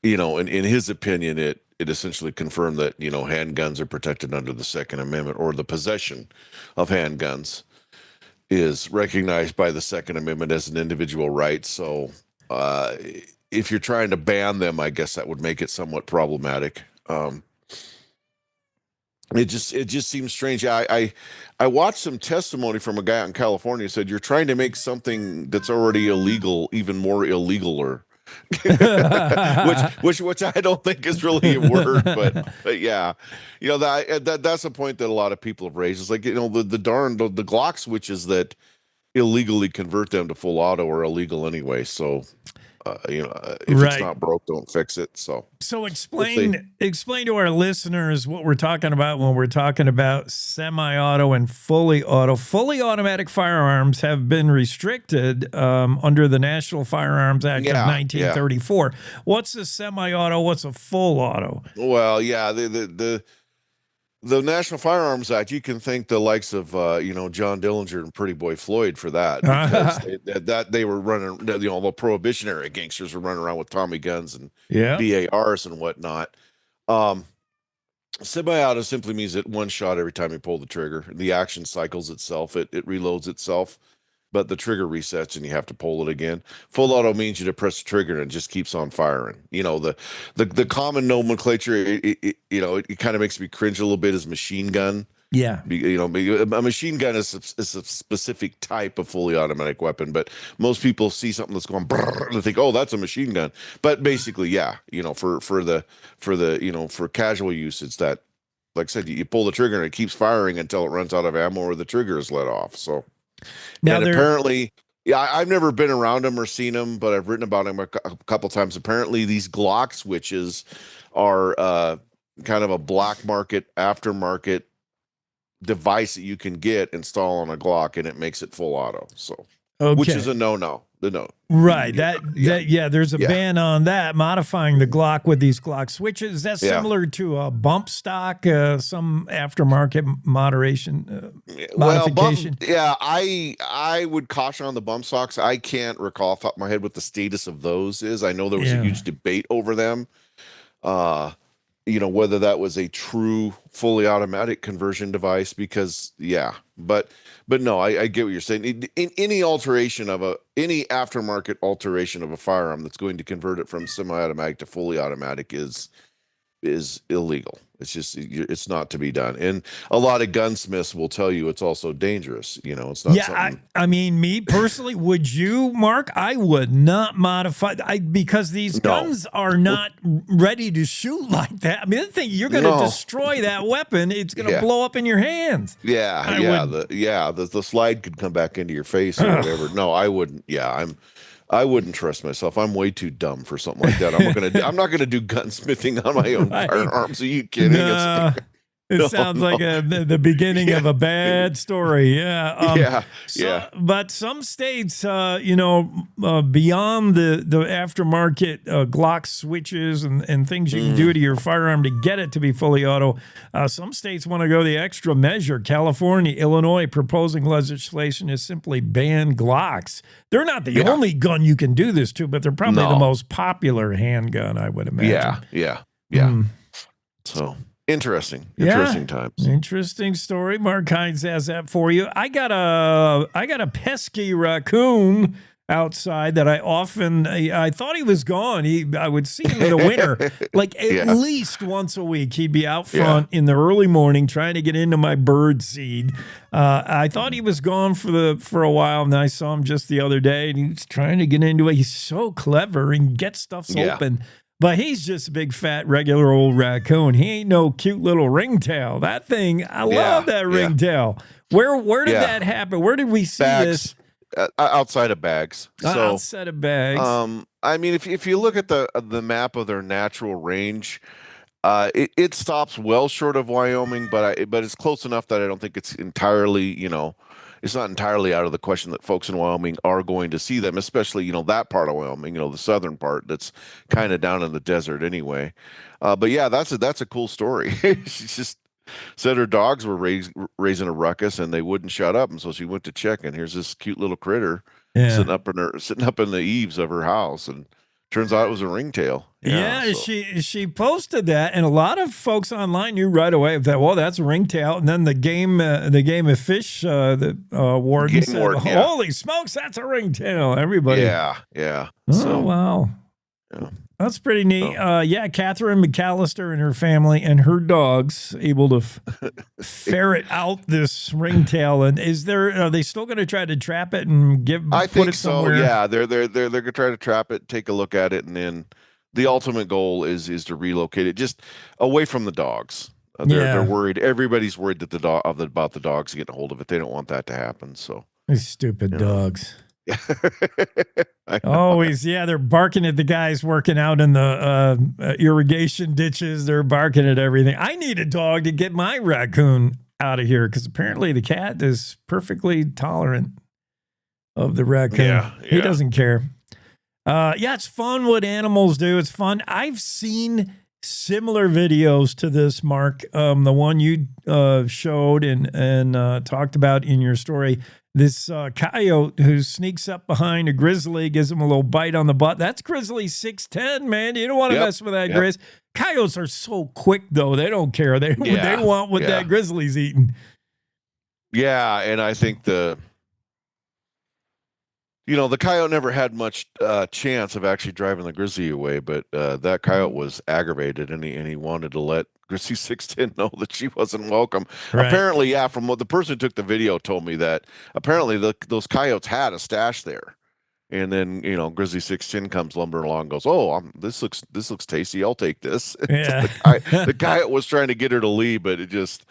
in his opinion, it essentially confirmed that handguns are protected under the Second Amendment, or the possession of handguns is recognized by the Second Amendment as an individual right. So, if you're trying to ban them, I guess that would make it somewhat problematic. It just seems strange. I watched some testimony from a guy out in California who said you're trying to make something that's already illegal even more illegaler. which I don't think is really a word, but yeah, that's a point that a lot of people have raised. It's like, the Glock switches that illegally convert them to full auto are illegal anyway. So if it's not broke, don't fix it. So explain to our listeners what we're talking about when we're talking about semi-auto and fully auto. Fully automatic firearms have been restricted under the National Firearms Act of 1934. Yeah. What's a semi-auto? What's a full auto? Well, yeah, the National Firearms Act, you can thank the likes of John Dillinger and Pretty Boy Floyd for that, because they were running, the prohibition-era gangsters were running around with Tommy guns and BARs and whatnot. Semi-auto simply means that one shot every time you pull the trigger. The action cycles itself, it reloads itself, but the trigger resets and you have to pull it again. Full auto means you to press the trigger and it just keeps on firing. The common nomenclature, it kind of makes me cringe a little bit, is machine gun. Yeah. A machine gun is a specific type of fully automatic weapon, but most people see something that's going brrr, and they think, oh, that's a machine gun. But basically, yeah, for casual use, it's that, like I said, you pull the trigger and it keeps firing until it runs out of ammo or the trigger is let off. So now, and apparently, I've never been around them or seen them, but I've written about them a couple times. Apparently, these Glock switches are kind of a black market, aftermarket device that you can get, install on a Glock, and it makes it full auto. So, which is a no. Right. There's a ban on that, modifying the Glock with these Glock switches. That's similar to a bump stock, some aftermarket modification. I would caution on the bump stocks. I can't recall off the top of my head what the status of those is. I know there was a huge debate over them. Whether that was a true fully automatic conversion device, because but no, I get what you're saying. In any aftermarket alteration of a firearm that's going to convert it from semi-automatic to fully automatic is illegal. It's just, it's not to be done. And a lot of gunsmiths will tell you it's also dangerous. It's not something. I mean, me personally, would you, Mark? I would not modify, because these guns are not ready to shoot like that. I mean, the thing, you're going to destroy that weapon. It's going to blow up in your hands. The slide could come back into your face or whatever. No, I wouldn't. I wouldn't trust myself. I'm way too dumb for something like that. I'm not gonna do gunsmithing on my own firearms. Are you kidding? No. It sounds like the beginning of a bad story. Yeah. But some states, beyond the aftermarket Glock switches and things you can do to your firearm to get it to be fully auto, some states want to go the extra measure. California, Illinois proposing legislation is simply ban Glocks. They're not the only gun you can do this to, but they're probably the most popular handgun, I would imagine. Yeah. So. Interesting times. Interesting story. Mark Hines has that for you. I got a pesky raccoon outside that I thought he was gone. I would see him in the winter, like at least once a week. He'd be out front in the early morning trying to get into my bird seed. I thought he was gone for a while, and I saw him just the other day, and he was trying to get into it. He's so clever and gets stuff open. But he's just a big, fat, regular old raccoon. He ain't no cute little ringtail. That thing, I love that ringtail. Where did that happen? Where did we see this? Outside of bags. Outside of bags. I mean, if you look at the map of their natural range, it stops well short of Wyoming, but it's close enough that I don't think it's entirely, it's not entirely out of the question that folks in Wyoming are going to see them, especially, that part of Wyoming, the southern part that's kind of down in the desert anyway. But yeah, that's a cool story. She just said her dogs were raising a ruckus and they wouldn't shut up, and so she went to check, and here's this cute little critter Yeah. sitting up in the eaves of her house, and turns out it was a ringtail. Yeah, she posted that, and a lot of folks online knew right away that, well, that's a ringtail. And then the game of fish, the warden said, "Holy smokes, that's a ringtail!" Everybody, yeah. Oh wow, that's pretty neat. Catherine McAllister and her family and her dogs able to ferret out this ringtail. And are they still going to try to trap it and I put think it somewhere? so. Yeah, they're going to try to trap it, take a look at it, and then the ultimate goal is to relocate it just away from the dogs. They're worried. Everybody's worried that about the dogs getting a hold of it. They don't want that to happen. So these stupid dogs. Always, they're barking at the guys working out in the irrigation ditches. They're barking at everything. I need a dog to get my raccoon out of here because apparently the cat is perfectly tolerant of the raccoon. He doesn't care. It's fun what animals do. It's fun. I've seen similar videos to this, Mark. The one you showed and talked about in your story. This coyote who sneaks up behind a grizzly, gives him a little bite on the butt. That's grizzly 6'10", man. You don't want to mess with that grizz. Coyotes are so quick, though. They don't care. They want what that grizzly's eating. Yeah, and I think the coyote never had much chance of actually driving the grizzly away, but that coyote was aggravated, and he wanted to let Grizzly 610 know that she wasn't welcome. Right. Apparently, from what the person who took the video told me, that apparently those coyotes had a stash there, and then Grizzly 610 comes lumbering along, and goes, "Oh, this looks tasty. I'll take this." Yeah. The coyote was trying to get her to leave, but it just.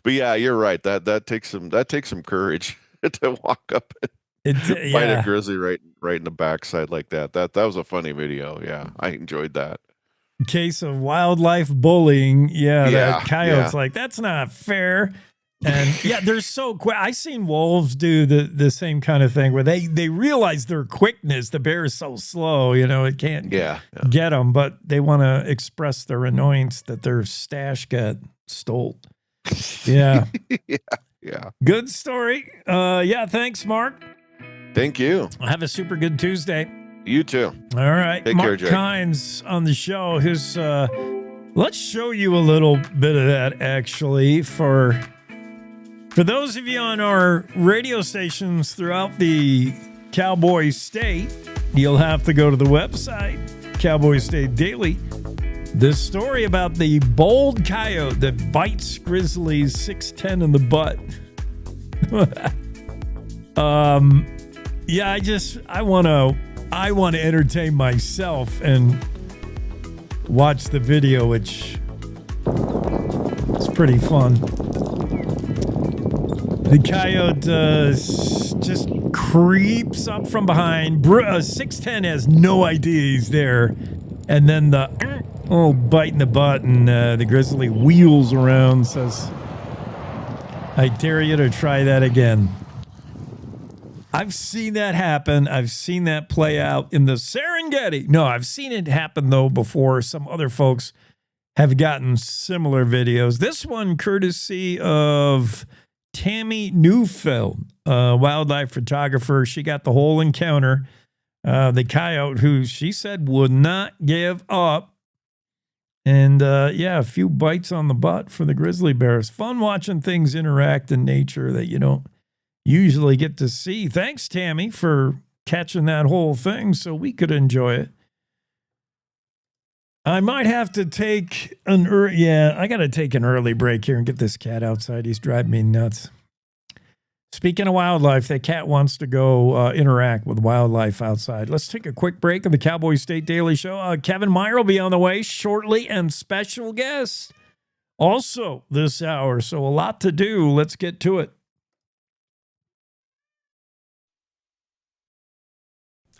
But yeah, you're right. That takes some courage to walk up and bite a grizzly right in the backside like that. That was a funny video. Yeah, I enjoyed that. Case of wildlife bullying. That coyote's like, that's not fair. And they're so quick. I seen wolves do the same kind of thing where they realize their quickness. The bear is so slow, it can't get them, but they want to express their annoyance that their stash got stole. Yeah. Yeah. Good story. Thanks, Mark. Thank you. Have a super good Tuesday. You too. All right. Take Mark care, Jake. Kynes on the show. Let's show you a little bit of that, actually, for those of you on our radio stations throughout the Cowboy State. You'll have to go to the website, Cowboy State Daily. This story about the bold coyote that bites Grizzly's 610 in the butt. I want to entertain myself and watch the video, which is pretty fun. The coyote just creeps up from behind. 610 has no idea he's there. And then the bite in the butt, and the grizzly wheels around, says, "I dare you to try that again." I've seen that happen. I've seen that play out in the Serengeti. No, I've seen it happen, though, before. Some other folks have gotten similar videos. This one courtesy of Tammy Neufeld, a wildlife photographer. She got the whole encounter. The coyote, who she said would not give up. And, a few bites on the butt for the grizzly bears. Fun watching things interact in nature that you don't usually get to see. Thanks, Tammy, for catching that whole thing so we could enjoy it. I might have to take I got to take an early break here and get this cat outside. He's driving me nuts. Speaking of wildlife, that cat wants to go interact with wildlife outside. Let's take a quick break of the Cowboy State Daily Show. Kevin Meyer will be on the way shortly, and special guests also this hour. So a lot to do. Let's get to it.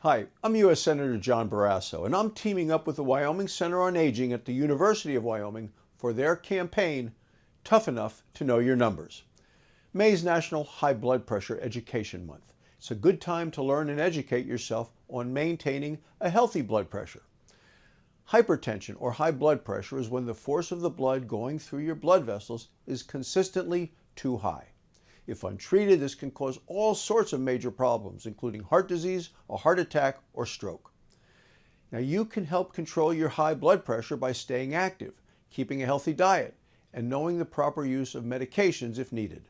Hi, I'm U.S. Senator John Barrasso, and I'm teaming up with the Wyoming Center on Aging at the University of Wyoming for their campaign, Tough Enough to Know Your Numbers. May is National High Blood Pressure Education Month. It's a good time to learn and educate yourself on maintaining a healthy blood pressure. Hypertension or high blood pressure is when the force of the blood going through your blood vessels is consistently too high. If untreated, this can cause all sorts of major problems, including heart disease, a heart attack, or stroke. Now, you can help control your high blood pressure by staying active, keeping a healthy diet, and knowing the proper use of medications if needed.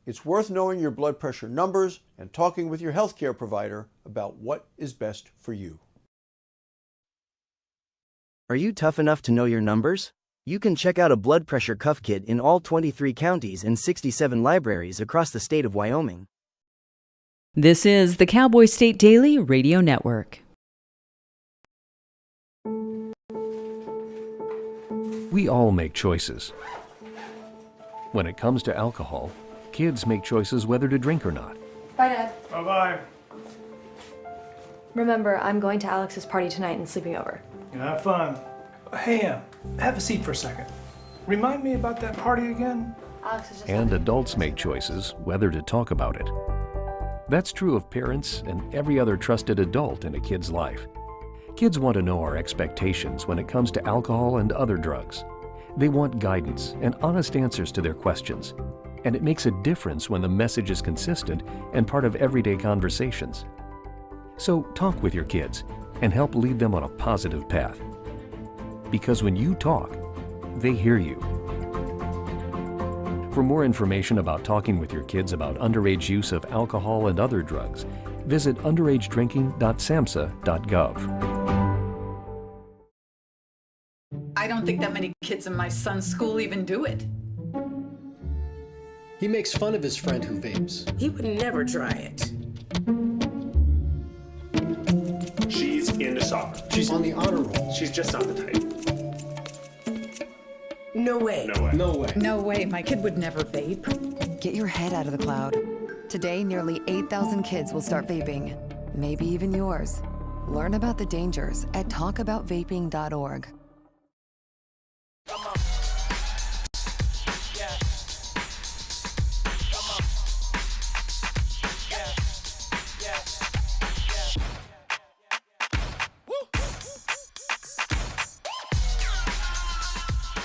It's worth knowing your blood pressure numbers and talking with your healthcare provider about what is best for you. Are you tough enough to know your numbers? You can check out a blood pressure cuff kit in all 23 counties and 67 libraries across the state of Wyoming. This is the Cowboy State Daily Radio Network. We all make choices. When it comes to alcohol, kids make choices whether to drink or not. Bye, Dad. Bye-bye. Remember, I'm going to Alex's party tonight and sleeping over. Have fun. Hey, have a seat for a second. Remind me about that party again? Alex is just And adults make choices whether to talk about it. That's true of parents and every other trusted adult in a kid's life. Kids want to know our expectations when it comes to alcohol and other drugs. They want guidance and honest answers to their questions. And it makes a difference when the message is consistent and part of everyday conversations. So talk with your kids and help lead them on a positive path. Because when you talk, they hear you. For more information about talking with your kids about underage use of alcohol and other drugs, visit underagedrinking.samhsa.gov. I don't think that many kids in my son's school even do it. He makes fun of his friend who vapes. He would never try it. She's into soccer. She's on the honor roll. She's just not the type. No way. No way. No way. No way. My kid would never vape. Get your head out of the cloud. Today, nearly 8,000 kids will start vaping. Maybe even yours. Learn about the dangers at talkaboutvaping.org.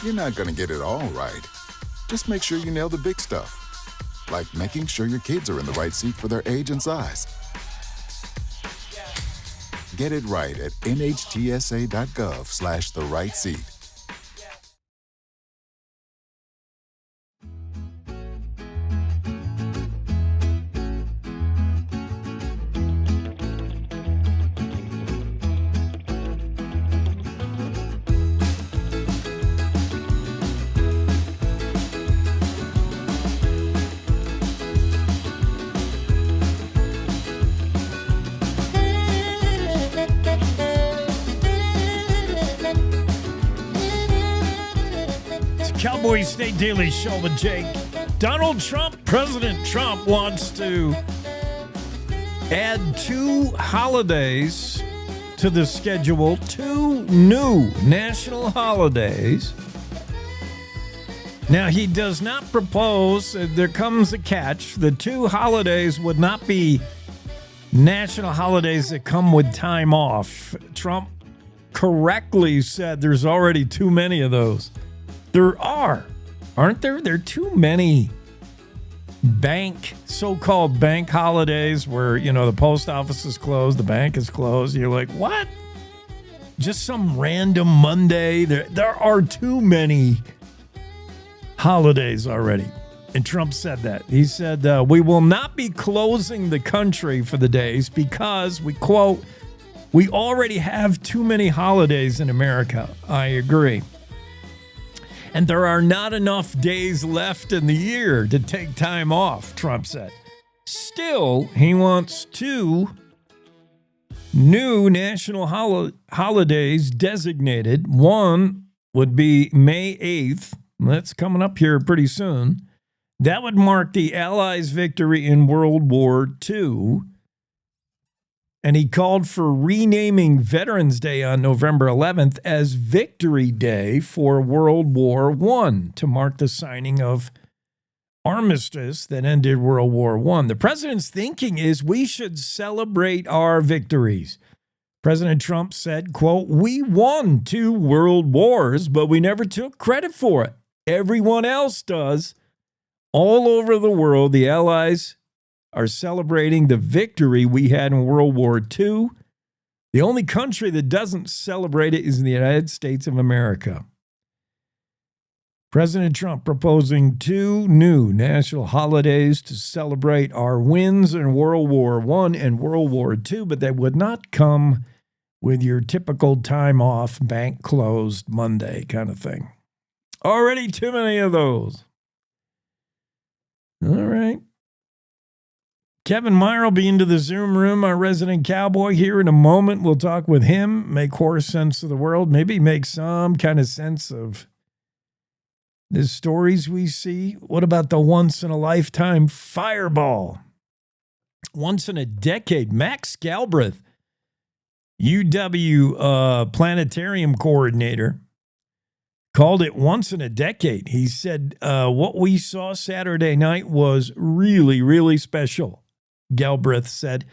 You're not going to get it all right. Just make sure you nail the big stuff, like making sure your kids are in the right seat for their age and size. Get it right at nhtsa.gov/the-right-seat. Cowboy State Daily Show with Jake. Donald Trump, President Trump, wants to add 2 holidays to the schedule, 2 new national holidays. Now, he does not propose, there comes a catch, the 2 holidays would not be national holidays that come with time off. Trump correctly said there's already too many of those. There are, aren't there? There are too many so-called bank holidays where, the post office is closed, the bank is closed. You're like, what? Just some random Monday? There are too many holidays already. And Trump said that. He said, we will not be closing the country for the days because, we quote, we already have too many holidays in America. I agree. And there are not enough days left in the year to take time off, Trump said. Still, he wants 2 new national holidays designated. One would be May 8th. That's coming up here pretty soon. That would mark the Allies' victory in World War II. And he called for renaming Veterans Day on November 11th as Victory Day for World War I to mark the signing of armistice that ended World War I. The president's thinking is we should celebrate our victories. President Trump said, quote, "We won 2 world wars, but we never took credit for it. Everyone else does." All over the world, the Allies are celebrating the victory we had in World War II. The only country that doesn't celebrate it is the United States of America. President Trump proposing 2 new national holidays to celebrate our wins in World War I and World War II, but they would not come with your typical time off, bank closed Monday kind of thing. Already too many of those. All right. Kevin Meyer will be into the Zoom room, our resident cowboy, here in a moment. We'll talk with him, make horse sense of the world, maybe make some kind of sense of the stories we see. What about the once-in-a-lifetime fireball? Once in a decade. Max Galbraith, UW planetarium coordinator, called it once in a decade. He said, what we saw Saturday night was really, really special, Galbraith said.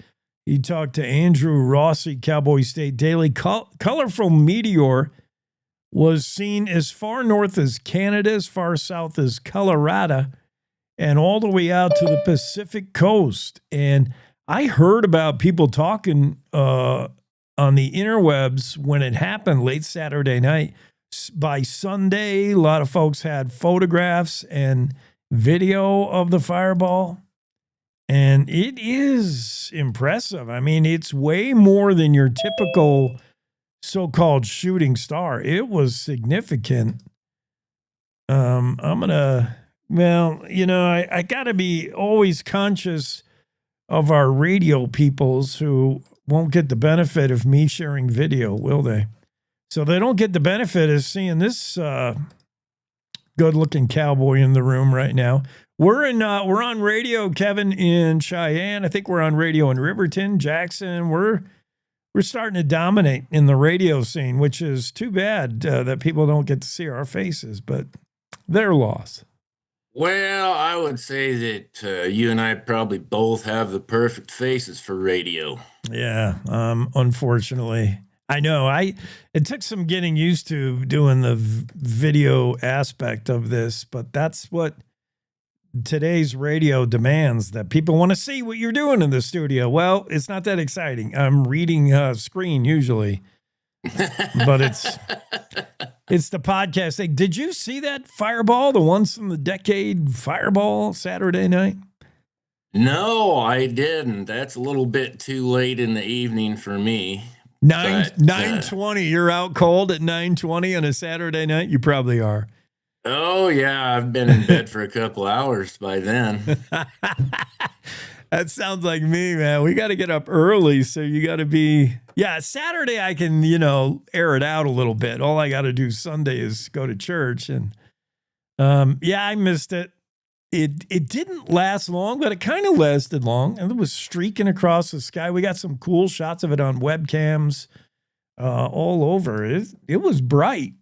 He talked to Andrew Rossi, Cowboy State Daily. Colorful meteor was seen as far north as Canada, as far south as Colorado, and all the way out to the Pacific coast. And I heard about people talking on the interwebs when it happened late Saturday night. By Sunday, a lot of folks had photographs and video of the fireball. And it is impressive. I mean, it's way more than your typical so-called shooting star. It was significant. I got to be always conscious of our radio peoples who won't get the benefit of me sharing video, will they? So they don't get the benefit of seeing this good-looking cowboy in the room right now. We're on radio, Kevin, in Cheyenne. I think we're on radio in Riverton, Jackson. We're starting to dominate in the radio scene, which is too bad that people don't get to see our faces, but their loss. Well, I would say that you and I probably both have the perfect faces for radio. Yeah, unfortunately. I know. It took some getting used to doing the video aspect of this, but that's what today's radio demands, that people want to see what you're doing in the studio. Well, it's not that exciting. I'm reading a screen usually, but it's the podcast thing. Did you see that fireball, the once in the decade fireball Saturday night? No, I didn't. That's a little bit too late in the evening for me. 9:20. You're out cold at 9:20 on a Saturday night? You probably are. Oh, yeah. I've been in bed for a couple hours by then. That sounds like me, man. We got to get up early, so you got to be... Yeah, Saturday I can, air it out a little bit. All I got to do Sunday is go to church. And, I missed it. It didn't last long, but it kind of lasted long. And it was streaking across the sky. We got some cool shots of it on webcams all over. It was bright.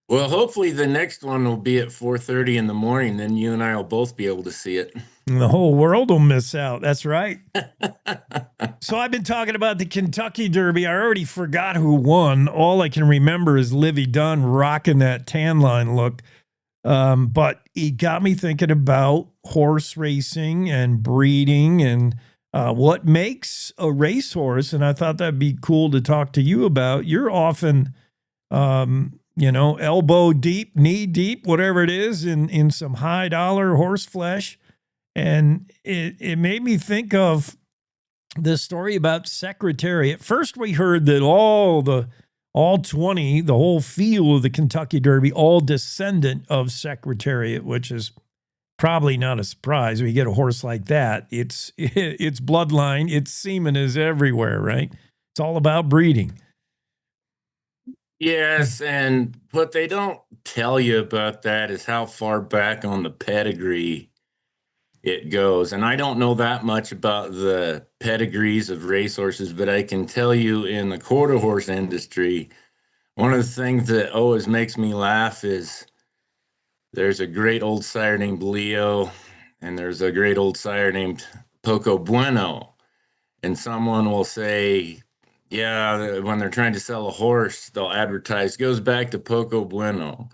Well, hopefully the next one will be at 4:30 in the morning. Then you and I will both be able to see it. And the whole world will miss out. That's right. So I've been talking about the Kentucky Derby. I already forgot who won. All I can remember is Livy Dunn rocking that tan line look. But it got me thinking about horse racing and breeding and what makes a racehorse. And I thought that'd be cool to talk to you about. You're often, elbow deep, knee deep, whatever it is, in some high dollar horse flesh. And it made me think of this story about Secretary. At first we heard that all 20, the whole field of the Kentucky Derby, all descendant of Secretariat, which is probably not a surprise. When you get a horse like that, it's bloodline, its semen is everywhere, right? It's all about breeding. Yes, and what they don't tell you about that is how far back on the pedigree it goes. And I don't know that much about the pedigrees of racehorses, but I can tell you in the quarter horse industry, one of the things that always makes me laugh is There's a great old sire named Leo, and there's a great old sire named Poco Bueno. And someone will say, yeah, when they're trying to sell a horse, they'll advertise, goes back to Poco Bueno.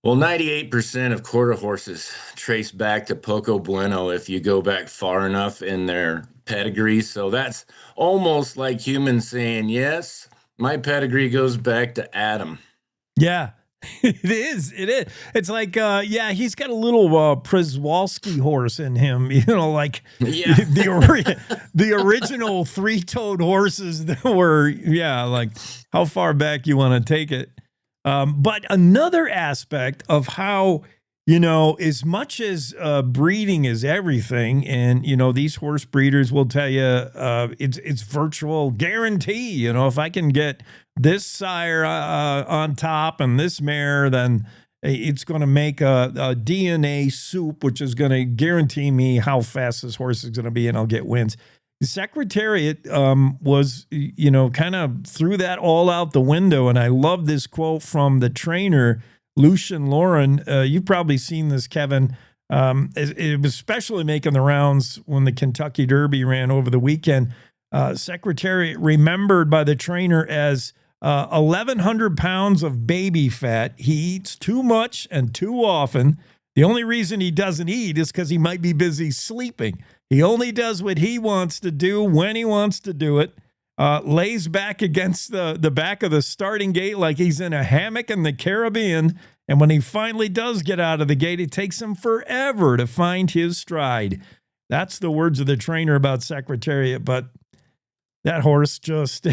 Well, 98% of quarter horses trace back to Poco Bueno if you go back far enough in their pedigree. So that's almost like humans saying, yes, my pedigree goes back to Adam. Yeah, it is. It is. It's like, yeah, he's got a little Przewalski horse in him, like the original three-toed horses that were, like how far back you want to take it. But another aspect of how, as much as breeding is everything, and, these horse breeders will tell you it's virtual guarantee. If I can get this sire on top and this mare, then it's going to make a DNA soup, which is going to guarantee me how fast this horse is going to be, and I'll get wins. The Secretariat was, kind of threw that all out the window. And I love this quote from the trainer, Lucian Lauren. You've probably seen this, Kevin. It was especially making the rounds when the Kentucky Derby ran over the weekend. Secretariat remembered by the trainer as 1,100 pounds of baby fat. He eats too much and too often. The only reason he doesn't eat is because he might be busy sleeping. He only does what he wants to do when he wants to do it. Lays back against the back of the starting gate like he's in a hammock in the Caribbean. And when he finally does get out of the gate, it takes him forever to find his stride. That's the words of the trainer about Secretariat. But that horse just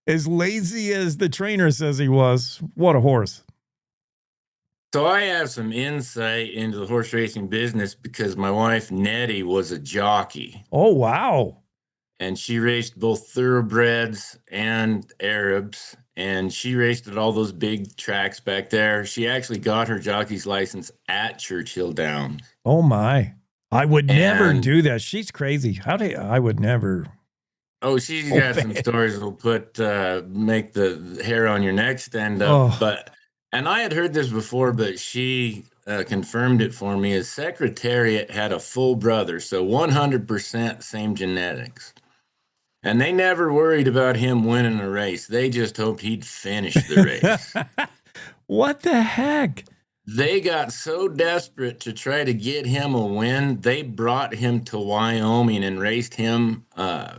as lazy as the trainer says he was. What a horse. So I have some insight into the horse racing business because my wife, Nettie, was a jockey. Oh, wow. And she raced both thoroughbreds and Arabs. And she raced at all those big tracks back there. She actually got her jockey's license at Churchill Downs. Oh, my. I would never do that. She's crazy. I would never. Oh, she's got some stories that'll make the hair on your neck stand up. Oh. And I had heard this before, but she confirmed it for me, is Secretariat had a full brother, so 100% same genetics. And they never worried about him winning a race. They just hoped he'd finish the race. What the heck? They got so desperate to try to get him a win, they brought him to Wyoming and raced him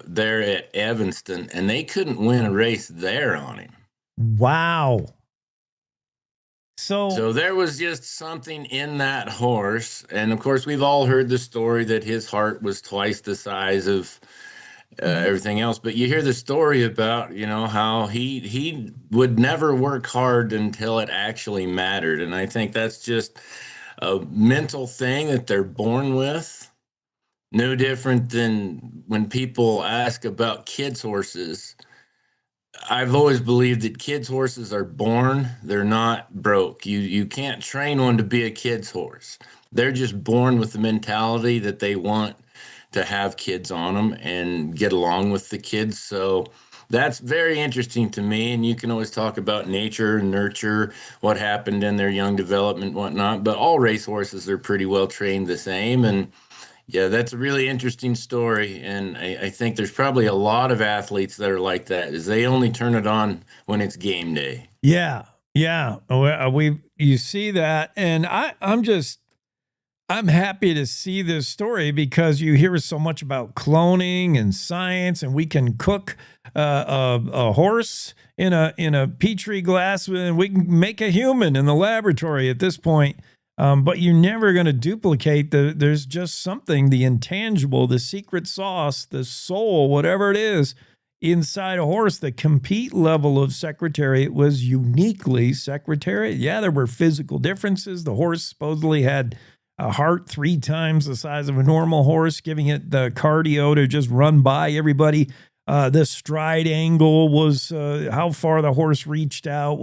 there at Evanston, and they couldn't win a race there on him. Wow. So there was just something in that horse. And of course, we've all heard the story that his heart was twice the size of everything else. But you hear the story about, how he would never work hard until it actually mattered. And I think that's just a mental thing that they're born with. No different than when people ask about kids' horses. I've always believed that kids' horses are born. They're not broke. You can't train one to be a kid's horse. They're just born with the mentality that they want to have kids on them and get along with the kids. So that's very interesting to me. And you can always talk about nature, nurture, what happened in their young development, whatnot. But all race horses are pretty well trained the same. And yeah, that's a really interesting story. And I think there's probably a lot of athletes that are like that, is they only turn it on when it's game day. Yeah. Yeah. You see that. And I'm happy to see this story because you hear so much about cloning and science, and we can cook a horse in a petri glass, and we can make a human in the laboratory at this point. But you're never going to duplicate there's just something, the intangible, the secret sauce, the soul, whatever it is inside a horse. The compete level of Secretariat was uniquely Secretariat. Yeah, there were physical differences. The horse supposedly had a heart 3 times the size of a normal horse, giving it the cardio to just run by everybody. The stride angle was how far the horse reached out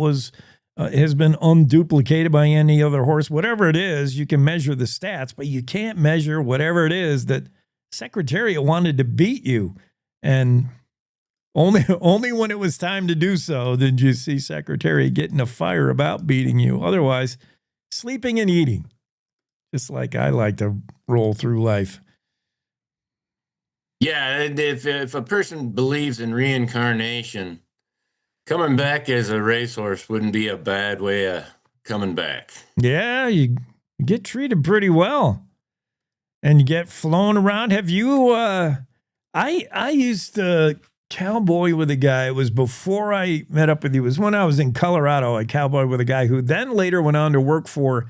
has been unduplicated by any other horse. Whatever it is, you can measure the stats, but you can't measure whatever it is that Secretariat wanted to beat you. And only when it was time to do so did you see Secretariat get in a fire about beating you. Otherwise, sleeping and eating, just like I like to roll through life. Yeah, and if a person believes in reincarnation, coming back as a racehorse wouldn't be a bad way of coming back. Yeah, you get treated pretty well, and you get flown around. Have you? I used to cowboy with a guy. It was before I met up with you. It was when I was in Colorado. I cowboy with a guy who then later went on to work for.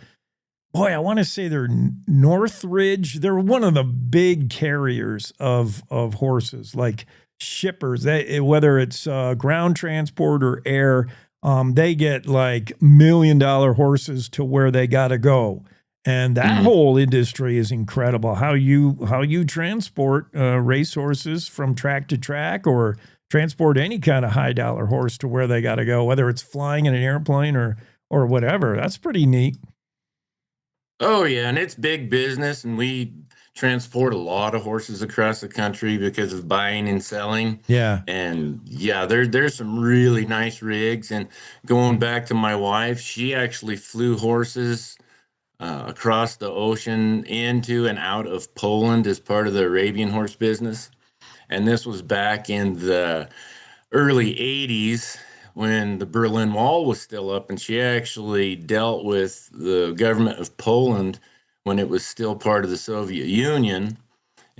Boy, I want to say they're Northridge. They're one of the big carriers of horses, like shippers. Whether it's ground transport or air, they get like $1 million horses to where they got to go. And that whole industry is incredible. How you transport racehorses from track to track, or transport any kind of high dollar horse to where they got to go, whether it's flying in an airplane or whatever. That's pretty neat. Oh yeah, and it's big business, and we transport a lot of horses across the country because of buying and selling. Yeah. And yeah, there's some really nice rigs. And going back to my wife, she actually flew horses across the ocean into and out of Poland as part of the Arabian horse business. And this was back in the early 80s when the Berlin Wall was still up, and she actually dealt with the government of Poland when it was still part of the Soviet Union.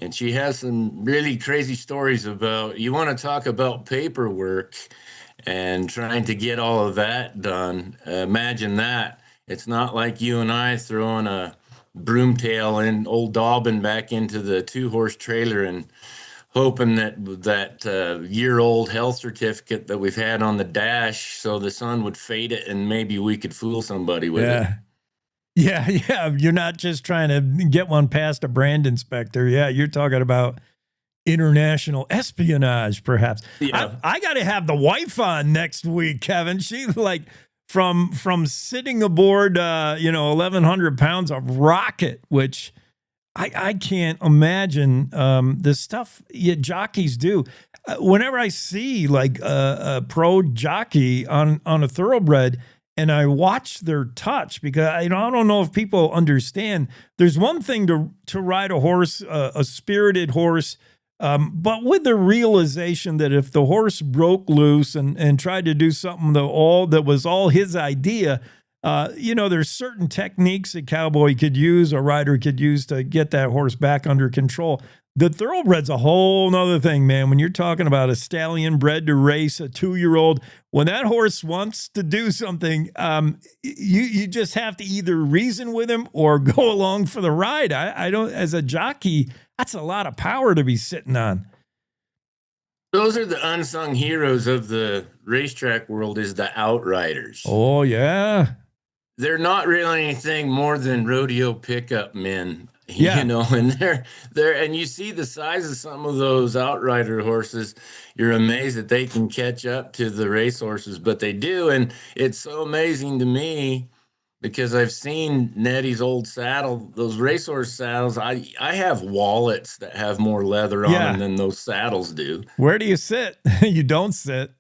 And she has some really crazy stories about, you want to talk about paperwork and trying to get all of that done. Imagine that. It's not like you and I throwing a broomtail and old Dobbin back into the 2-horse trailer and hoping that year-old health certificate that we've had on the dash so the sun would fade it and maybe we could fool somebody with it. Yeah. You're not just trying to get one past a brand inspector. Yeah, you're talking about international espionage, perhaps. Yeah. I got to have the wife on next week, Kevin. She like from sitting aboard, 1,100 pounds of rocket, which I can't imagine the stuff jockeys do. Whenever I see like a pro jockey on a thoroughbred, and I watch their touch, because I don't know if people understand. There's one thing to ride a horse, a spirited horse, but with the realization that if the horse broke loose and tried to do something that was all his idea, there's certain techniques a cowboy could use, a rider could use to get that horse back under control. The thoroughbred's a whole nother thing, man. When you're talking about a stallion bred to race, a 2-year-old, when that horse wants to do something, you just have to either reason with him or go along for the ride. I don't, as a jockey, that's a lot of power to be sitting on. Those are the unsung heroes of the racetrack world, is the outriders. Oh, yeah. They're not really anything more than rodeo pickup men. Yeah. And they're and you see the size of some of those outrider horses, you're amazed that they can catch up to the race horses, but they do. And it's so amazing to me because I've seen Nettie's old saddle, those racehorse saddles. I have wallets that have more leather on them than those saddles do. Where do you sit? You don't sit.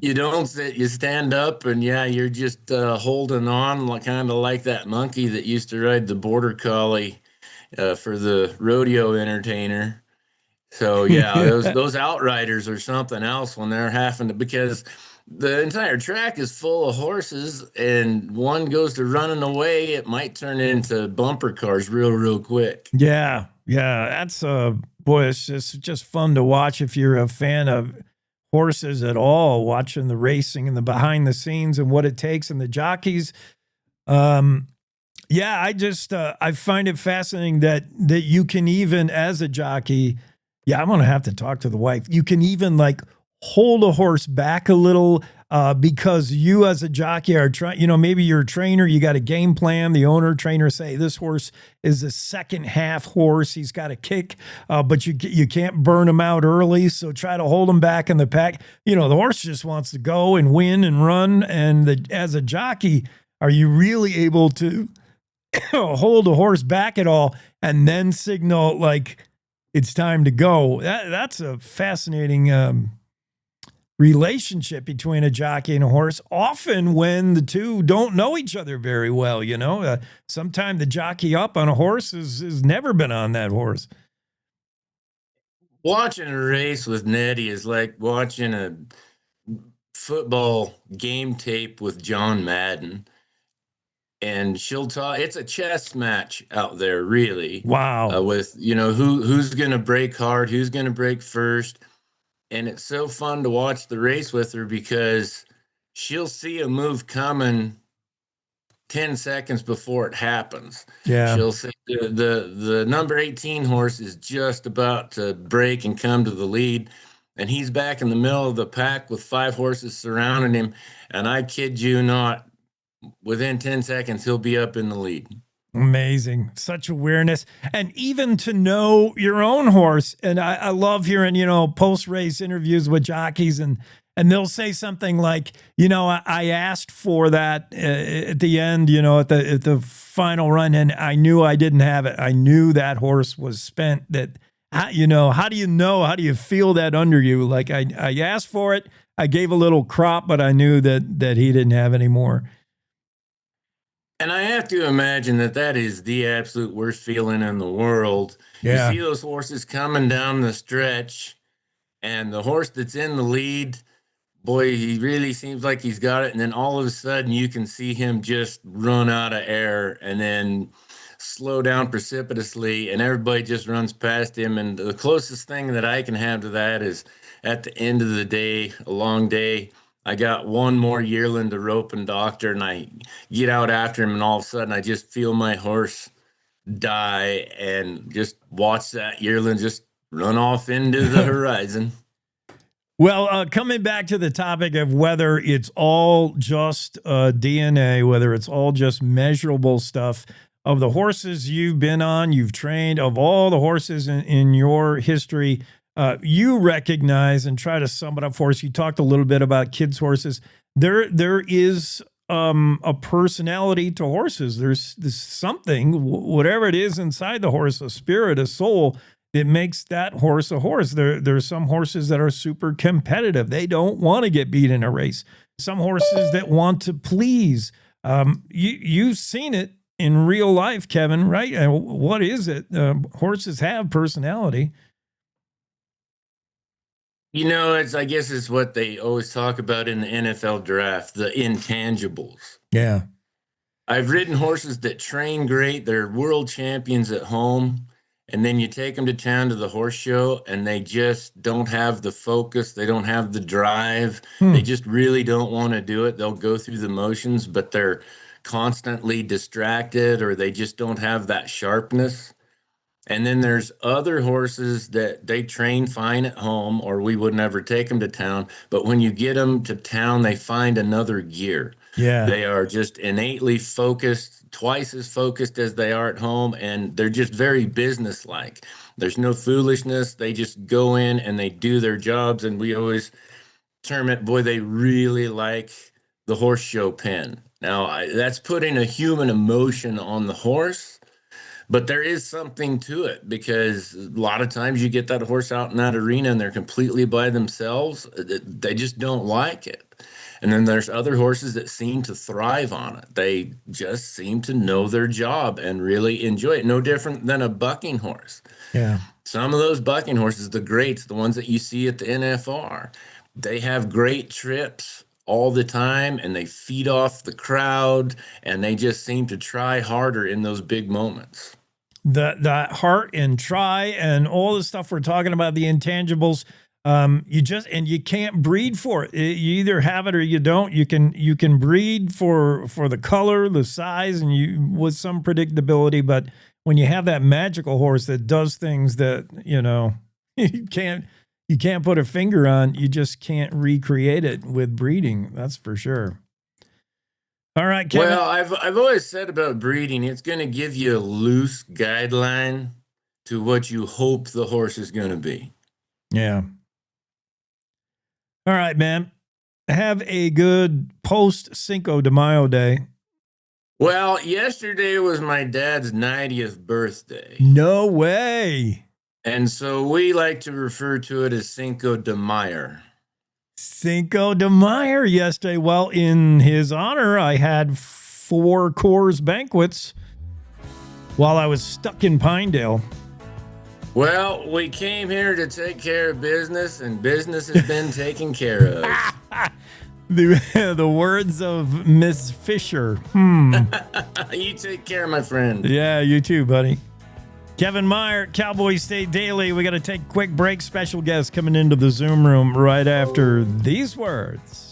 You don't sit, you stand up, and you're just holding on, kind of like that monkey that used to ride the border collie for the rodeo entertainer. So those outriders are something else when they're having to, because the entire track is full of horses, and one goes to running away, it might turn into bumper cars real quick. Yeah. That's boy, it's just fun to watch if you're a fan of horses at all, watching the racing and the behind the scenes and what it takes and the jockeys. I find it fascinating that you can even, as a jockey, I'm going to have to talk to the wife. You can even like hold a horse back a little because you as a jockey are trying, maybe you're a trainer, you got a game plan, the owner, trainer say this horse is a second half horse. He's got a kick, but you can't burn him out early. So try to hold him back in the pack. The horse just wants to go and win and run. And as a jockey, are you really able to hold a horse back at all and then signal like it's time to go? That's a fascinating relationship between a jockey and a horse, often when the two don't know each other very well. Sometime the jockey up on a horse has never been on that horse. Watching a race with Nettie is like watching a football game tape with John Madden. And she'll talk. It's a chess match out there, really. Wow. With who's going to break hard, who's going to break first, and it's so fun to watch the race with her because she'll see a move coming 10 seconds before it happens. Yeah. She'll say the number 18 horse is just about to break and come to the lead, and he's back in the middle of the pack with 5 horses surrounding him, and I kid you not, within 10 seconds, he'll be up in the lead. Amazing. Such awareness. And even to know your own horse. And I love hearing, post-race interviews with jockeys and they'll say something like, I asked for that at the end, at the final run, and I knew I didn't have it. I knew that horse was spent. How do you know? How do you feel that under you? Like I asked for it. I gave a little crop, but I knew that he didn't have any more. And I have to imagine that is the absolute worst feeling in the world. Yeah. You see those horses coming down the stretch, and the horse that's in the lead, boy, he really seems like he's got it. And then all of a sudden, you can see him just run out of air and then slow down precipitously, and everybody just runs past him. And the closest thing that I can have to that is at the end of the day, a long day, I got one more yearling to rope and doctor, and I get out after him, and all of a sudden I just feel my horse die and just watch that yearling just run off into the horizon. Well, coming back to the topic of whether it's all just DNA, whether it's all just measurable stuff, of the horses you've been on, you've trained, of all the horses in your history, you recognize, and try to sum it up for us. You talked a little bit about kids' horses. There is a personality to horses. There's something, whatever it is inside the horse, a spirit, a soul, that makes that horse a horse. There's some horses that are super competitive. They don't want to get beat in a race. Some horses that want to please. You've seen it in real life, Kevin, right? What is it? Horses have personality. I guess it's what they always talk about in the NFL draft, the intangibles. Yeah. I've ridden horses that train great. They're world champions at home. And then you take them to town to the horse show, and they just don't have the focus. They don't have the drive. They just really don't want to do it. They'll go through the motions, but they're constantly distracted, or they just don't have that sharpness. And then there's other horses that they train fine at home, or we would never take them to town. But when you get them to town, they find another gear. Yeah. They are just innately focused, twice as focused as they are at home. And they're just very businesslike. There's no foolishness. They just go in and they do their jobs. And we always term it, boy, they really like the horse show pen. Now, that's putting a human emotion on the horse. But there is something to it, because a lot of times you get that horse out in that arena and they're completely by themselves. They just don't like it. And then there's other horses that seem to thrive on it. They just seem to know their job and really enjoy it. No different than a bucking horse. Yeah. Some of those bucking horses, the greats, the ones that you see at the NFR, they have great trips all the time, and they feed off the crowd, and they just seem to try harder in those big moments. The heart and try and all the stuff we're talking about, the intangibles, you can't breed for it. You either have it or you don't. You can breed for the color, the size, and with some predictability, but when you have that magical horse that does things that, you can't put a finger on, you just can't recreate it with breeding. That's for sure. All right, Kevin. Well, I've always said about breeding, it's going to give you a loose guideline to what you hope the horse is going to be. Yeah. All right, man. Have a good post Cinco de Mayo day. Well, yesterday was my dad's 90th birthday. No way. And so we like to refer to it as Cinco de Mayo. Cinco de Mayo yesterday. Well, in his honor, I had 4 Coors banquets while I was stuck in Pinedale. Well, we came here to take care of business, and business has been taken care of. The words of Miss Fisher. You take care, my friend. Yeah, you too, buddy. Kevin Meyer, Cowboy State Daily. We got to take a quick break. Special guest coming into the Zoom room right after these words.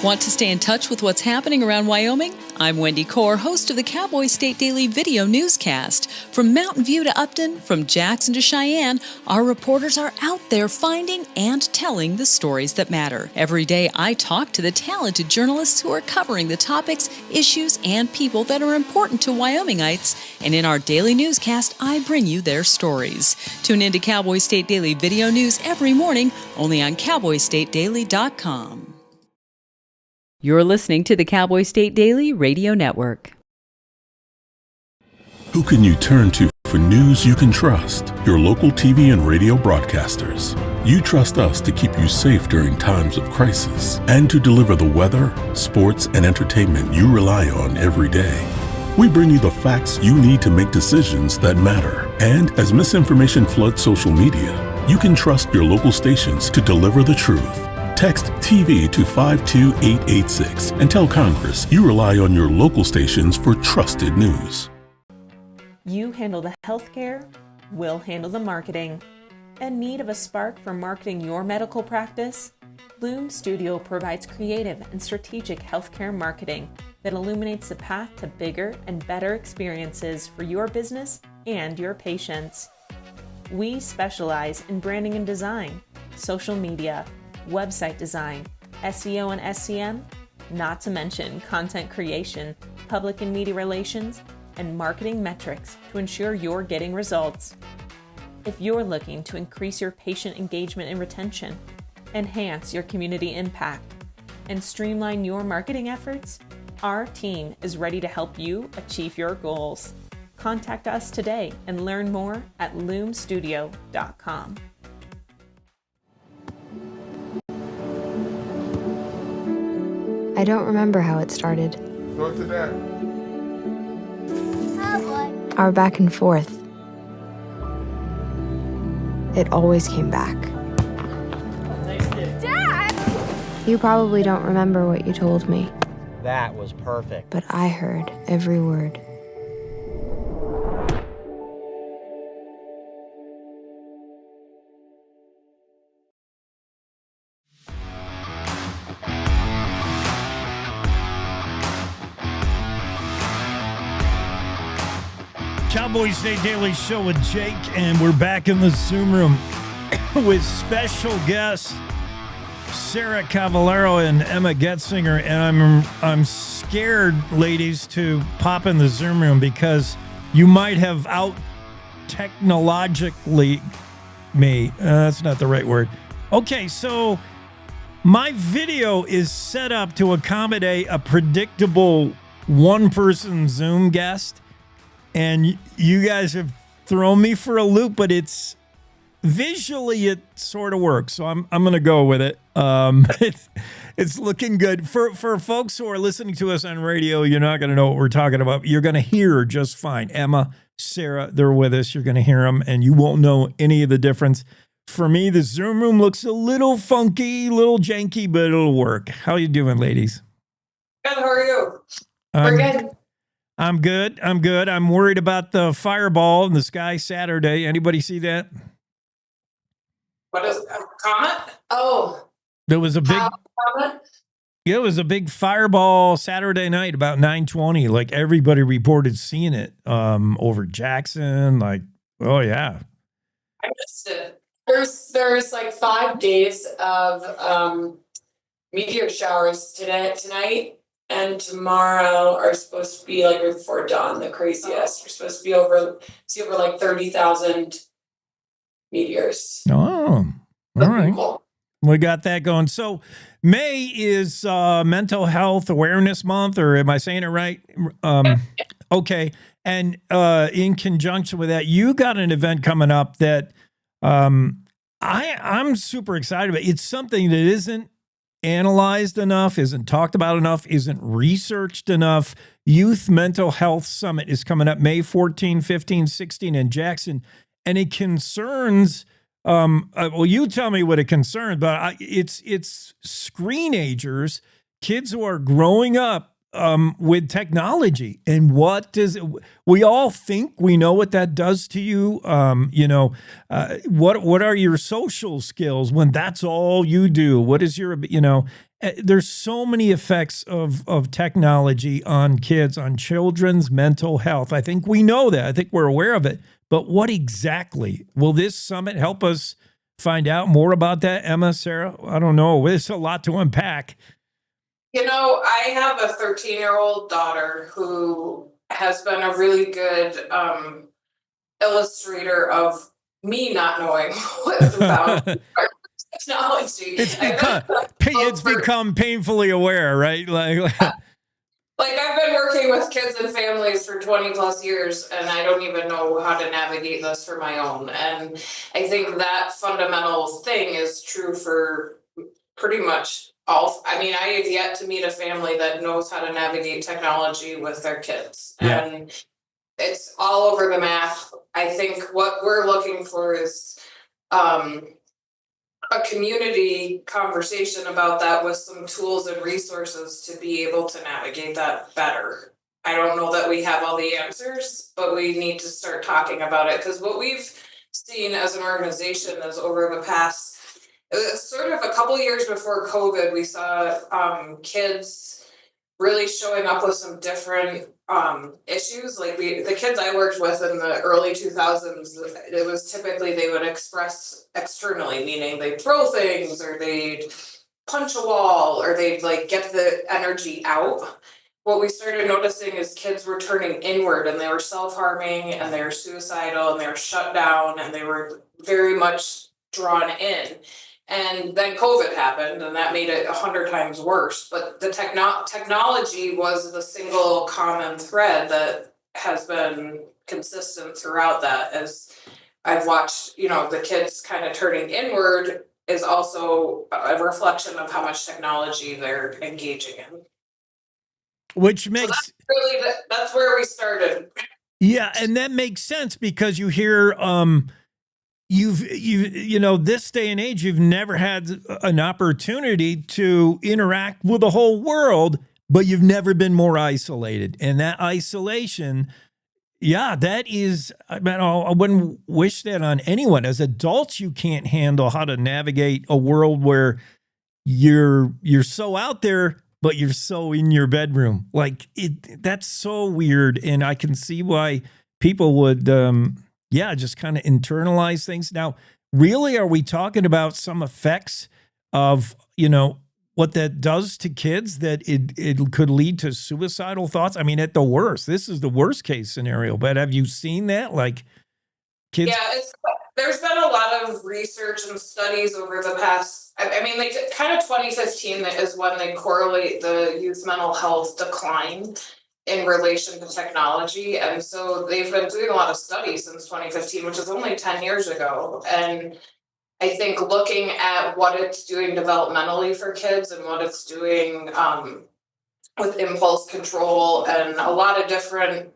Want to stay in touch with what's happening around Wyoming? I'm Wendy Core, host of the Cowboy State Daily video newscast. From Mountain View to Upton, from Jackson to Cheyenne, our reporters are out there finding and telling the stories that matter. Every day, I talk to the talented journalists who are covering the topics, issues, and people that are important to Wyomingites. And in our daily newscast, I bring you their stories. Tune in to Cowboy State Daily video news every morning, only on CowboyStateDaily.com. You're listening to the Cowboy State Daily Radio Network. Who can you turn to for news you can trust? Your local TV and radio broadcasters. You trust us to keep you safe during times of crisis and to deliver the weather, sports, and entertainment you rely on every day. We bring you the facts you need to make decisions that matter. And as misinformation floods social media, you can trust your local stations to deliver the truth. Text TV to 52886 and tell Congress you rely on your local stations for trusted news. You handle the healthcare, we'll handle the marketing. In need of a spark for marketing your medical practice? Loom Studio provides creative and strategic healthcare marketing that illuminates the path to bigger and better experiences for your business and your patients. We specialize in branding and design, social media, website design, SEO and SEM, not to mention content creation, public and media relations, and marketing metrics to ensure you're getting results. If you're looking to increase your patient engagement and retention, enhance your community impact, and streamline your marketing efforts, our team is ready to help you achieve your goals. Contact us today and learn more at loomstudio.com. I don't remember how it started. Go to that. Our back and forth. It always came back. Dad! You probably don't remember what you told me, That was perfect. but I heard every word. Cowboy State Daily Show with Jake, and we're back in the Zoom room with special guests Sarah Cavallaro and Emma Getzinger. And I'm scared, ladies, to pop in the Zoom room because you might have out technologically me. That's not the right word. Okay, so my video is set up to accommodate a predictable one-person Zoom guest. And you guys have thrown me for a loop, but it's visually it sort of works. So I'm going to go with it. It's looking good for folks who are listening to us on radio. You're not going to know what we're talking about. You're going to hear just fine. Emma, Sarah, they're with us. You're going to hear them, and you won't know any of the difference. For me, the Zoom room looks a little funky, a little janky, but it'll work. How you doing, ladies? Good. How are you? We're good. I'm good. I'm worried about the fireball in the sky Saturday. Anybody see that? What is a comet? Oh, There was a big comet? Yeah, it was a big fireball Saturday night about 9:20. Like everybody reported seeing it over Jackson. Like, oh yeah. I missed it. There's like 5 days of meteor showers tonight. And tomorrow are supposed to be like right before dawn, the craziest. We're supposed to be over like 30,000 meteors. Oh, all right. Cool. We got that going. So May is Mental Health Awareness Month, or am I saying it right? Okay. And in conjunction with that, you got an event coming up that I'm super excited about it. It's something that isn't analyzed enough, isn't talked about enough, isn't researched enough. Youth Mental Health Summit is coming up May 14, 15, 16 in Jackson, and it concerns well, you tell me what it concerns, but it's screenagers, kids who are growing up with technology, and what does we all think we know what that does to you? What are your social skills when that's all you do? What is your there's so many effects of technology on kids, on children's mental health. I think we know that. I think we're aware of it. But what exactly will this summit help us find out more about that, Emma, Sarah? I don't know. There's a lot to unpack. I have a 13-year-old daughter who has been a really good illustrator of me not knowing what about technology. It's become painfully aware, right? Like I've been working with kids and families for 20 plus years, and I don't even know how to navigate this for my own. And I think that fundamental thing is true for pretty much all. I mean, I have yet to meet a family that knows how to navigate technology with their kids. Yeah. And it's all over the map. I think what we're looking for is a community conversation about that with some tools and resources to be able to navigate that better. I don't know that we have all the answers, but we need to start talking about it, because what we've seen as an organization is over the past, sort of a couple years before COVID, we saw kids really showing up with some different issues. Like the kids I worked with in the early 2000s, it was typically they would express externally, meaning they'd throw things or they'd punch a wall or they'd like get the energy out. What we started noticing is kids were turning inward, and they were self-harming, and they were suicidal, and they were shut down, and they were very much drawn in. And then COVID happened, and that made it 100 times worse. But the technology was the single common thread that has been consistent throughout that. As I've watched, the kids kind of turning inward is also a reflection of how much technology they're engaging in. Which makes that's where we started. Yeah, and that makes sense, because you hear this day and age, you've never had an opportunity to interact with the whole world, but you've never been more isolated. And that isolation, that is, I wouldn't wish that on anyone. As adults, you can't handle how to navigate a world where you're so out there, but you're so in your bedroom. That's so weird. And I can see why people would, just kind of internalize things. Now, really, are we talking about some effects of, what that does to kids, that it could lead to suicidal thoughts? I mean, at the worst, this is the worst case scenario, but have you seen that? Like kids? Yeah, there's been a lot of research and studies over the past, kind of 2015 is when they correlate the youth mental health decline in relation to technology. And so they've been doing a lot of studies since 2015, which is only 10 years ago. And I think looking at what it's doing developmentally for kids and what it's doing with impulse control and a lot of different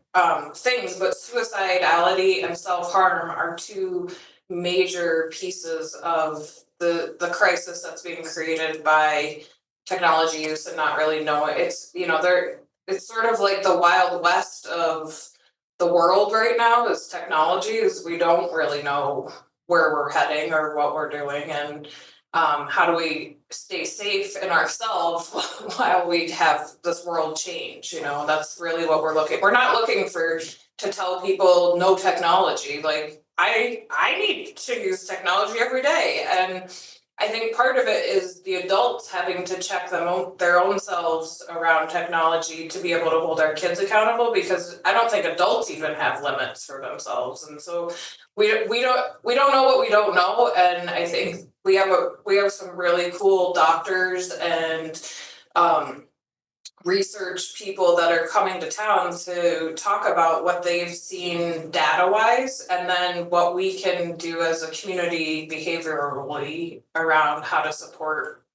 things, but suicidality and self-harm are two major pieces of the crisis that's being created by technology use and not really knowing. It's sort of like the Wild West of the world right now is technology, is we don't really know where we're heading or what we're doing, and how do we stay safe in ourselves while we have this world change. That's really what we're not looking to tell people no technology. Like I need to use technology every day, and I think part of it is the adults having to check their own selves around technology to be able to hold our kids accountable, because I don't think adults even have limits for themselves. And so we don't know what we don't know. And I think we have some really cool doctors and research people that are coming to town to talk about what they've seen data wise, and then what we can do as a community behaviorally around how to support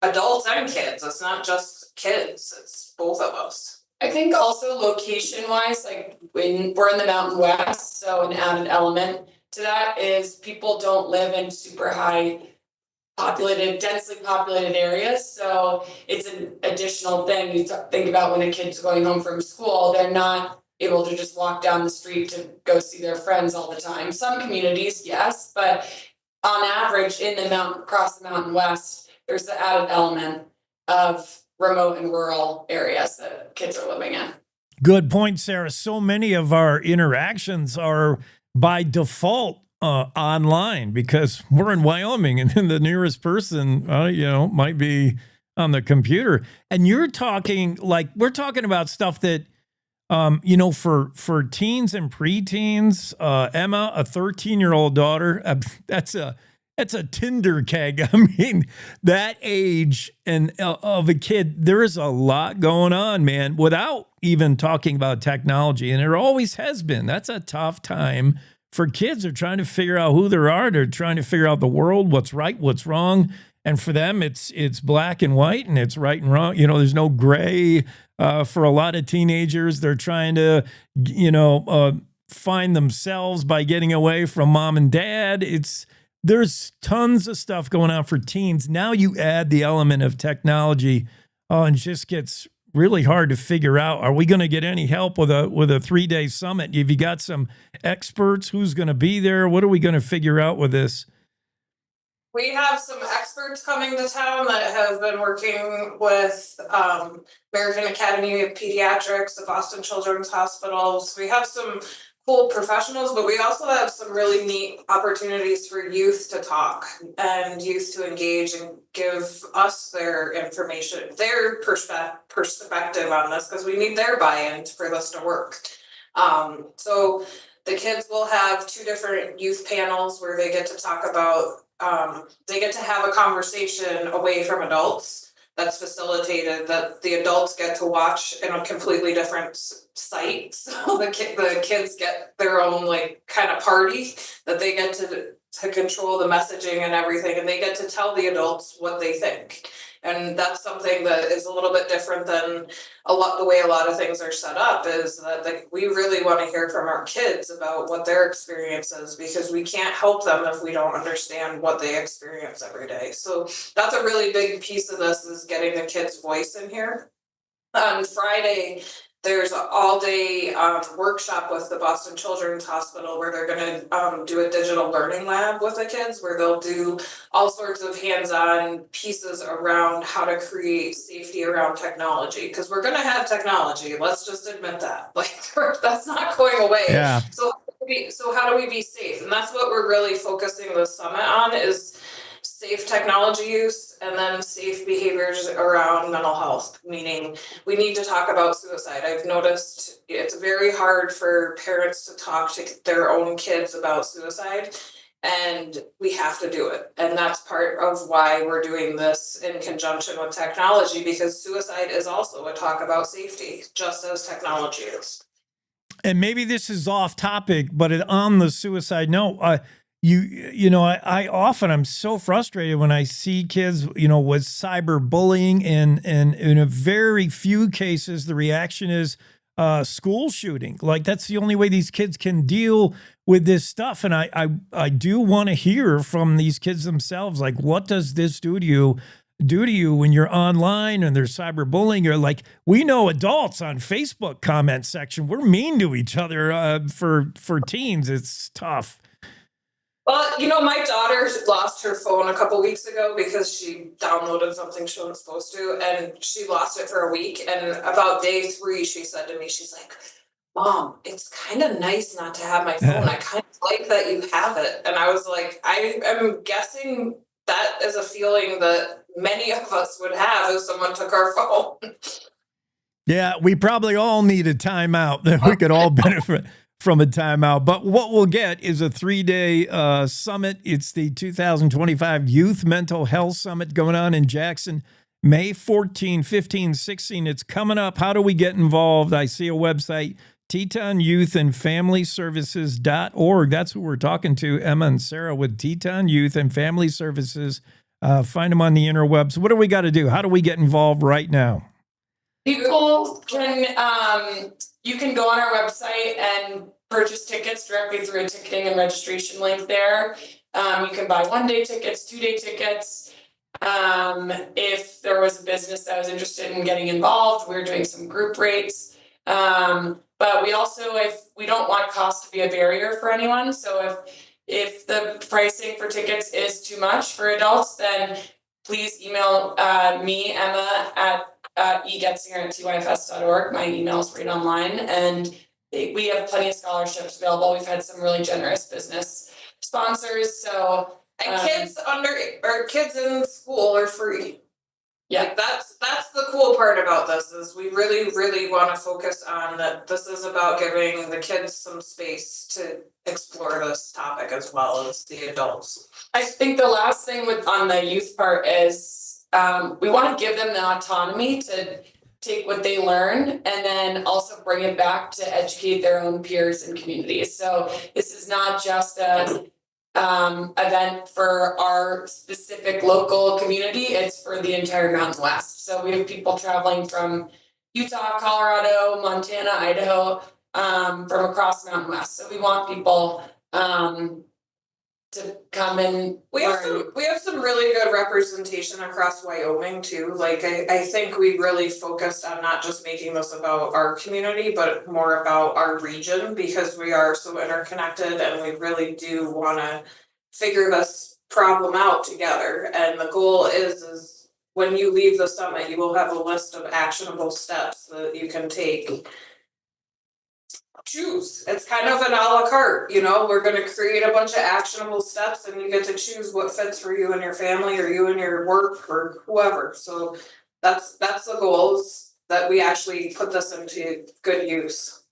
adults and kids. It's not just kids, it's both of us. I think also location wise, like when we're in the Mountain West, so an added element to that is people don't live in super high populated, densely populated areas. So it's an additional thing. You think about when a kid's going home from school, they're not able to just walk down the street to go see their friends all the time. Some communities, yes, but on average in the mountain, across the Mountain West, there's the added element of remote and rural areas that kids are living in. Good point, Sarah. So many of our interactions are by default online because we're in Wyoming, and then the nearest person, might be on the computer. And you're talking we're talking about stuff that, for teens and preteens, Emma, a 13-year-old daughter, that's a Tinder keg. I mean, that age and of a kid, there is a lot going on, man, without even talking about technology. And it always has been. That's a tough time for kids. They're trying to figure out who they are. They're trying to figure out the world, what's right, what's wrong. And for them, it's black and white, and it's right and wrong. There's no gray for a lot of teenagers. They're trying to, find themselves by getting away from mom and dad. There's tons of stuff going on for teens. Now you add the element of technology, and it just gets really hard to figure out. Are we going to get any help with a 3-day summit? Have you got some experts? Who's going to be there? What are we going to figure out with this? We have some experts coming to town that have been working with American Academy of Pediatrics, the Boston Children's Hospital. So we have some cool professionals, but we also have some really neat opportunities for youth to talk and youth to engage and give us their information, their perspective on this, because we need their buy-in for this to work. So the kids will have 2 different youth panels where they get to talk about, they get to have a conversation away from adults that's facilitated, that the adults get to watch in a completely different site. So the kids get their own kind of party that they get to control the messaging and everything, and they get to tell the adults what they think. And that's something that is a little bit different than the way a lot of things are set up, is that we really want to hear from our kids about what their experience is, because we can't help them if we don't understand what they experience every day. So that's a really big piece of this, is getting the kids' voice in here. On Friday, there's an all-day workshop with the Boston Children's Hospital where they're going to do a digital learning lab with the kids, where they'll do all sorts of hands-on pieces around how to create safety around technology. Because we're going to have technology. Let's just admit that. That's not going away. Yeah. So how do we be safe? And that's what we're really focusing the summit on, is safe technology use, and then safe behaviors around mental health, meaning we need to talk about suicide. I've noticed it's very hard for parents to talk to their own kids about suicide, and we have to do it. And that's part of why we're doing this in conjunction with technology, because suicide is also a talk about safety, just as technology is. And maybe this is off topic, but on the suicide note, I often, I'm so frustrated when I see kids, with cyberbullying, and in a very few cases, the reaction is school shooting. That's the only way these kids can deal with this stuff. And I do want to hear from these kids themselves, what does this do to you when you're online and there's cyberbullying? Or we know adults on Facebook comment section, we're mean to each other. For teens, it's tough. Well, my daughter lost her phone a couple weeks ago because she downloaded something she wasn't supposed to, and she lost it for a week. And about day 3, she said to me, she's like, "Mom, it's kind of nice not to have my phone. I kind of like that you have it." And I was like, I am guessing that is a feeling that many of us would have if someone took our phone. Yeah, we probably all need a timeout. That we could all benefit from a timeout. But what we'll get is a 3-day summit. It's the 2025 Youth Mental Health Summit going on in Jackson, May 14, 15, 16. It's coming up. How do we get involved? I see a website, Teton Youth and Family Services.org. That's who we're talking to, Emma and Sarah with Teton Youth and Family Services. Find them on the interwebs. What do we got to do? How do we get involved right now? People can, you can go on our website and purchase tickets directly through a ticketing and registration link there. You can buy 1-day tickets, 2-day tickets. If there was a business that was interested in getting involved, we're doing some group rates. But we also, if we don't want cost to be a barrier for anyone, so if the pricing for tickets is too much for adults, then please email me, Emma, at egetzinger@tyfs.org. My email is right online, and we have plenty of scholarships available. We've had some really generous business sponsors, so and kids in school are free. Yeah, like that's the cool part about this is we really want to focus on that. This is about giving the kids some space to explore this topic as well as the adults. I think the last thing on the youth part is we want to give them the autonomy to take what they learn and then also bring it back to educate their own peers and communities. So this is not just a event for our specific local community, it's for the entire Mountain West. So we have people traveling from Utah, Colorado, Montana, Idaho, from across Mountain West. So we want people to come and we have some really good representation across Wyoming too. Like I think we really focused on not just making this about our community, but more about our region because we are so interconnected and we really do want to figure this problem out together. And the goal is when you leave the summit, you will have a list of actionable steps that you can take. Choose. It's kind of an a la carte, we're going to create a bunch of actionable steps and you get to choose what fits for you and your family or you and your work or whoever. So that's the goal, is that we actually put this into good use.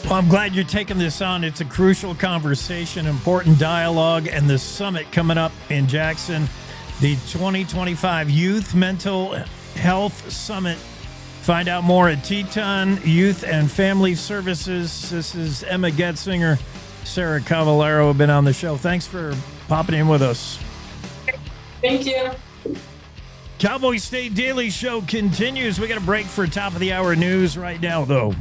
Well, I'm glad you're taking this on. It's a crucial conversation, important dialogue, and the summit coming up in Jackson, the 2025 Youth Mental Health Summit. Find out more at Teton Youth and Family Services. This is Emma Getzinger, Sarah Cavallaro have been on the show. Thanks for popping in with us. Thank you. Cowboy State Daily Show continues. We got a break for top of the hour news right now, though.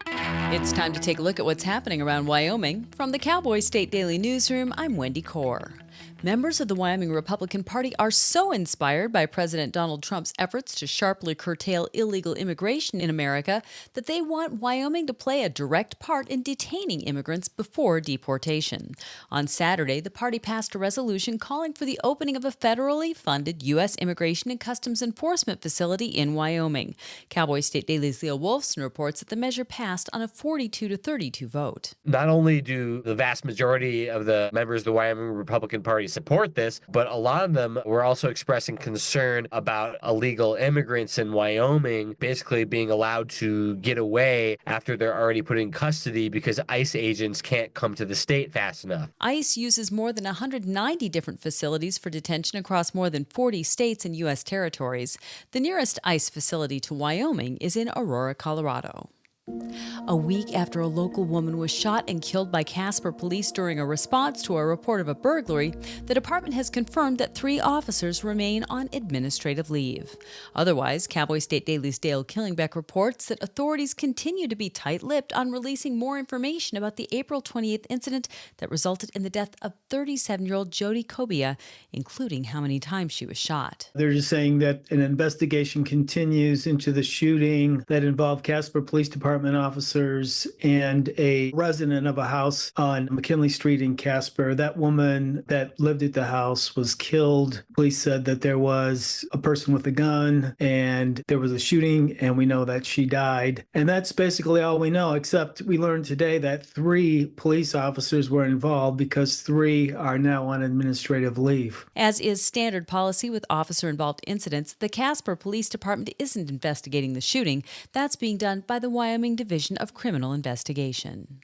It's time to take a look at what's happening around Wyoming. From the Cowboy State Daily Newsroom, I'm Wendy Core. Members of the Wyoming Republican Party are so inspired by President Donald Trump's efforts to sharply curtail illegal immigration in America that they want Wyoming to play a direct part in detaining immigrants before deportation. On Saturday, the party passed a resolution calling for the opening of a federally funded U.S. Immigration and Customs Enforcement facility in Wyoming. Cowboy State Daily's Leo Wolfson reports that the measure passed on a 42-32 vote. Not only do the vast majority of the members of the Wyoming Republican Party support this, but a lot of them were also expressing concern about illegal immigrants in Wyoming basically being allowed to get away after they're already put in custody because ICE agents can't come to the state fast enough. ICE uses more than 190 different facilities for detention across more than 40 states and U.S. territories. The nearest ICE facility to Wyoming is in Aurora, Colorado. A week after a local woman was shot and killed by Casper police during a response to a report of a burglary, the department has confirmed that 3 officers remain on administrative leave. Otherwise, Cowboy State Daily's Dale Killingbeck reports that authorities continue to be tight-lipped on releasing more information about the April 28th incident that resulted in the death of 37-year-old Jody Cobia, including how many times she was shot. They're just saying that an investigation continues into the shooting that involved Casper Police Department officers and a resident of a house on McKinley Street in Casper. That woman that lived at the house was killed. Police said that there was a person with a gun and there was a shooting, and we know that she died. And that's basically all we know, except we learned today that 3 police officers were involved because 3 are now on administrative leave. As is standard policy with officer-involved incidents, the Casper Police Department isn't investigating the shooting. That's being done by the Wyoming Division of Criminal Investigation.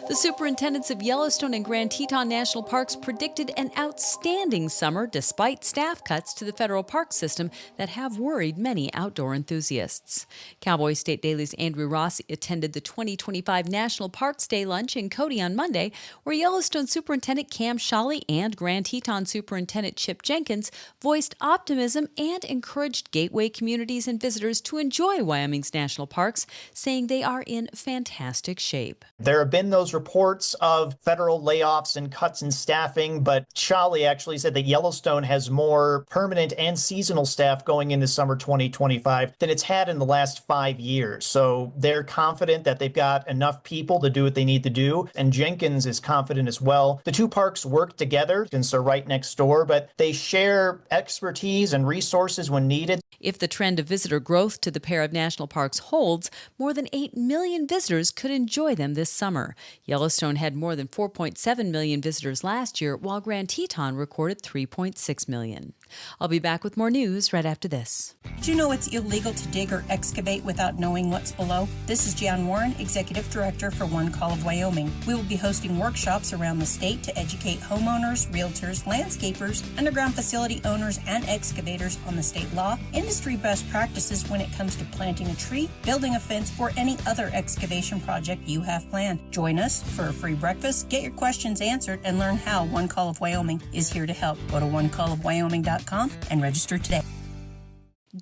The superintendents of Yellowstone and Grand Teton National Parks predicted an outstanding summer despite staff cuts to the federal park system that have worried many outdoor enthusiasts. Cowboy State Daily's Andrew Ross attended the 2025 National Parks Day lunch in Cody on Monday, where Yellowstone Superintendent Cam Shawley and Grand Teton Superintendent Chip Jenkins voiced optimism and encouraged gateway communities and visitors to enjoy Wyoming's national parks, saying they are in fantastic shape. There have been those reports of federal layoffs and cuts in staffing, but Shawley actually said that Yellowstone has more permanent and seasonal staff going into summer 2025 than it's had in the last 5 years. So they're confident that they've got enough people to do what they need to do. And Jenkins is confident as well. The two parks work together since they're right next door, but they share expertise and resources when needed. If the trend of visitor growth to the pair of national parks holds, more than 8 million visitors could enjoy them this summer. Yellowstone had more than 4.7 million visitors last year, while Grand Teton recorded 3.6 million. I'll be back with more news right after this. Do you know it's illegal to dig or excavate without knowing what's below? This is Jan Warren, Executive Director for One Call of Wyoming. We will be hosting workshops around the state to educate homeowners, realtors, landscapers, underground facility owners, and excavators on the state law, industry best practices when it comes to planting a tree, building a fence, or any other excavation project you have planned. Join us for a free breakfast, get your questions answered, and learn how One Call of Wyoming is here to help. Go to onecallofwyoming.com and register today.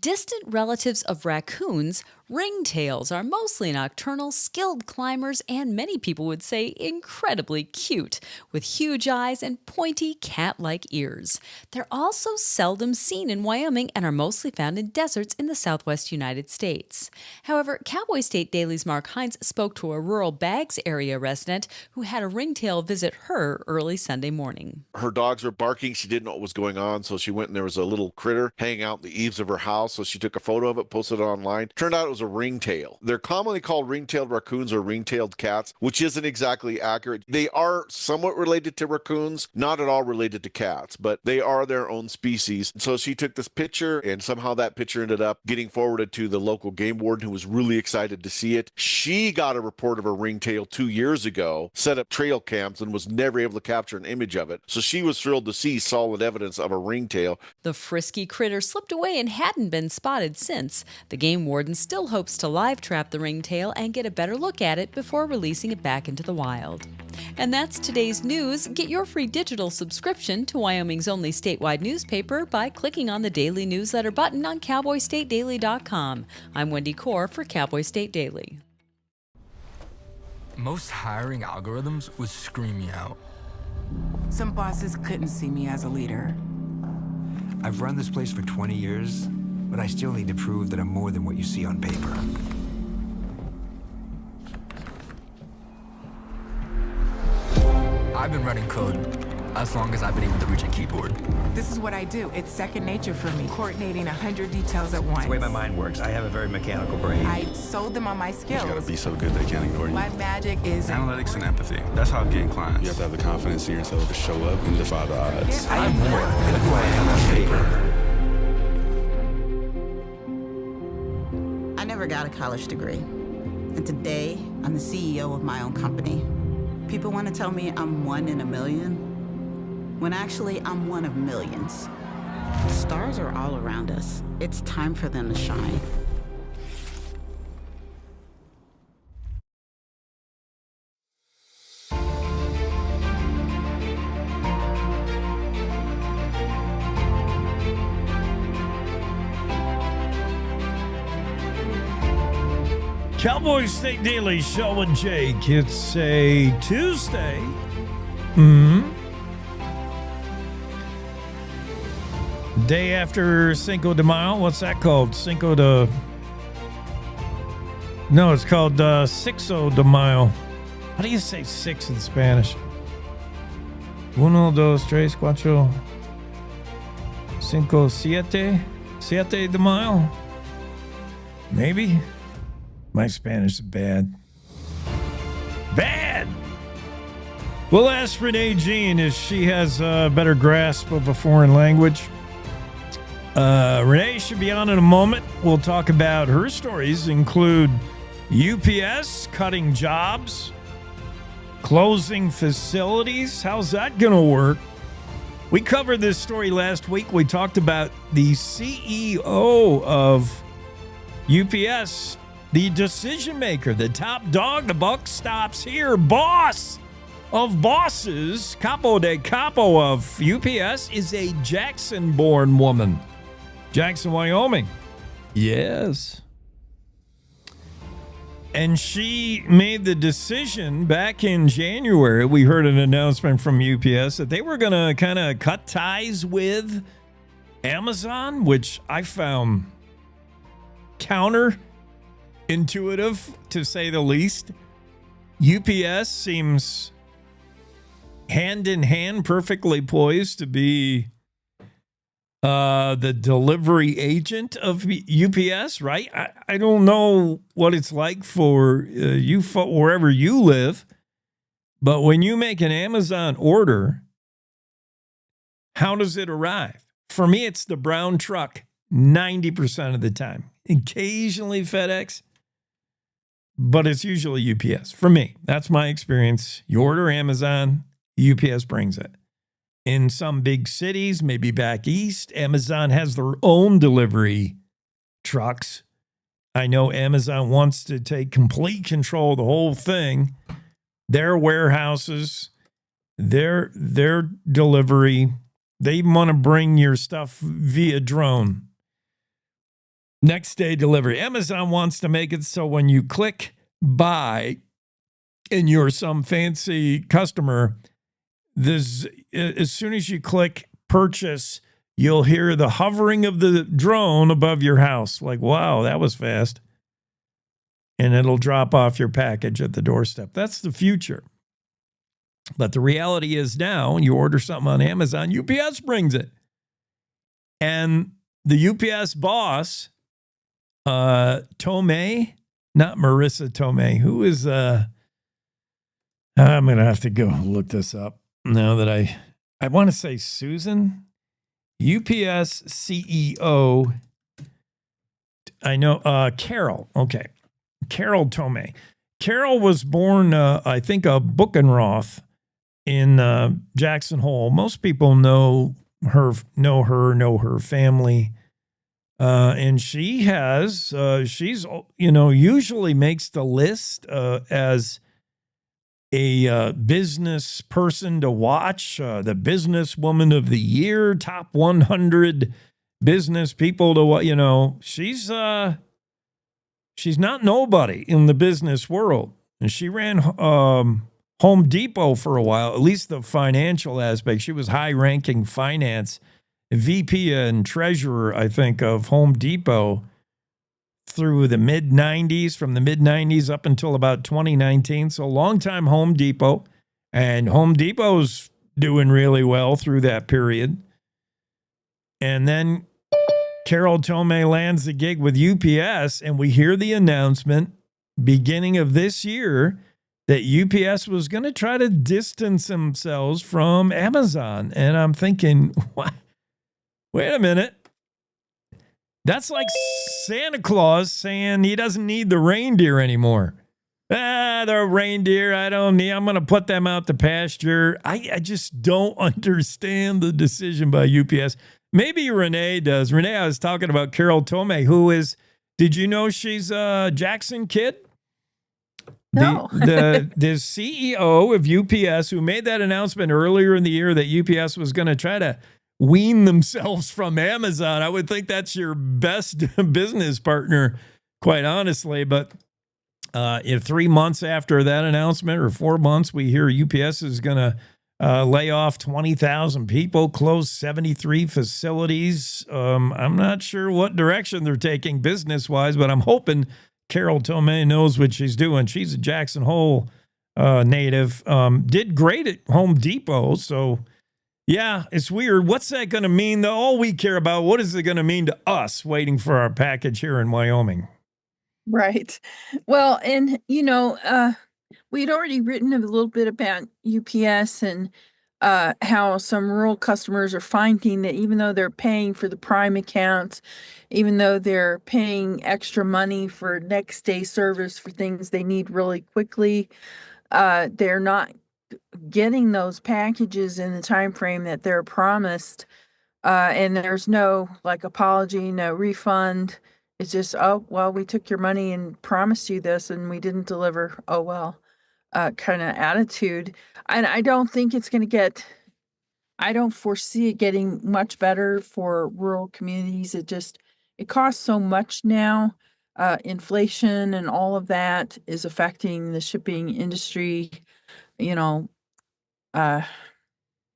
Distant relatives of raccoons, ringtails are mostly nocturnal, skilled climbers, and many people would say incredibly cute, with huge eyes and pointy cat-like ears. They're also seldom seen in Wyoming and are mostly found in deserts in the southwest United States. However, Cowboy State Daily's Mark Hines spoke to a rural Baggs area resident who had a ringtail visit her early Sunday morning. Her dogs were barking. She didn't know what was going on, so she went and there was a little critter hanging out in the eaves of her house. So she took a photo of it, posted it online. Turned out it was a ringtail. They're commonly called ring-tailed raccoons or ring-tailed cats, which isn't exactly accurate. They are somewhat related to raccoons, not at all related to cats, but they are their own species. So she took this picture, and somehow that picture ended up getting forwarded to the local game warden, who was really excited to see it. She got a report of a ringtail 2 years ago, set up trail cams, and was never able to capture an image of it. So she was thrilled to see solid evidence of a ringtail. The frisky critter slipped away and hadn't been spotted since. The game warden still hopes to live trap the ringtail and get a better look at it before releasing it back into the wild. And that's today's news. Get your free digital subscription to Wyoming's only statewide newspaper by clicking on the daily newsletter button on cowboystatedaily.com. I'm Wendy Core for Cowboy State Daily. Most hiring algorithms would scream me out. Some bosses couldn't see me as a leader. I've run this place for 20 years, but I still need to prove that I'm more than what you see on paper. I've been running code as long as I've been able to reach a keyboard. This is what I do. It's second nature for me, coordinating 100 details at once. It's the way my mind works. I have a very mechanical brain. I sold them on my skills. You gotta be so good they can't ignore you. My magic is analytics and empathy. That's how I'm getting clients. You have to have the confidence in yourself to show up and defy the odds. I'm more than who I am on paper. I never got a college degree. And today, I'm the CEO of my own company. People want to tell me I'm one in a million, when actually I'm one of millions. Stars are all around us. It's time for them to shine. Cowboy State Daily Show with Jake. It's a Tuesday. Day after Cinco de Mayo. What's that called? Cinco de... No, it's called Sixo de Mayo. How do you say six in Spanish? Uno, dos, tres, cuatro, cinco, siete. Siete de Mayo? Maybe? My Spanish is bad. Bad! We'll ask Renee Jean if she has a better grasp of a foreign language. Renee should be on in a moment. We'll talk about her stories, include UPS cutting jobs, closing facilities. How's that going to work? We covered this story last week. We talked about the CEO of UPS, the decision maker, the top dog. The buck stops here. Boss of bosses, capo de capo of UPS, is a Jackson-born woman. Jackson, Wyoming. Yes. And she made the decision back in January. We heard an announcement from UPS that they were going to kind of cut ties with Amazon, which I found counterintuitive, to say the least. UPS seems hand in hand, perfectly poised to be the delivery agent of UPS, right? I don't know what it's like for you wherever you live, but when you make an Amazon order, how does it arrive? For me, it's the brown truck 90% of the time. Occasionally FedEx, but it's usually UPS. For me, that's my experience. You order Amazon, UPS brings it. In some big cities, maybe back east, Amazon has their own delivery trucks. I know Amazon wants to take complete control of the whole thing. Their warehouses, their delivery, they want to bring your stuff via drone. Next day delivery. Amazon wants to make it so when you click buy and you're some fancy customer, as soon as you click purchase, you'll hear the hovering of the drone above your house. Like, wow, that was fast. And it'll drop off your package at the doorstep. That's the future. But the reality is now, you order something on Amazon, UPS brings it. And the UPS boss, Tomei, not Marissa Tomei, who is, I'm going to have to go look this up. Now that I want to say Susan, UPS CEO, I know, Carol. Okay. Carol Tomei. Carol was born, I think, Buchenroth in Jackson Hole. Most people know her family. And she has, she's, usually makes the list as a business person to watch, the businesswoman of the year, top 100 business people to what, she's not nobody in the business world. And she ran Home Depot for a while, at least the financial aspect. She was high-ranking finance VP and treasurer, I think, of Home Depot through the mid-90s, from the mid-90s up until about 2019. So long time Home Depot. And Home Depot's doing really well through that period. And then Carol Tomei lands the gig with UPS, and we hear the announcement beginning of this year that UPS was going to try to distance themselves from Amazon. And I'm thinking, what? Wait a minute. That's like Santa Claus saying he doesn't need the reindeer anymore. The reindeer, I don't need. I'm going to put them out to pasture. I just don't understand the decision by UPS. Maybe Renee does. Renee, I was talking about Carol Tomei, who is, did you know she's a Jackson kid? No. The CEO of UPS, who made that announcement earlier in the year that UPS was going to try to wean themselves from Amazon. I would think that's your best business partner, quite honestly. But 3 months after that announcement, or 4 months, we hear UPS is going to lay off 20,000 people, close 73 facilities. I'm not sure what direction they're taking business-wise, but I'm hoping Carol Tomei knows what she's doing. She's a Jackson Hole native. Did great at Home Depot, so yeah, it's weird. What's that going to mean? All we care about, what is it going to mean to us waiting for our package here in Wyoming? Right. Well, and we'd already written a little bit about UPS and how some rural customers are finding that even though they're paying for the Prime accounts, even though they're paying extra money for next day service for things they need really quickly, they're not getting those packages in the time frame that they're promised, and there's no like apology, no refund. It's just, oh well, we took your money and promised you this and we didn't deliver. Oh well, kind of attitude. And I don't think it's going to get, I don't foresee it getting much better for rural communities. It costs so much now. Inflation and all of that is affecting the shipping industry. You know, uh,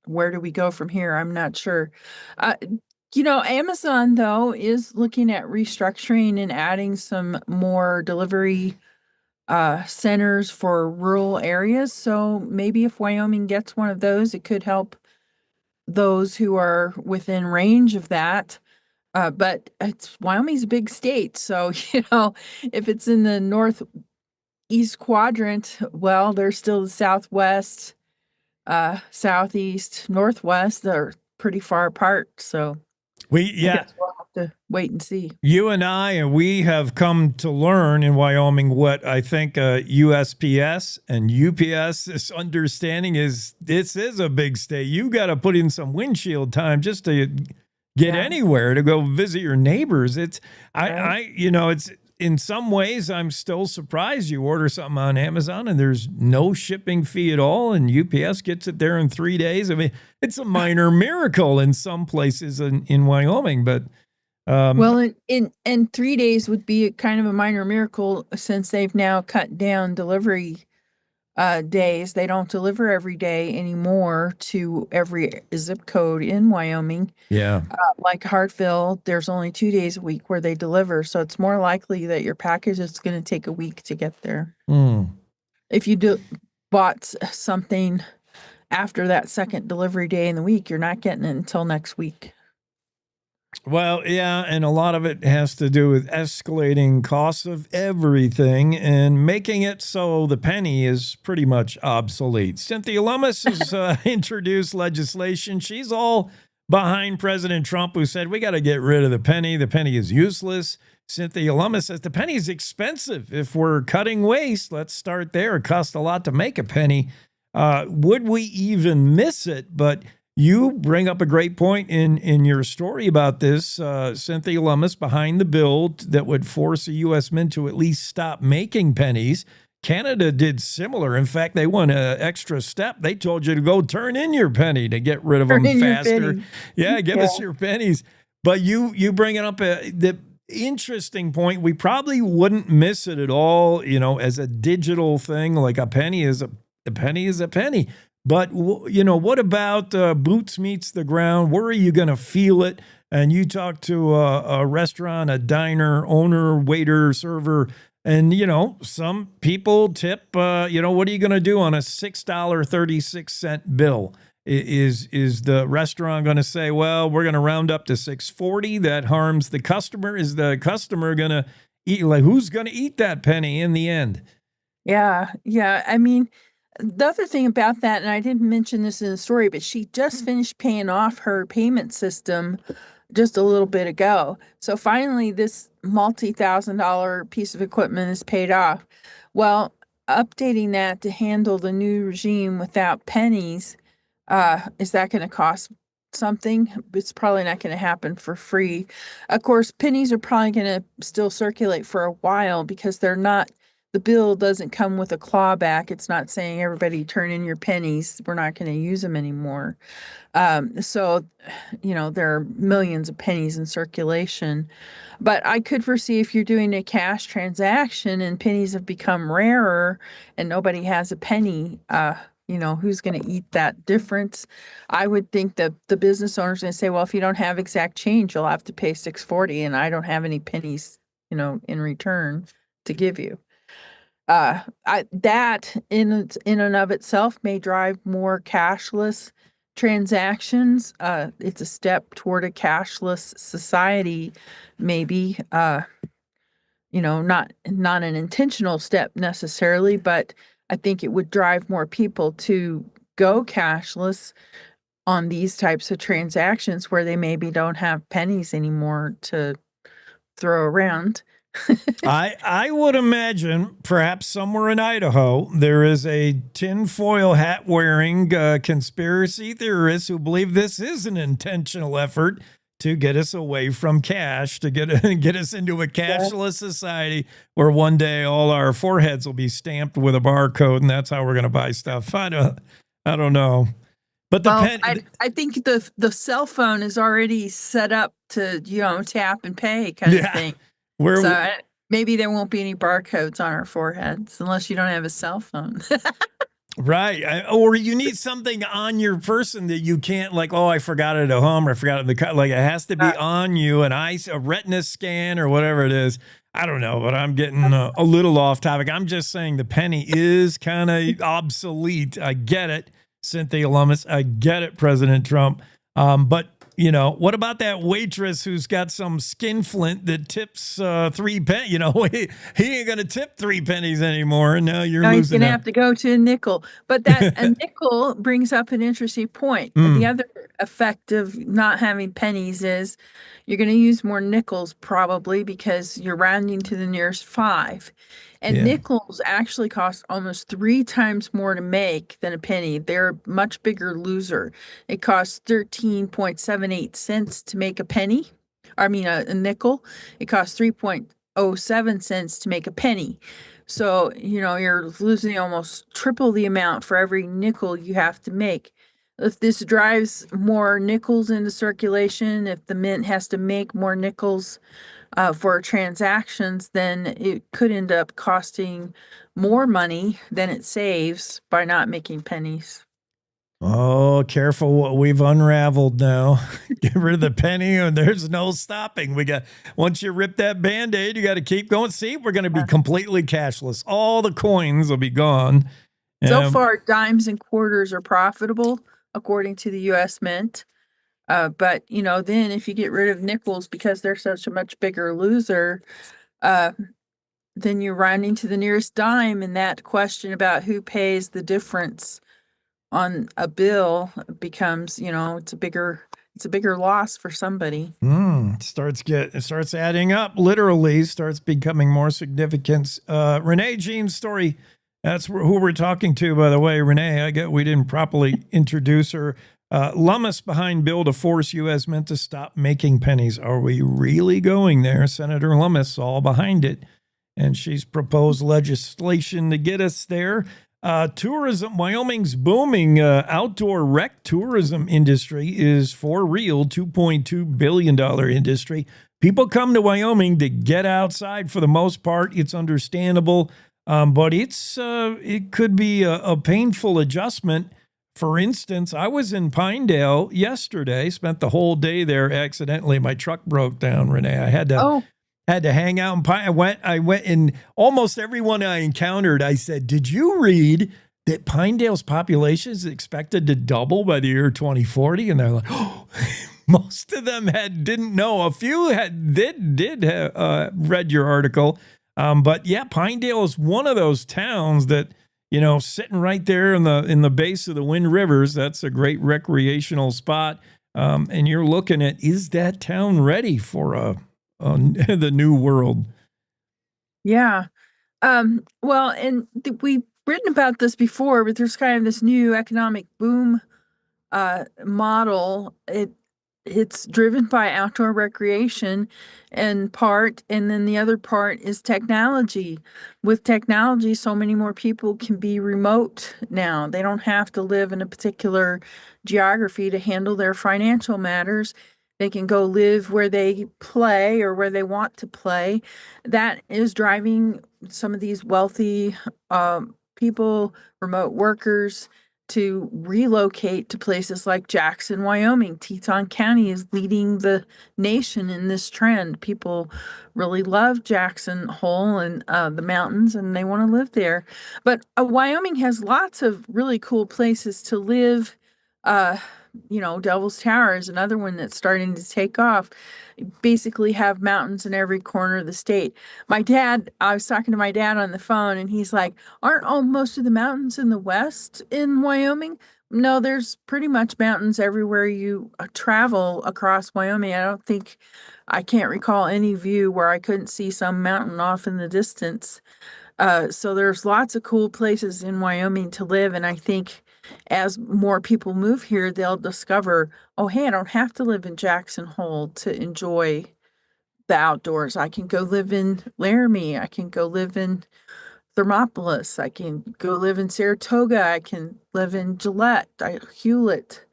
where do we go from here? I'm not sure. Uh, Amazon though is looking at restructuring and adding some more delivery centers for rural areas. So maybe if Wyoming gets one of those, it could help those who are within range of that. But Wyoming's a big state, so if it's in the northeast quadrant, well, there's still the southwest, southeast, northwest. They're pretty far apart, so I guess we'll have to wait and see. You and we have come to learn in Wyoming what I think USPS and UPS, this understanding is this is a big state. You got to put in some windshield time just to get anywhere, to go visit your neighbors. It's it's in some ways I'm still surprised. You order something on Amazon and there's no shipping fee at all, and UPS gets it there in 3 days. I mean, it's a minor miracle in some places in Wyoming, but well, in 3 days would be kind of a minor miracle since they've now cut down delivery days. They don't deliver every day anymore to every zip code in Wyoming. Yeah. Like Hartville, there's only 2 days a week where they deliver. So it's more likely that your package is going to take a week to get there. If you bought something after that second delivery day in the week, you're not getting it until next week. Well, yeah, and a lot of it has to do with escalating costs of everything and making it so the penny is pretty much obsolete. Cynthia Lummis has introduced legislation. She's all behind President Trump, who said, we got to get rid of the penny. The penny is useless. Cynthia Lummis says the penny is expensive. If we're cutting waste, let's start there. It costs a lot to make a penny. Would we even miss it? But you bring up a great point in your story about this, Cynthia Lummis, behind the bill that would force a U.S. mint to at least stop making pennies. Canada did similar. In fact, they went an extra step. They told you to go turn in your penny to get rid of them faster. Yeah, give us your pennies. But you bring it up the interesting point. We probably wouldn't miss it at all, as a digital thing. Like a penny is a penny. But, what about boots meets the ground? Where are you going to feel it? And you talk to a restaurant, a diner, owner, waiter, server, and, some people tip, what are you going to do on a $6.36 bill? Is the restaurant going to say, well, we're going to round up to $6.40? That harms the customer. Is the customer going to eat? Like, who's going to eat that penny in the end? Yeah. I mean, the other thing about that, and I didn't mention this in the story, but she just finished paying off her payment system just a little bit ago. So finally, this multi-$1,000 piece of equipment is paid off. Well, updating that to handle the new regime without pennies, is that going to cost something? It's probably not going to happen for free. Of course, pennies are probably going to still circulate for a while because they're not. The bill doesn't come with a clawback. It's not saying everybody turn in your pennies. We're not going to use them anymore. So, there are millions of pennies in circulation. But I could foresee if you're doing a cash transaction and pennies have become rarer and nobody has a penny, who's going to eat that difference? I would think that the business owner's going to say, well, if you don't have exact change, you'll have to pay $6.40 and I don't have any pennies, in return to give you. That in and of itself may drive more cashless transactions. It's a step toward a cashless society, maybe. Not an intentional step necessarily, but I think it would drive more people to go cashless on these types of transactions where they maybe don't have pennies anymore to throw around. I would imagine perhaps somewhere in Idaho there is a tinfoil hat wearing conspiracy theorist who believe this is an intentional effort to get us away from cash, to get us into a cashless society where one day all our foreheads will be stamped with a barcode, and that's how we're going to buy stuff. I don't know. But I think the cell phone is already set up to tap and pay kind of thing. Maybe there won't be any barcodes on our foreheads unless you don't have a cell phone. Right. Or you need something on your person that you can't, like, oh, I forgot it at home or I forgot it in the car. Like, it has to be on you, a retina scan or whatever it is. I don't know, but I'm getting a little off topic. I'm just saying the penny is kind of obsolete. I get it, Cynthia Lummis. I get it, President Trump. But what about that waitress who's got some skinflint that tips 3 pennies? He ain't going to tip 3 pennies anymore. And now you're losing. He's going to have to go to a nickel. But that a nickel brings up an interesting point. The other effect of not having pennies is you're going to use more nickels probably because you're rounding to the nearest 5. And nickels actually cost almost 3 times more to make than a penny. They're a much bigger loser. It costs 13.78 cents to make a penny. I mean, a nickel. It costs 3.07 cents to make a penny. So, you're losing almost triple the amount for every nickel you have to make. If this drives more nickels into circulation, if the mint has to make more nickels for transactions, then it could end up costing more money than it saves by not making pennies. Oh, careful what we've unraveled now. Get rid of the penny and there's no stopping. Once you rip that Band-Aid, you got to keep going. See, we're going to be completely cashless. All the coins will be gone. So far, dimes and quarters are profitable, according to the U.S. Mint. But, then if you get rid of nickels because they're such a much bigger loser, then you're running to the nearest dime. And that question about who pays the difference on a bill becomes, it's a bigger loss for somebody. It starts adding up, literally starts becoming more significant. Renee Jean's story. That's who we're talking to, by the way. Renee, we didn't properly introduce her. Lummis behind bill to force U.S. Mint to stop making pennies. Are we really going there? Senator Lummis all behind it. And she's proposed legislation to get us there. Tourism, Wyoming's booming outdoor rec tourism industry is for real, $2.2 billion industry. People come to Wyoming to get outside for the most part. It's understandable, but it could be a painful adjustment. For instance, I was in Pinedale yesterday, spent the whole day there accidentally. My truck broke down, Renee. I had to hang out in Pinedale. I went and almost everyone I encountered, I said, did you read that Pinedale's population is expected to double by the year 2040? And they're like, oh, most of them didn't know. A few did read your article. But yeah, Pinedale is one of those towns that, sitting right there in the base of the Wind Rivers. That's a great recreational spot. And you're looking at, is that town ready for the new world? Yeah. Well, and we've written about this before, but there's kind of this new economic boom model. It's driven by outdoor recreation in part, and then the other part is technology. With technology, so many more people can be remote now. They don't have to live in a particular geography to handle their financial matters. They can go live where they play or where they want to play. That is driving some of these wealthy people, remote workers, to relocate to places like Jackson, Wyoming. Teton County is leading the nation in this trend. People really love Jackson Hole and the mountains, and they want to live there. But Wyoming has lots of really cool places to live. Devil's Tower is another one that's starting to take off. Basically have mountains in every corner of the state. I was talking to my dad on the phone, and he's like, aren't most of the mountains in the west in Wyoming? No, there's pretty much mountains everywhere you travel across Wyoming. I can't recall any view where I couldn't see some mountain off in the distance. So there's lots of cool places in Wyoming to live. And I think as more people move here, they'll discover, oh, hey, I don't have to live in Jackson Hole to enjoy the outdoors. I can go live in Laramie. I can go live in Thermopolis. I can go live in Saratoga. I can live in Gillette, Hewlett,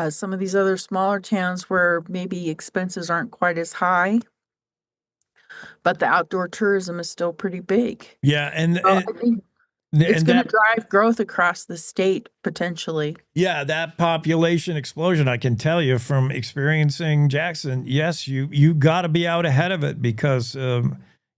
some of these other smaller towns where maybe expenses aren't quite as high, but the outdoor tourism is still pretty big. Yeah, and I think it's going to drive growth across the state potentially. Yeah, that population explosion, I can tell you from experiencing Jackson, yes, you got to be out ahead of it because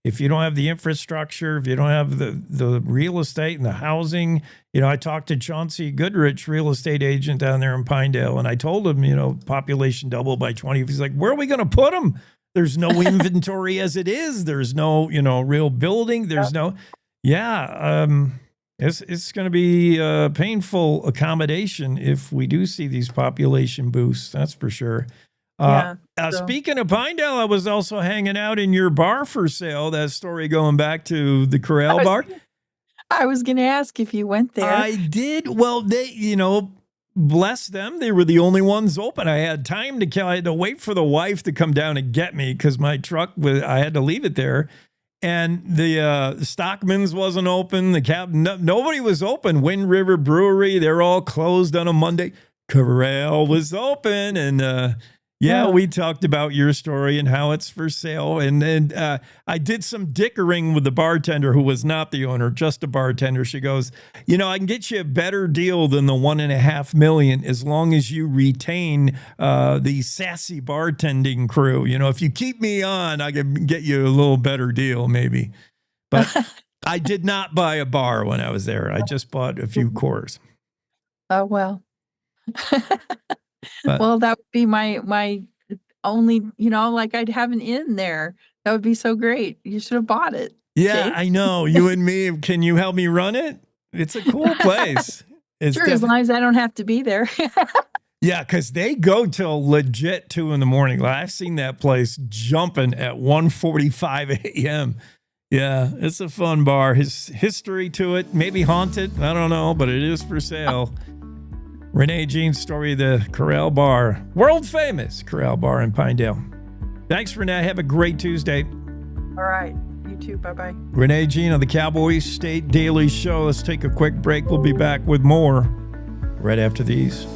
if you don't have the infrastructure, if you don't have the real estate and the housing, I talked to Chauncey Goodrich, real estate agent down there in Pinedale, and I told him, population double by 20. He's like, where are we going to put them? There's no inventory as it is. There's no, real building. There's it's going to be a painful accommodation if we do see these population boosts. That's for sure. Speaking of Pinedale, I was also hanging out in your bar for sale. That story going back to the Corral Bar. I was going to ask if you went there. I did. Well, they, bless them. They were the only ones open. I had time to kill. I had to wait for the wife to come down and get me because my truck I had to leave it there. And the Stockman's wasn't open. The nobody was open. Wind River Brewery, they're all closed on a Monday. Corral was open, and we talked about your story and how it's for sale. And then I did some dickering with the bartender who was not the owner, just a bartender. She goes, I can get you a better deal than the $1.5 million as long as you retain the sassy bartending crew. If you keep me on, I can get you a little better deal maybe. But I did not buy a bar when I was there. I just bought a few cores. Oh, well. Well, that would be my only, I'd have an inn there. That would be so great. You should have bought it. Yeah, Jake. I know. You and me. Can you help me run it? It's a cool place. Sure, as long as I don't have to be there. Yeah, because they go till legit 2 a.m. I've seen that place jumping at 1:45 a.m. Yeah, it's a fun bar. His history to it, maybe haunted. I don't know, but it is for sale. Renee Jean's story of the Corral Bar. World famous Corral Bar in Pinedale. Thanks, Renee. Have a great Tuesday. All right. You too. Bye-bye. Renee Jean on the Cowboy State Daily Show. Let's take a quick break. We'll be back with more right after these.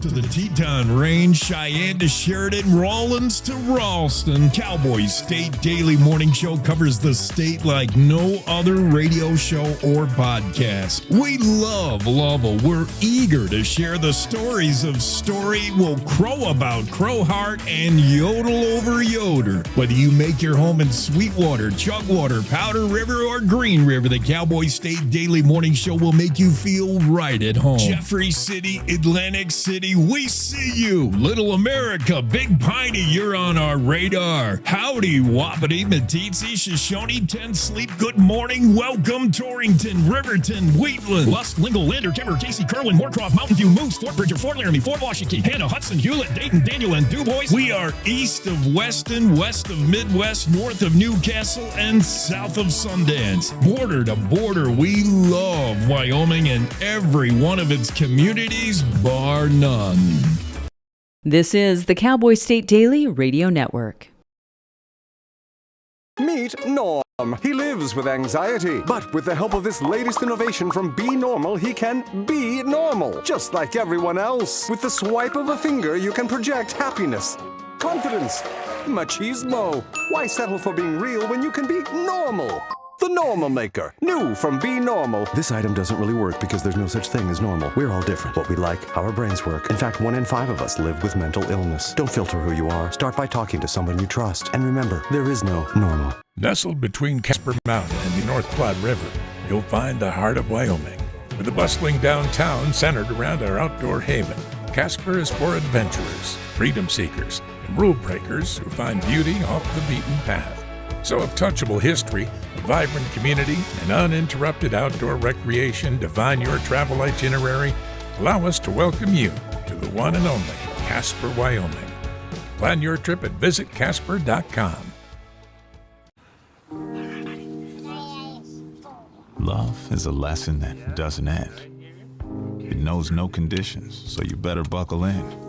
To the Teton Range, Cheyenne to Sheridan, Rawlins to Ralston, Cowboy State Daily Morning Show covers the state like no other radio show or podcast. We love Lovell. We're eager to share the stories of Story Will Crow About Crowheart and Yodel Over Yoder. Whether you make your home in Sweetwater, Chugwater, Powder River, or Green River, the Cowboy State Daily Morning Show will make you feel right at home. Jeffrey City, Atlantic City, we see you. Little America, Big Piney, you're on our radar. Howdy, Wapiti, Meeteetse, Shoshone, 10 Sleep, good morning. Welcome, Torrington, Riverton, Wheatland, Lusk, Lingle, Lander, Timber, Casey, Kerwin, Moorcroft, Mountain View, Moose, Fort Bridger, Fort Laramie, Fort Washington, Hannah, Hudson, Hewlett, Dayton, Daniel, and DuBois. We are east of Weston, west of Midwest, north of Newcastle, and south of Sundance. Border to border, we love Wyoming and every one of its communities, bar none. This is the Cowboy State Daily Radio Network. Meet Norm. He lives with anxiety, but with the help of this latest innovation from Be Normal, he can be normal, just like everyone else. With the swipe of a finger, you can project happiness, confidence, machismo. Why settle for being real when you can be normal? The Normal Maker, new from Be Normal. This item doesn't really work because there's no such thing as normal. We're all different. What we like, how our brains work. In fact, 1 in 5 of us live with mental illness. Don't filter who you are. Start by talking to someone you trust. And remember, there is no normal. Nestled between Casper Mountain and the North Platte River, you'll find the heart of Wyoming. With a bustling downtown centered around our outdoor haven, Casper is for adventurers, freedom seekers, and rule breakers who find beauty off the beaten path. So if touchable history, a vibrant community, and uninterrupted outdoor recreation define your travel itinerary, allow us to welcome you to the one and only Casper, Wyoming. Plan your trip at visitcasper.com. Love is a lesson that doesn't end. It knows no conditions, so you better buckle in.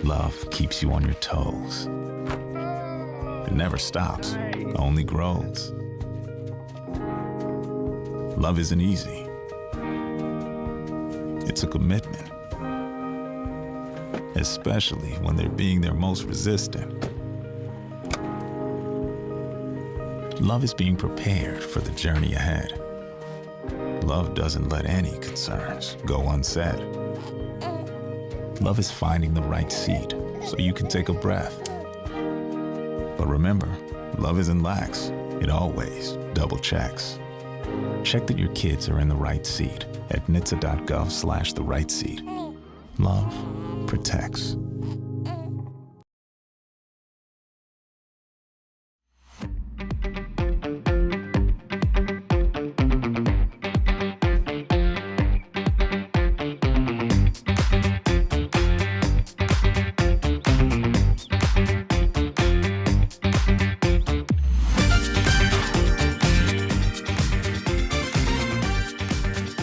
Love keeps you on your toes. It never stops, only grows. Love isn't easy. It's a commitment, especially when they're being their most resistant. Love is being prepared for the journey ahead. Love doesn't let any concerns go unsaid. Love is finding the right seat so you can take a breath. But remember, love isn't lax. It always double checks. Check that your kids are in the right seat at nhtsa.gov/the right seat. Love protects.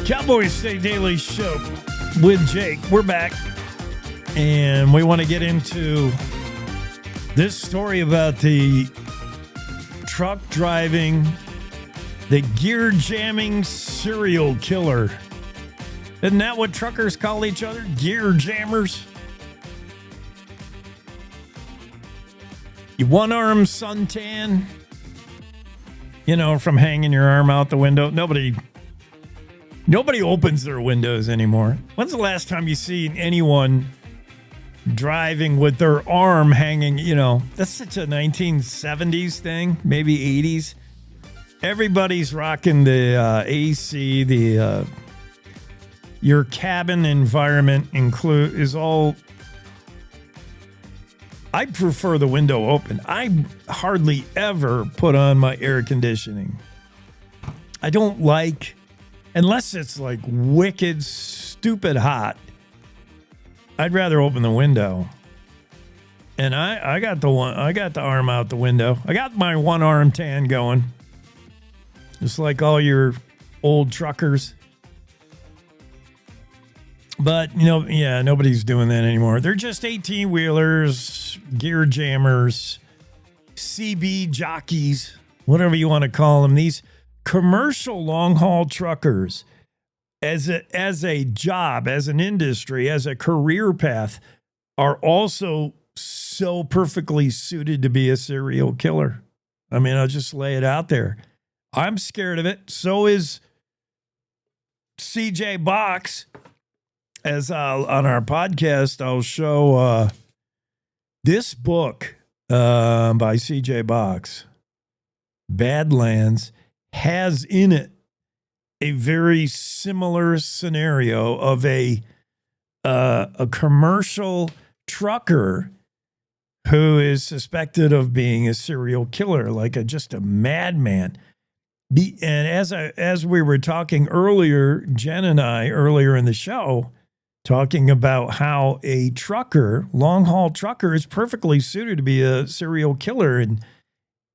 Cowboy State Daily Show with Jake. We're back, and we want to get into this story about the truck driving, the gear jamming serial killer. Isn't that what truckers call each other? Gear jammers? You one-arm suntan, from hanging your arm out the window. Nobody opens their windows anymore. When's the last time you seen anyone driving with their arm hanging? That's such a 1970s thing, maybe 80s. Everybody's rocking the AC. Your cabin environment is all. I prefer the window open. I hardly ever put on my air conditioning. I don't like. Unless it's like wicked, stupid hot, I'd rather open the window. And I got the arm out the window. I got my one arm tan going. Just like all your old truckers. But, nobody's doing that anymore. They're just 18-wheelers, gear jammers, CB jockeys, whatever you want to call them. These commercial long-haul truckers, as a job, as an industry, as a career path, are also so perfectly suited to be a serial killer. I mean, I'll just lay it out there. I'm scared of it. So is CJ Box. As on our podcast, I'll show this book by CJ Box, Badlands, has in it a very similar scenario of a commercial trucker who is suspected of being a serial killer, like just a madman. And as we were talking earlier, Jen and I earlier in the show, talking about how a trucker, long-haul trucker, is perfectly suited to be a serial killer, and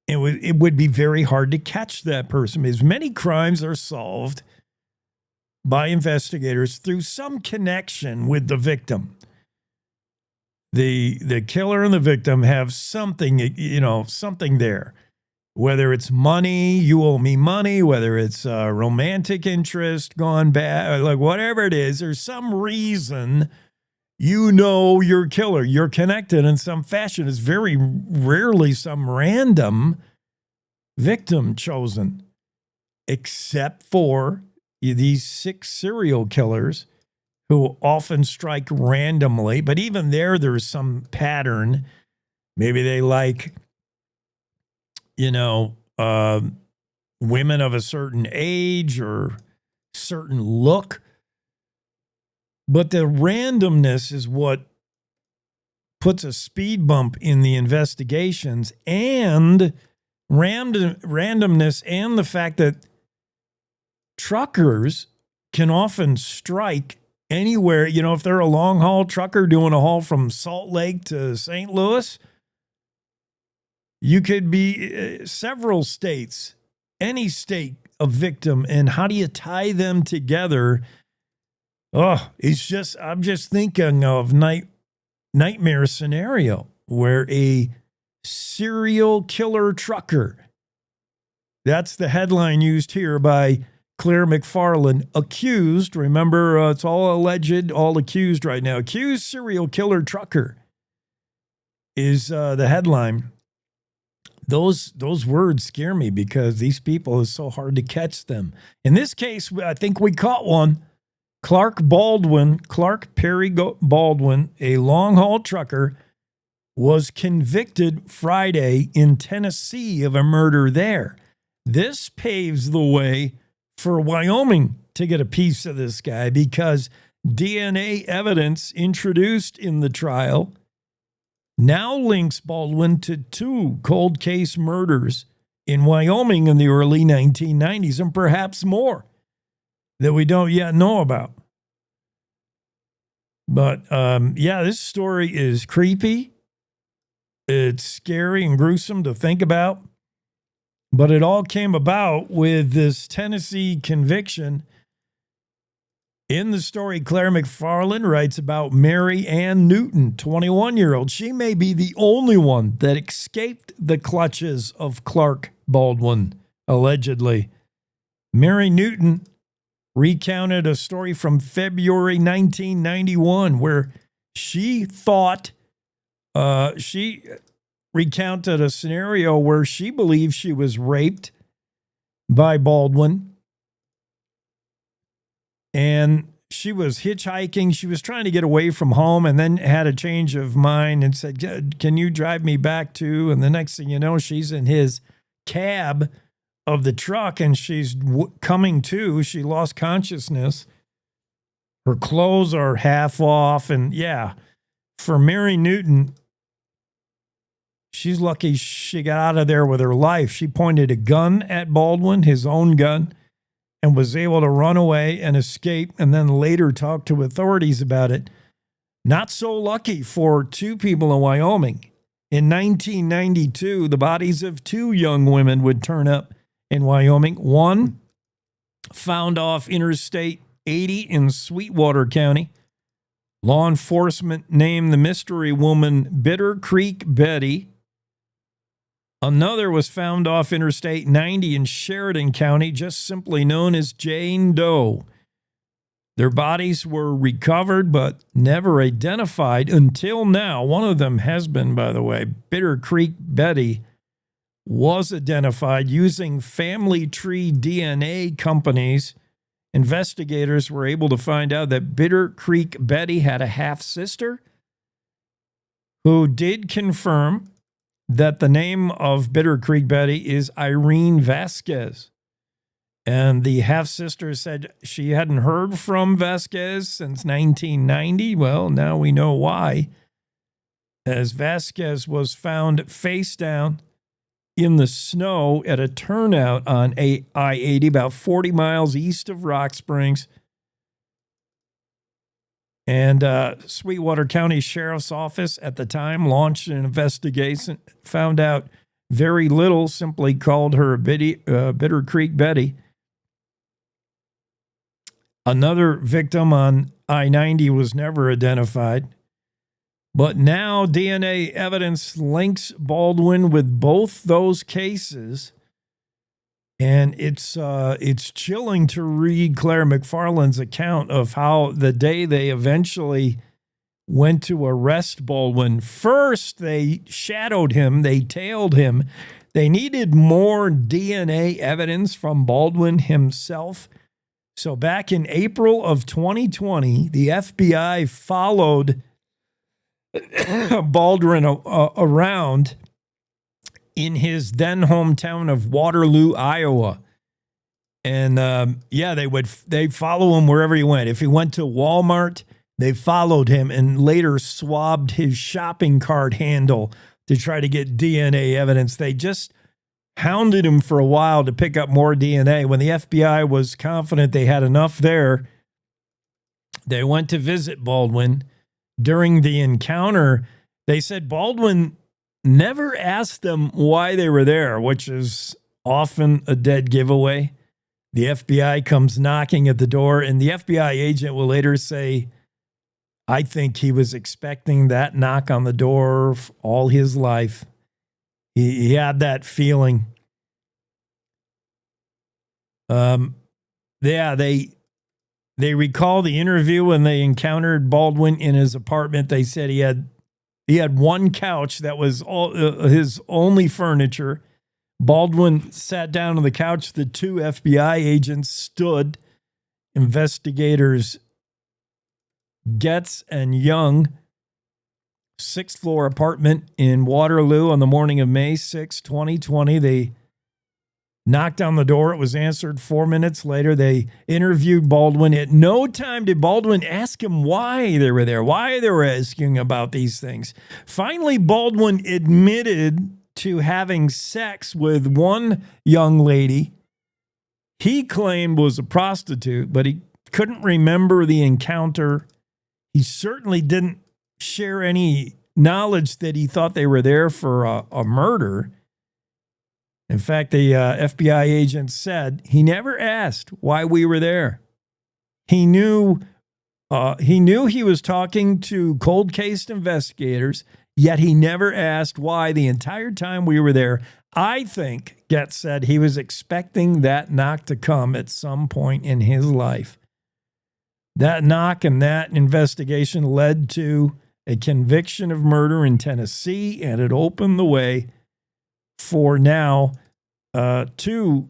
it would be very hard to catch that person, because many crimes are solved by investigators through some connection with the victim. The killer and the victim have something, something there. Whether it's money, you owe me money, whether it's romantic interest gone bad, like whatever it is, there's some reason your killer. You're connected in some fashion. It's very rarely some random victim chosen, except for these 6 serial killers who often strike randomly. But even there's some pattern. Maybe they like, women of a certain age or certain look. But the randomness is what puts a speed bump in the investigations, and randomness and the fact that truckers can often strike anywhere. You know, if they're a long haul trucker doing a haul from Salt Lake to St. Louis, you could be several states, any state, a victim. And how do you tie them together? Oh, I'm just thinking of nightmare scenario where a serial killer trucker, that's the headline used here by Claire McFarland, accused, remember, it's all alleged, all accused right now. Accused serial killer trucker is the headline. Those words scare me because these people, it's so hard to catch them. In this case, I think we caught one. Clark Perry Baldwin, a long-haul trucker, was convicted Friday in Tennessee of a murder there. This paves the way for Wyoming to get a piece of this guy because DNA evidence introduced in the trial now links Baldwin to 2 cold case murders in Wyoming in the early 1990s and perhaps more that we don't yet know about. But yeah, this story is creepy. It's scary and gruesome to think about. But it all came about with this Tennessee conviction. In the story, Claire McFarland writes about Mary Ann Newton, 21-year-old. She may be the only one that escaped the clutches of Clark Baldwin, allegedly. Mary Newton recounted a story from February 1991 where she thought she recounted a scenario where she believed she was raped by Baldwin. And she was hitchhiking. She was trying to get away from home and then had a change of mind and said, can you drive me back to? And the next thing you know, she's in his cab of the truck and she's coming to. She lost consciousness. Her clothes are half off. And yeah, for Mary Newton, she's lucky she got out of there with her life. She pointed a gun at Baldwin, his own gun, and was able to run away and escape and then later talk to authorities about it. Not so lucky for 2 people in Wyoming. In 1992, the bodies of 2 young women would turn up in Wyoming. One found off Interstate 80 in Sweetwater County. Law enforcement named the mystery woman Bitter Creek Betty. Another was found off Interstate 90 in Sheridan County, just simply known as Jane Doe. Their bodies were recovered but never identified until now. One of them has been, by the way. Bitter Creek Betty was identified using family tree DNA companies. Investigators were able to find out that Bitter Creek Betty had a half-sister who did confirm that the name of Bitter Creek Betty is Irene Vasquez. And the half-sister said she hadn't heard from Vasquez since 1990. Well, now we know why. As Vasquez was found face down in the snow at a turnout on I-80, about 40 miles east of Rock Springs. And Sweetwater County Sheriff's Office at the time launched an investigation, found out very little, simply called her Bitter Creek Betty. Another victim on I-90 was never identified. But now DNA evidence links Baldwin with both those cases. And it's chilling to read Claire McFarland's account of how the day they eventually went to arrest Baldwin, first they shadowed him, they tailed him. They needed more DNA evidence from Baldwin himself. So back in April of 2020, the FBI followed Baldwin around in his then hometown of Waterloo, Iowa. And they follow him wherever he went. If he went to Walmart, they followed him and later swabbed his shopping cart handle to try to get DNA evidence. They just hounded him for a while to pick up more DNA. When the FBI was confident they had enough there, they went to visit Baldwin. During the encounter, they said Baldwin never asked them why they were there, which is often a dead giveaway. The FBI comes knocking at the door, and the FBI agent will later say, I think he was expecting that knock on the door all his life. He had that feeling. They recall the interview when they encountered Baldwin in his apartment. They said he had one couch that was all his only furniture. Baldwin sat down on the couch. The two FBI agents stood. Investigators Getz and Young, 6th floor apartment in Waterloo on the morning of May 6, 2020. They knocked on the door. It was answered 4 minutes later. They interviewed Baldwin. At no time did Baldwin ask him why they were there, why they were asking about these things. Finally, Baldwin admitted to having sex with one young lady he claimed was a prostitute, but he couldn't remember the encounter. He certainly didn't share any knowledge that he thought they were there for a murder. In fact, the FBI agent said he never asked why we were there. He knew he was talking to cold case investigators, yet he never asked why the entire time we were there. I think, Getz said, he was expecting that knock to come at some point in his life. That knock and that investigation led to a conviction of murder in Tennessee, and it opened the way for now two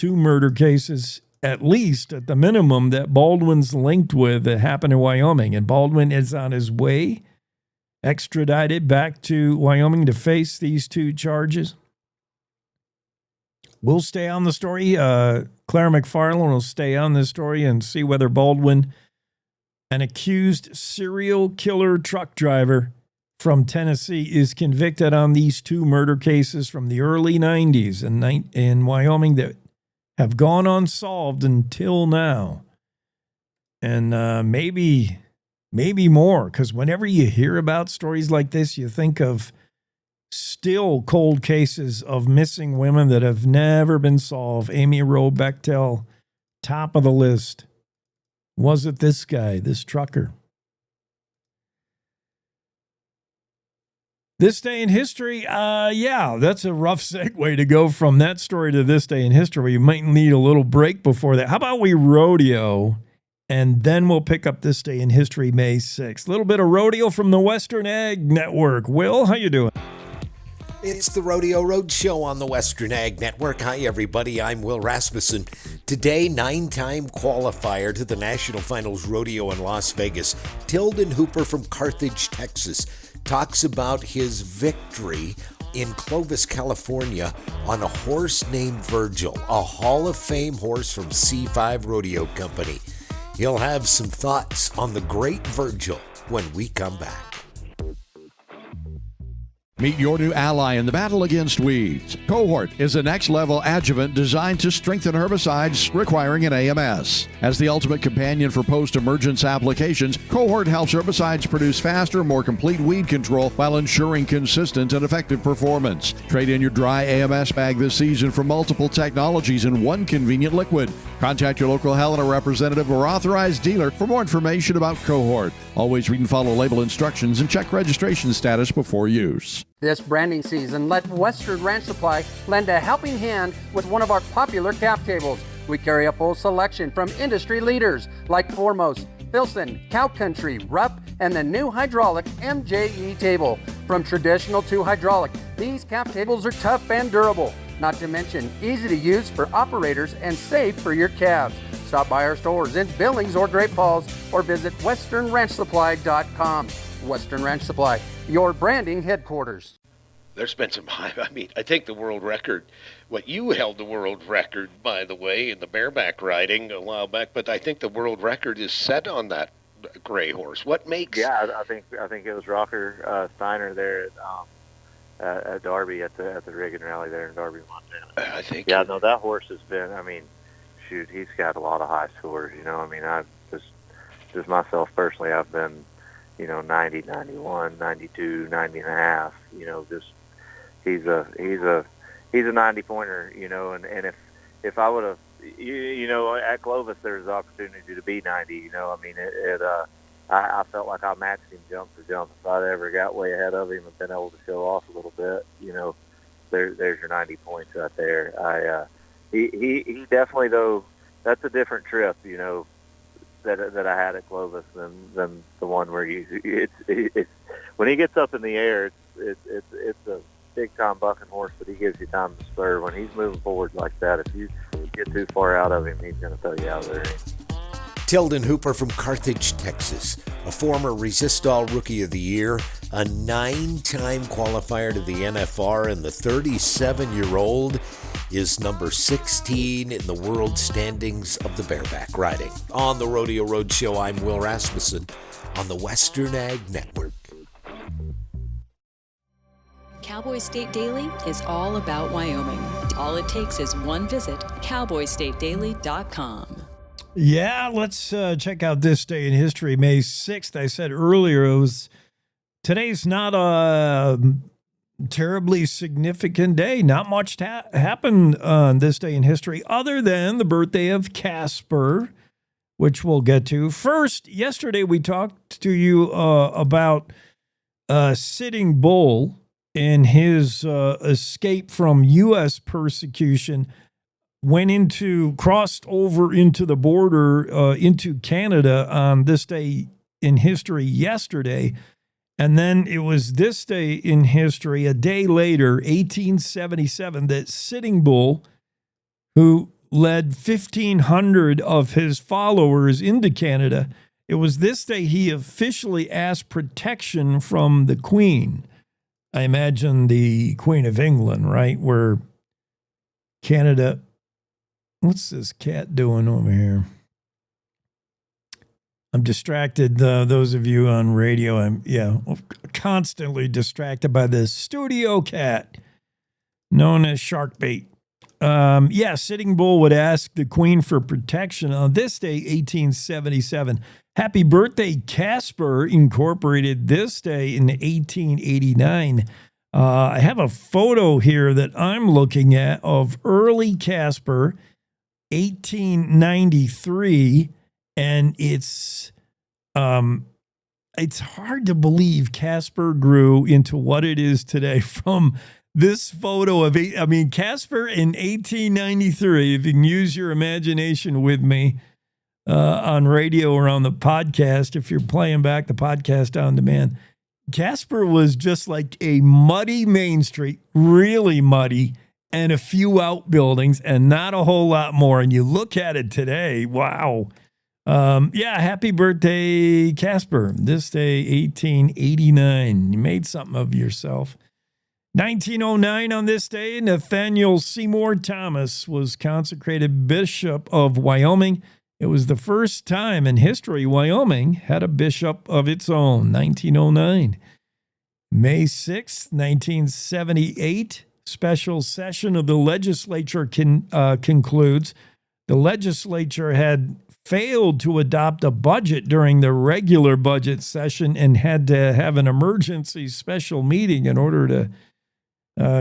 murder cases, at least at the minimum, that Baldwin's linked with that happened in Wyoming. And Baldwin is on his way, extradited back to Wyoming to face these two charges. We'll stay on the story. Claire McFarland will stay on this story and see whether Baldwin, an accused serial killer truck driver from Tennessee, is convicted on these two murder cases from the early 90s in Wyoming that have gone unsolved until now. And maybe more, because whenever you hear about stories like this, you think of still cold cases of missing women that have never been solved. Amy Rowe Bechtel, top of the list. Was it this guy, this trucker? This day in history, that's a rough segue to go from that story to this day in history. You might need a little break before that. How about we rodeo, and then we'll pick up this day in history, May 6th. A little bit of rodeo from the Western Ag Network. Will, how you doing? It's the Rodeo Roadshow on the Western Ag Network. Hi, everybody. I'm Will Rasmussen. Today, 9-time qualifier to the National Finals Rodeo in Las Vegas, Tilden Hooper from Carthage, Texas, talks about his victory in Clovis, California on a horse named Virgil, a Hall of Fame horse from C5 Rodeo Company. He'll have some thoughts on the great Virgil when we come back. Meet your new ally in the battle against weeds. Cohort is a next-level adjuvant designed to strengthen herbicides requiring an AMS. As the ultimate companion for post-emergence applications, Cohort helps herbicides produce faster, more complete weed control while ensuring consistent and effective performance. Trade in your dry AMS bag this season for multiple technologies in one convenient liquid. Contact your local Helena representative or authorized dealer for more information about Cohort. Always read and follow label instructions and check registration status before use. This branding season, let Western Ranch Supply lend a helping hand with one of our popular cap tables. We carry a full selection from industry leaders like Foremost, Filson, Cow Country, Rupp, and the new hydraulic MJE table. From traditional to hydraulic, these cap tables are tough and durable, not to mention easy to use for operators and safe for your calves. Stop by our stores in Billings or Great Falls or visit westernranchsupply.com. Western Ranch Supply, your branding headquarters. There's been some, I think the world record, you held the world record, by the way, in the bareback riding a while back, but I think the world record is set on that gray horse. What makes... Yeah, I think it was Rocker Steiner there at Darby at the Riggin Rally there in Darby, Montana. I think. Yeah, no, that horse has been. I mean, shoot, he's got a lot of high scores. You know, I mean, I've just myself personally, I've been, 90, 91, 92, 90 and a half. Just he's a 90 pointer. And if I would have, at Clovis, there's the opportunity to be 90. I mean, I felt like I matched him jump for jump. If I'd ever got way ahead of him and been able to show off a little bit, there's your 90 points right there. He definitely, though, that's a different trip, that I had at Clovis than the one where it's when he gets up in the air, it's a big time bucking horse, but he gives you time to spur. When he's moving forward like that, if you get too far out of him, he's going to throw you out of there. Tilden Hooper from Carthage, Texas, a former Resistol Rookie of the Year, a 9-time qualifier to the NFR, and the 37-year-old is number 16 in the world standings of the bareback riding. On the Rodeo Roadshow, I'm Will Rasmussen on the Western Ag Network. Cowboy State Daily is all about Wyoming. All it takes is one visit, cowboystatedaily.com. Yeah, let's check out this day in history. May 6th, I said earlier, today's not a terribly significant day. Not much happened on this day in history other than the birthday of Casper, which we'll get to. First, yesterday we talked to you about Sitting Bull and his escape from U.S. persecution. Crossed over into the border into Canada on this day in history yesterday. And then it was this day in history, a day later, 1877, that Sitting Bull, who led 1,500 of his followers into Canada, it was this day he officially asked protection from the Queen. I imagine the Queen of England, right? Where Canada... What's this cat doing over here? I'm distracted. Those of you on radio, I'm constantly distracted by this studio cat known as Sharkbait. Sitting Bull would ask the Queen for protection on this day, 1877. Happy Birthday, Casper incorporated this day in 1889. I have a photo here that I'm looking at of early Casper, 1893, and it's hard to believe Casper grew into what it is today from this photo of Casper in 1893. If you can use your imagination with me on radio or on the podcast, if you're playing back the podcast on demand, Casper was just like a muddy Main Street, really muddy, and a few outbuildings and not a whole lot more. And you look at it today, wow. Happy birthday, Casper. This day, 1889. You made something of yourself. 1909 on this day, Nathaniel Seymour Thomas was consecrated Bishop of Wyoming. It was the first time in history Wyoming had a bishop of its own, 1909. May 6th, 1978. Special session of the legislature concludes. The legislature had failed to adopt a budget during the regular budget session and had to have an emergency special meeting in order to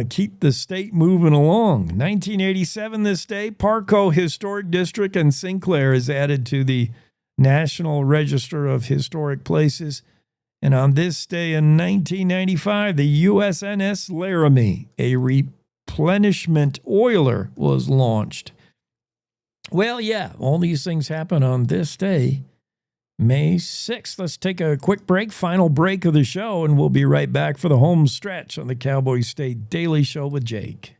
keep the state moving along. 1987 this day, Parco Historic District in Sinclair is added to the National Register of Historic Places. And on this day in 1995, the USNS Laramie, a replenishment oiler, was launched. Well, yeah, all these things happen on this day, May 6th. Let's take a quick break, final break of the show, and we'll be right back for the home stretch on the Cowboy State Daily Show with Jake.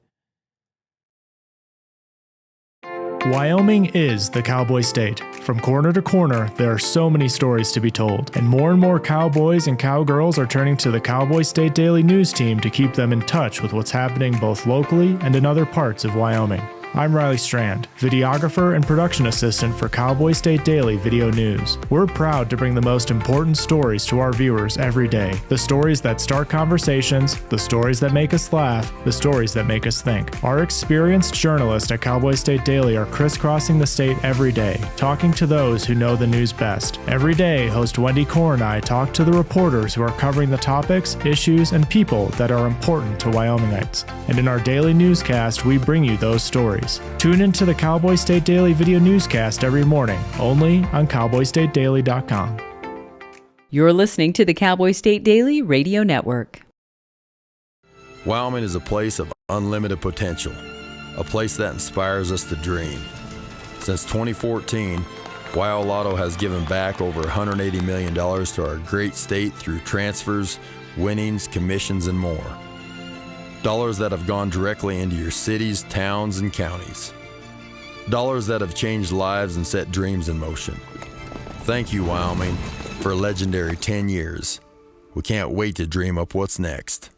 Wyoming is the Cowboy State. From corner to corner, there are so many stories to be told, and more cowboys and cowgirls are turning to the Cowboy State Daily News team to keep them in touch with what's happening both locally and in other parts of Wyoming. I'm Riley Strand, videographer and production assistant for Cowboy State Daily Video News. We're proud to bring the most important stories to our viewers every day. The stories that start conversations, the stories that make us laugh, the stories that make us think. Our experienced journalists at Cowboy State Daily are crisscrossing the state every day, talking to those who know the news best. Every day, host Wendy Core and I talk to the reporters who are covering the topics, issues, and people that are important to Wyomingites. And in our daily newscast, we bring you those stories. Tune into the Cowboy State Daily Video Newscast every morning, only on CowboyStateDaily.com. You're listening to the Cowboy State Daily Radio Network. Wyoming is a place of unlimited potential, a place that inspires us to dream. Since 2014, Wyo Lotto has given back over $180 million to our great state through transfers, winnings, commissions, and more. Dollars that have gone directly into your cities, towns, and counties. Dollars that have changed lives and set dreams in motion. Thank you, Wyoming, for a legendary 10 years. We can't wait to dream up what's next.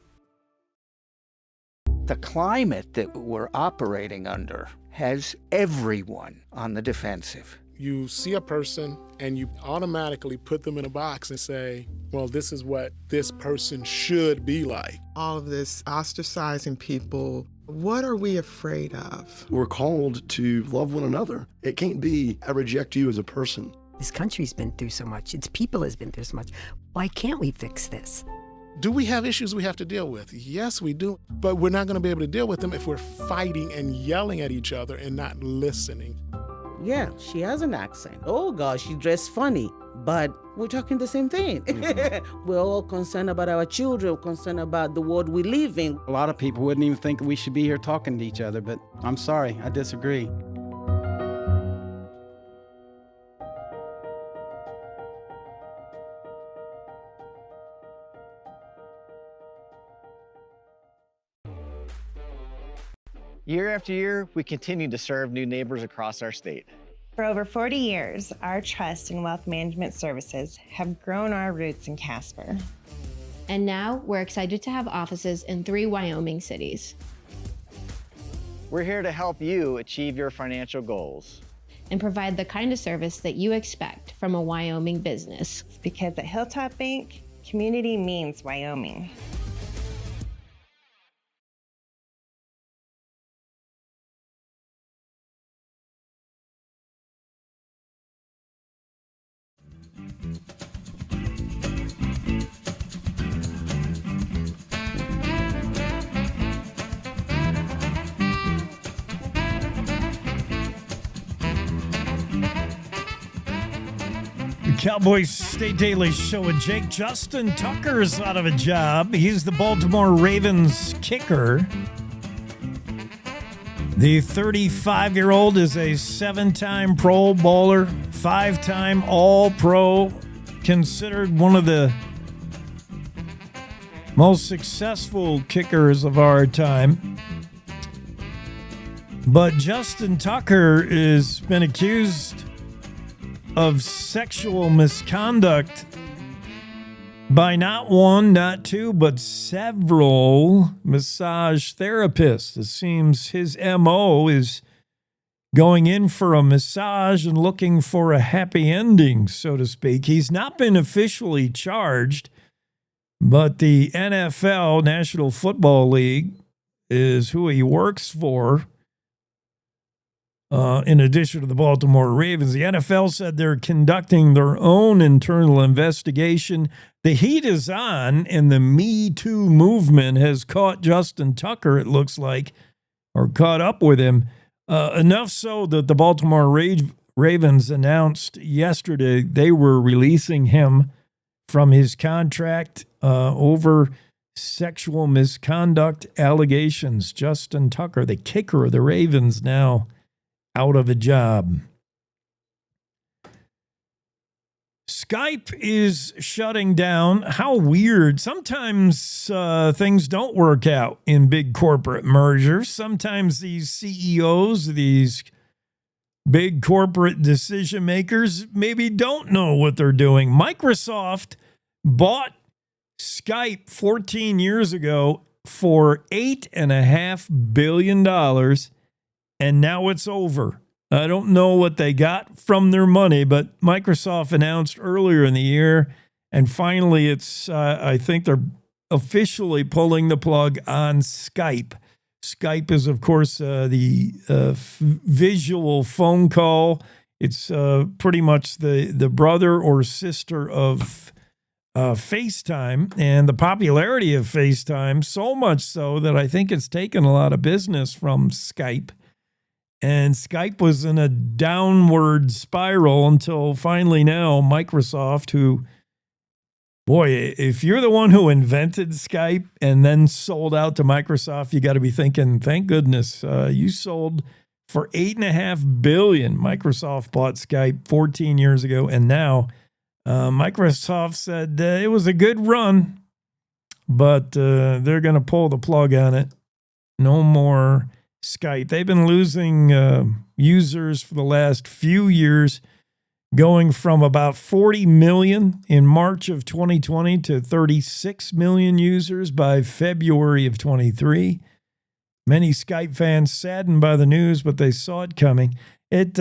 The climate that we're operating under has everyone on the defensive. You see a person and you automatically put them in a box and say, well, this is what this person should be like. All of this ostracizing people, what are we afraid of? We're called to love one another. It can't be, I reject you as a person. This country's been through so much. Its people has been through so much. Why can't we fix this? Do we have issues we have to deal with? Yes, we do. But we're not going to be able to deal with them if we're fighting and yelling at each other and not listening. Yeah, she has an accent. Oh gosh, she dressed funny, but we're talking the same thing. Mm-hmm. We're all concerned about our children, concerned about the world we live in. A lot of people wouldn't even think we should be here talking to each other, but I'm sorry, I disagree. Year after year, we continue to serve new neighbors across our state. For over 40 years, our trust and wealth management services have grown our roots in Casper. And now we're excited to have offices in 3 Wyoming cities. We're here to help you achieve your financial goals and provide the kind of service that you expect from a Wyoming business. Because at Hilltop Bank, community means Wyoming. Cowboy State Daily Show with Jake. Justin Tucker's out of a job. He's the Baltimore Ravens kicker. The 35-year-old is a 7-time Pro Bowler, 5-time All-Pro, considered one of the most successful kickers of our time. But Justin Tucker has been accused of sexual misconduct by not one, not two, but several massage therapists. It seems his MO is going in for a massage and looking for a happy ending, so to speak. He's not been officially charged, but the NFL, National Football League, is who he works for. In addition to the Baltimore Ravens, the NFL said they're conducting their own internal investigation. The heat is on, and the Me Too movement has caught Justin Tucker, it looks like, or caught up with him, enough so that the Baltimore Ravens announced yesterday they were releasing him from his contract over sexual misconduct allegations. Justin Tucker, the kicker of the Ravens, now out of a job. Skype is shutting down. How weird. Sometimes things don't work out in big corporate mergers. Sometimes these CEOs, these big corporate decision makers, maybe don't know what they're doing. Microsoft bought Skype 14 years ago for $8.5 billion. and now it's over. I don't know what they got from their money, but Microsoft announced earlier in the year, and finally it's, I think they're officially pulling the plug on Skype. Skype is, of course, the visual phone call. It's pretty much the brother or sister of FaceTime, and the popularity of FaceTime, so much so that I think it's taken a lot of business from Skype. And Skype was in a downward spiral until finally now Microsoft, who, boy, if you're the one who invented Skype and then sold out to Microsoft, you got to be thinking, thank goodness you sold for $8.5 billion. Microsoft bought Skype 14 years ago, and now Microsoft said it was a good run, but they're going to pull the plug on it. No more Skype. They've been losing users for the last few years, going from about 40 million in March of 2020 to 36 million users by February of 23. Many Skype fans saddened by the news, but they saw it coming. It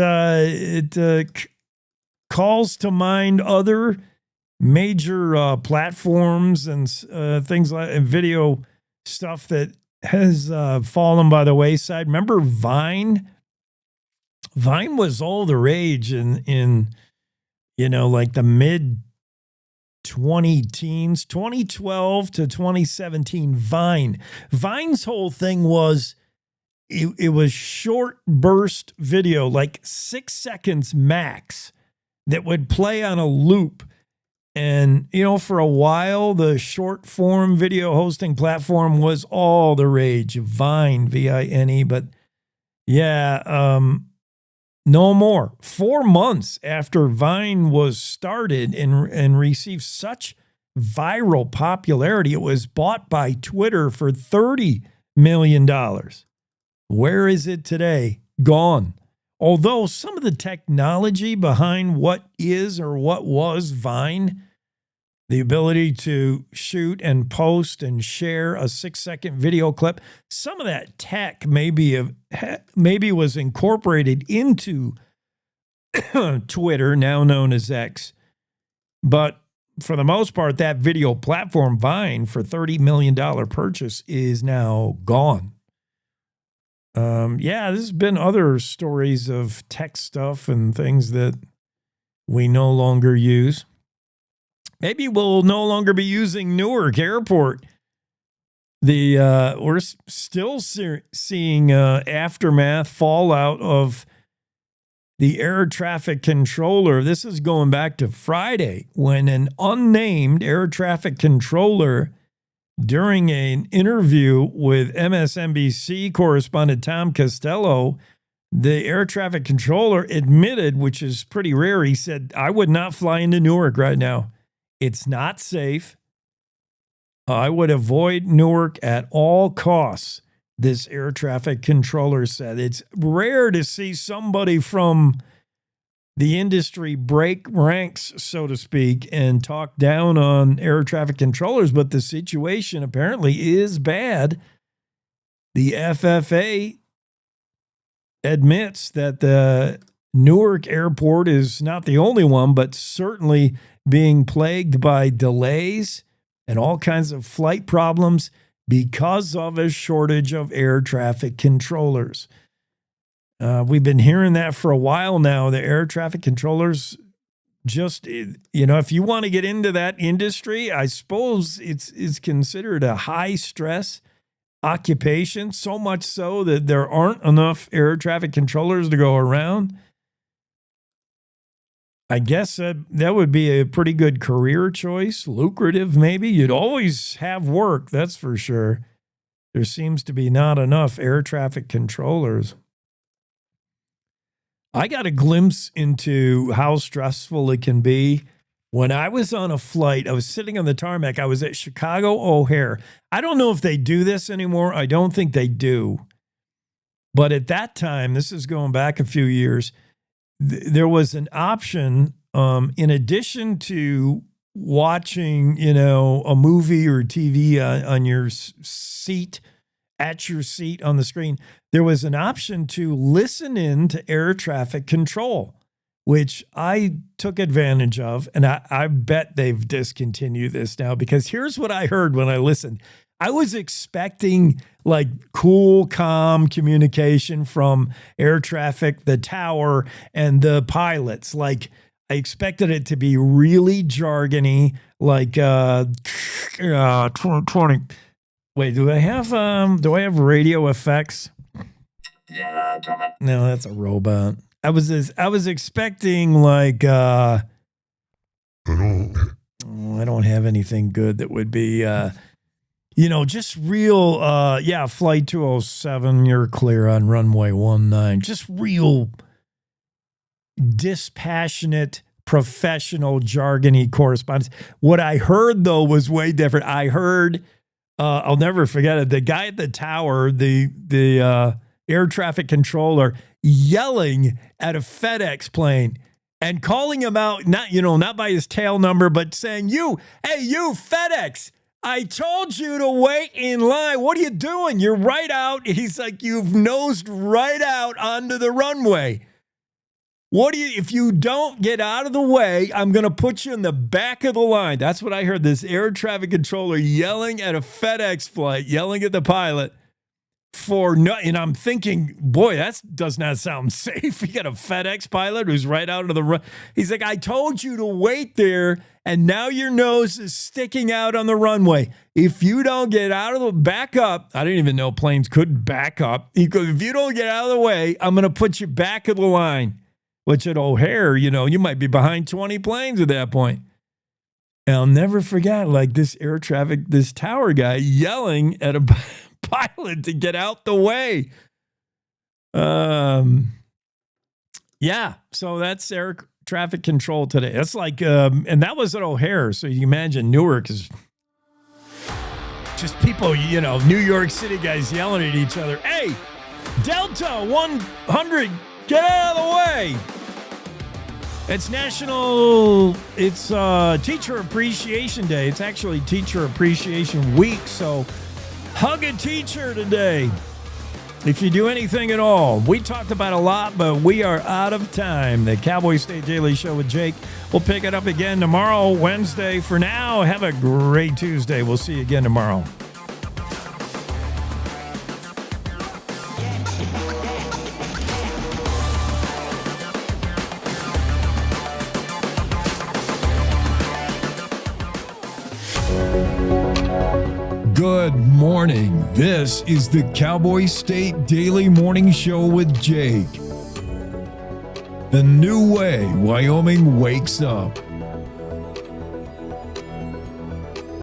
calls to mind other major platforms and things like video stuff that has fallen by the wayside. Remember Vine? Vine was all the rage in like the mid 20-teens, 2012 to 2017. Vine's whole thing was it was short burst video, like 6 seconds max, that would play on a loop. And, for a while, the short form video hosting platform was all the rage. Vine, Vine. But yeah, no more. 4 months after Vine was started and received such viral popularity, it was bought by Twitter for $30 million. Where is it today? Gone. Although some of the technology behind what is or what was Vine, the ability to shoot and post and share a 6-second video clip, some of that tech maybe was incorporated into Twitter, now known as X. But for the most part, that video platform, Vine, for $30 million purchase is now gone. There's been other stories of tech stuff and things that we no longer use. Maybe we'll no longer be using Newark Airport. We're still seeing aftermath, fallout of the air traffic controller. This is going back to Friday, when an unnamed air traffic controller, during an interview with MSNBC correspondent Tom Costello, the air traffic controller admitted, which is pretty rare, he said, "I would not fly into Newark right now. It's not safe. I would avoid Newark at all costs," this air traffic controller said. It's rare to see somebody from the industry break ranks, so to speak, and talk down on air traffic controllers, but the situation apparently is bad. The FFA admits that the Newark Airport is not the only one, but certainly being plagued by delays and all kinds of flight problems because of a shortage of air traffic controllers. We've been hearing that for a while now. The air traffic controllers, just, if you want to get into that industry, I suppose it's considered a high stress occupation, so much so that there aren't enough air traffic controllers to go around. I guess that would be a pretty good career choice, lucrative maybe. You'd always have work, that's for sure. There seems to be not enough air traffic controllers. I got a glimpse into how stressful it can be. When I was on a flight, I was sitting on the tarmac. I was at Chicago O'Hare. I don't know if they do this anymore. I don't think they do. But at that time, this is going back a few years, there was an option, in addition to watching, a movie or TV on your seat at your seat on the screen, there was an option to listen in to air traffic control, which I took advantage of. And I bet they've discontinued this now, because here's what I heard when I listened. I was expecting like cool, calm communication from air traffic, the tower, and the pilots. Like I expected it to be really jargony, like 20. Wait, do I have radio effects? No, that's a robot. I was expecting like I don't have anything good that would be just real Flight 207, you're clear on runway 19. Just real dispassionate, professional, jargony correspondence. What I heard though was way different. I heard I'll never forget it. The guy at the tower, the air traffic controller, yelling at a FedEx plane and calling him out, not by his tail number, but saying, you FedEx, I told you to wait in line. What are you doing? You're right out. He's like, you've nosed right out onto the runway. If you don't get out of the way, I'm going to put you in the back of the line. That's what I heard. This air traffic controller yelling at a FedEx flight, yelling at the pilot and I'm thinking, boy, that does not sound safe. You got a FedEx pilot who's right out of the run. He's like, I told you to wait there, and now your nose is sticking out on the runway. If you don't get out of the back up, I didn't even know planes could back up. He goes, if you don't get out of the way, I'm going to put you back of the line. Which at O'Hare, you might be behind 20 planes at that point. And I'll never forget, like this this tower guy yelling at a pilot to get out the way. So that's air traffic control today. That's like, and that was at O'Hare. So you imagine Newark is just people, New York City guys yelling at each other. Hey, Delta 100. Get out of the way. It's Teacher Appreciation Day. It's actually Teacher Appreciation Week. So hug a teacher today. If you do anything at all. We talked about a lot, but we are out of time. The Cowboy State Daily Show with Jake. We'll pick it up again tomorrow, Wednesday. For now, have a great Tuesday. We'll see you again tomorrow. Good morning. This is the Cowboy State Daily Morning Show with Jake. The new way Wyoming wakes up.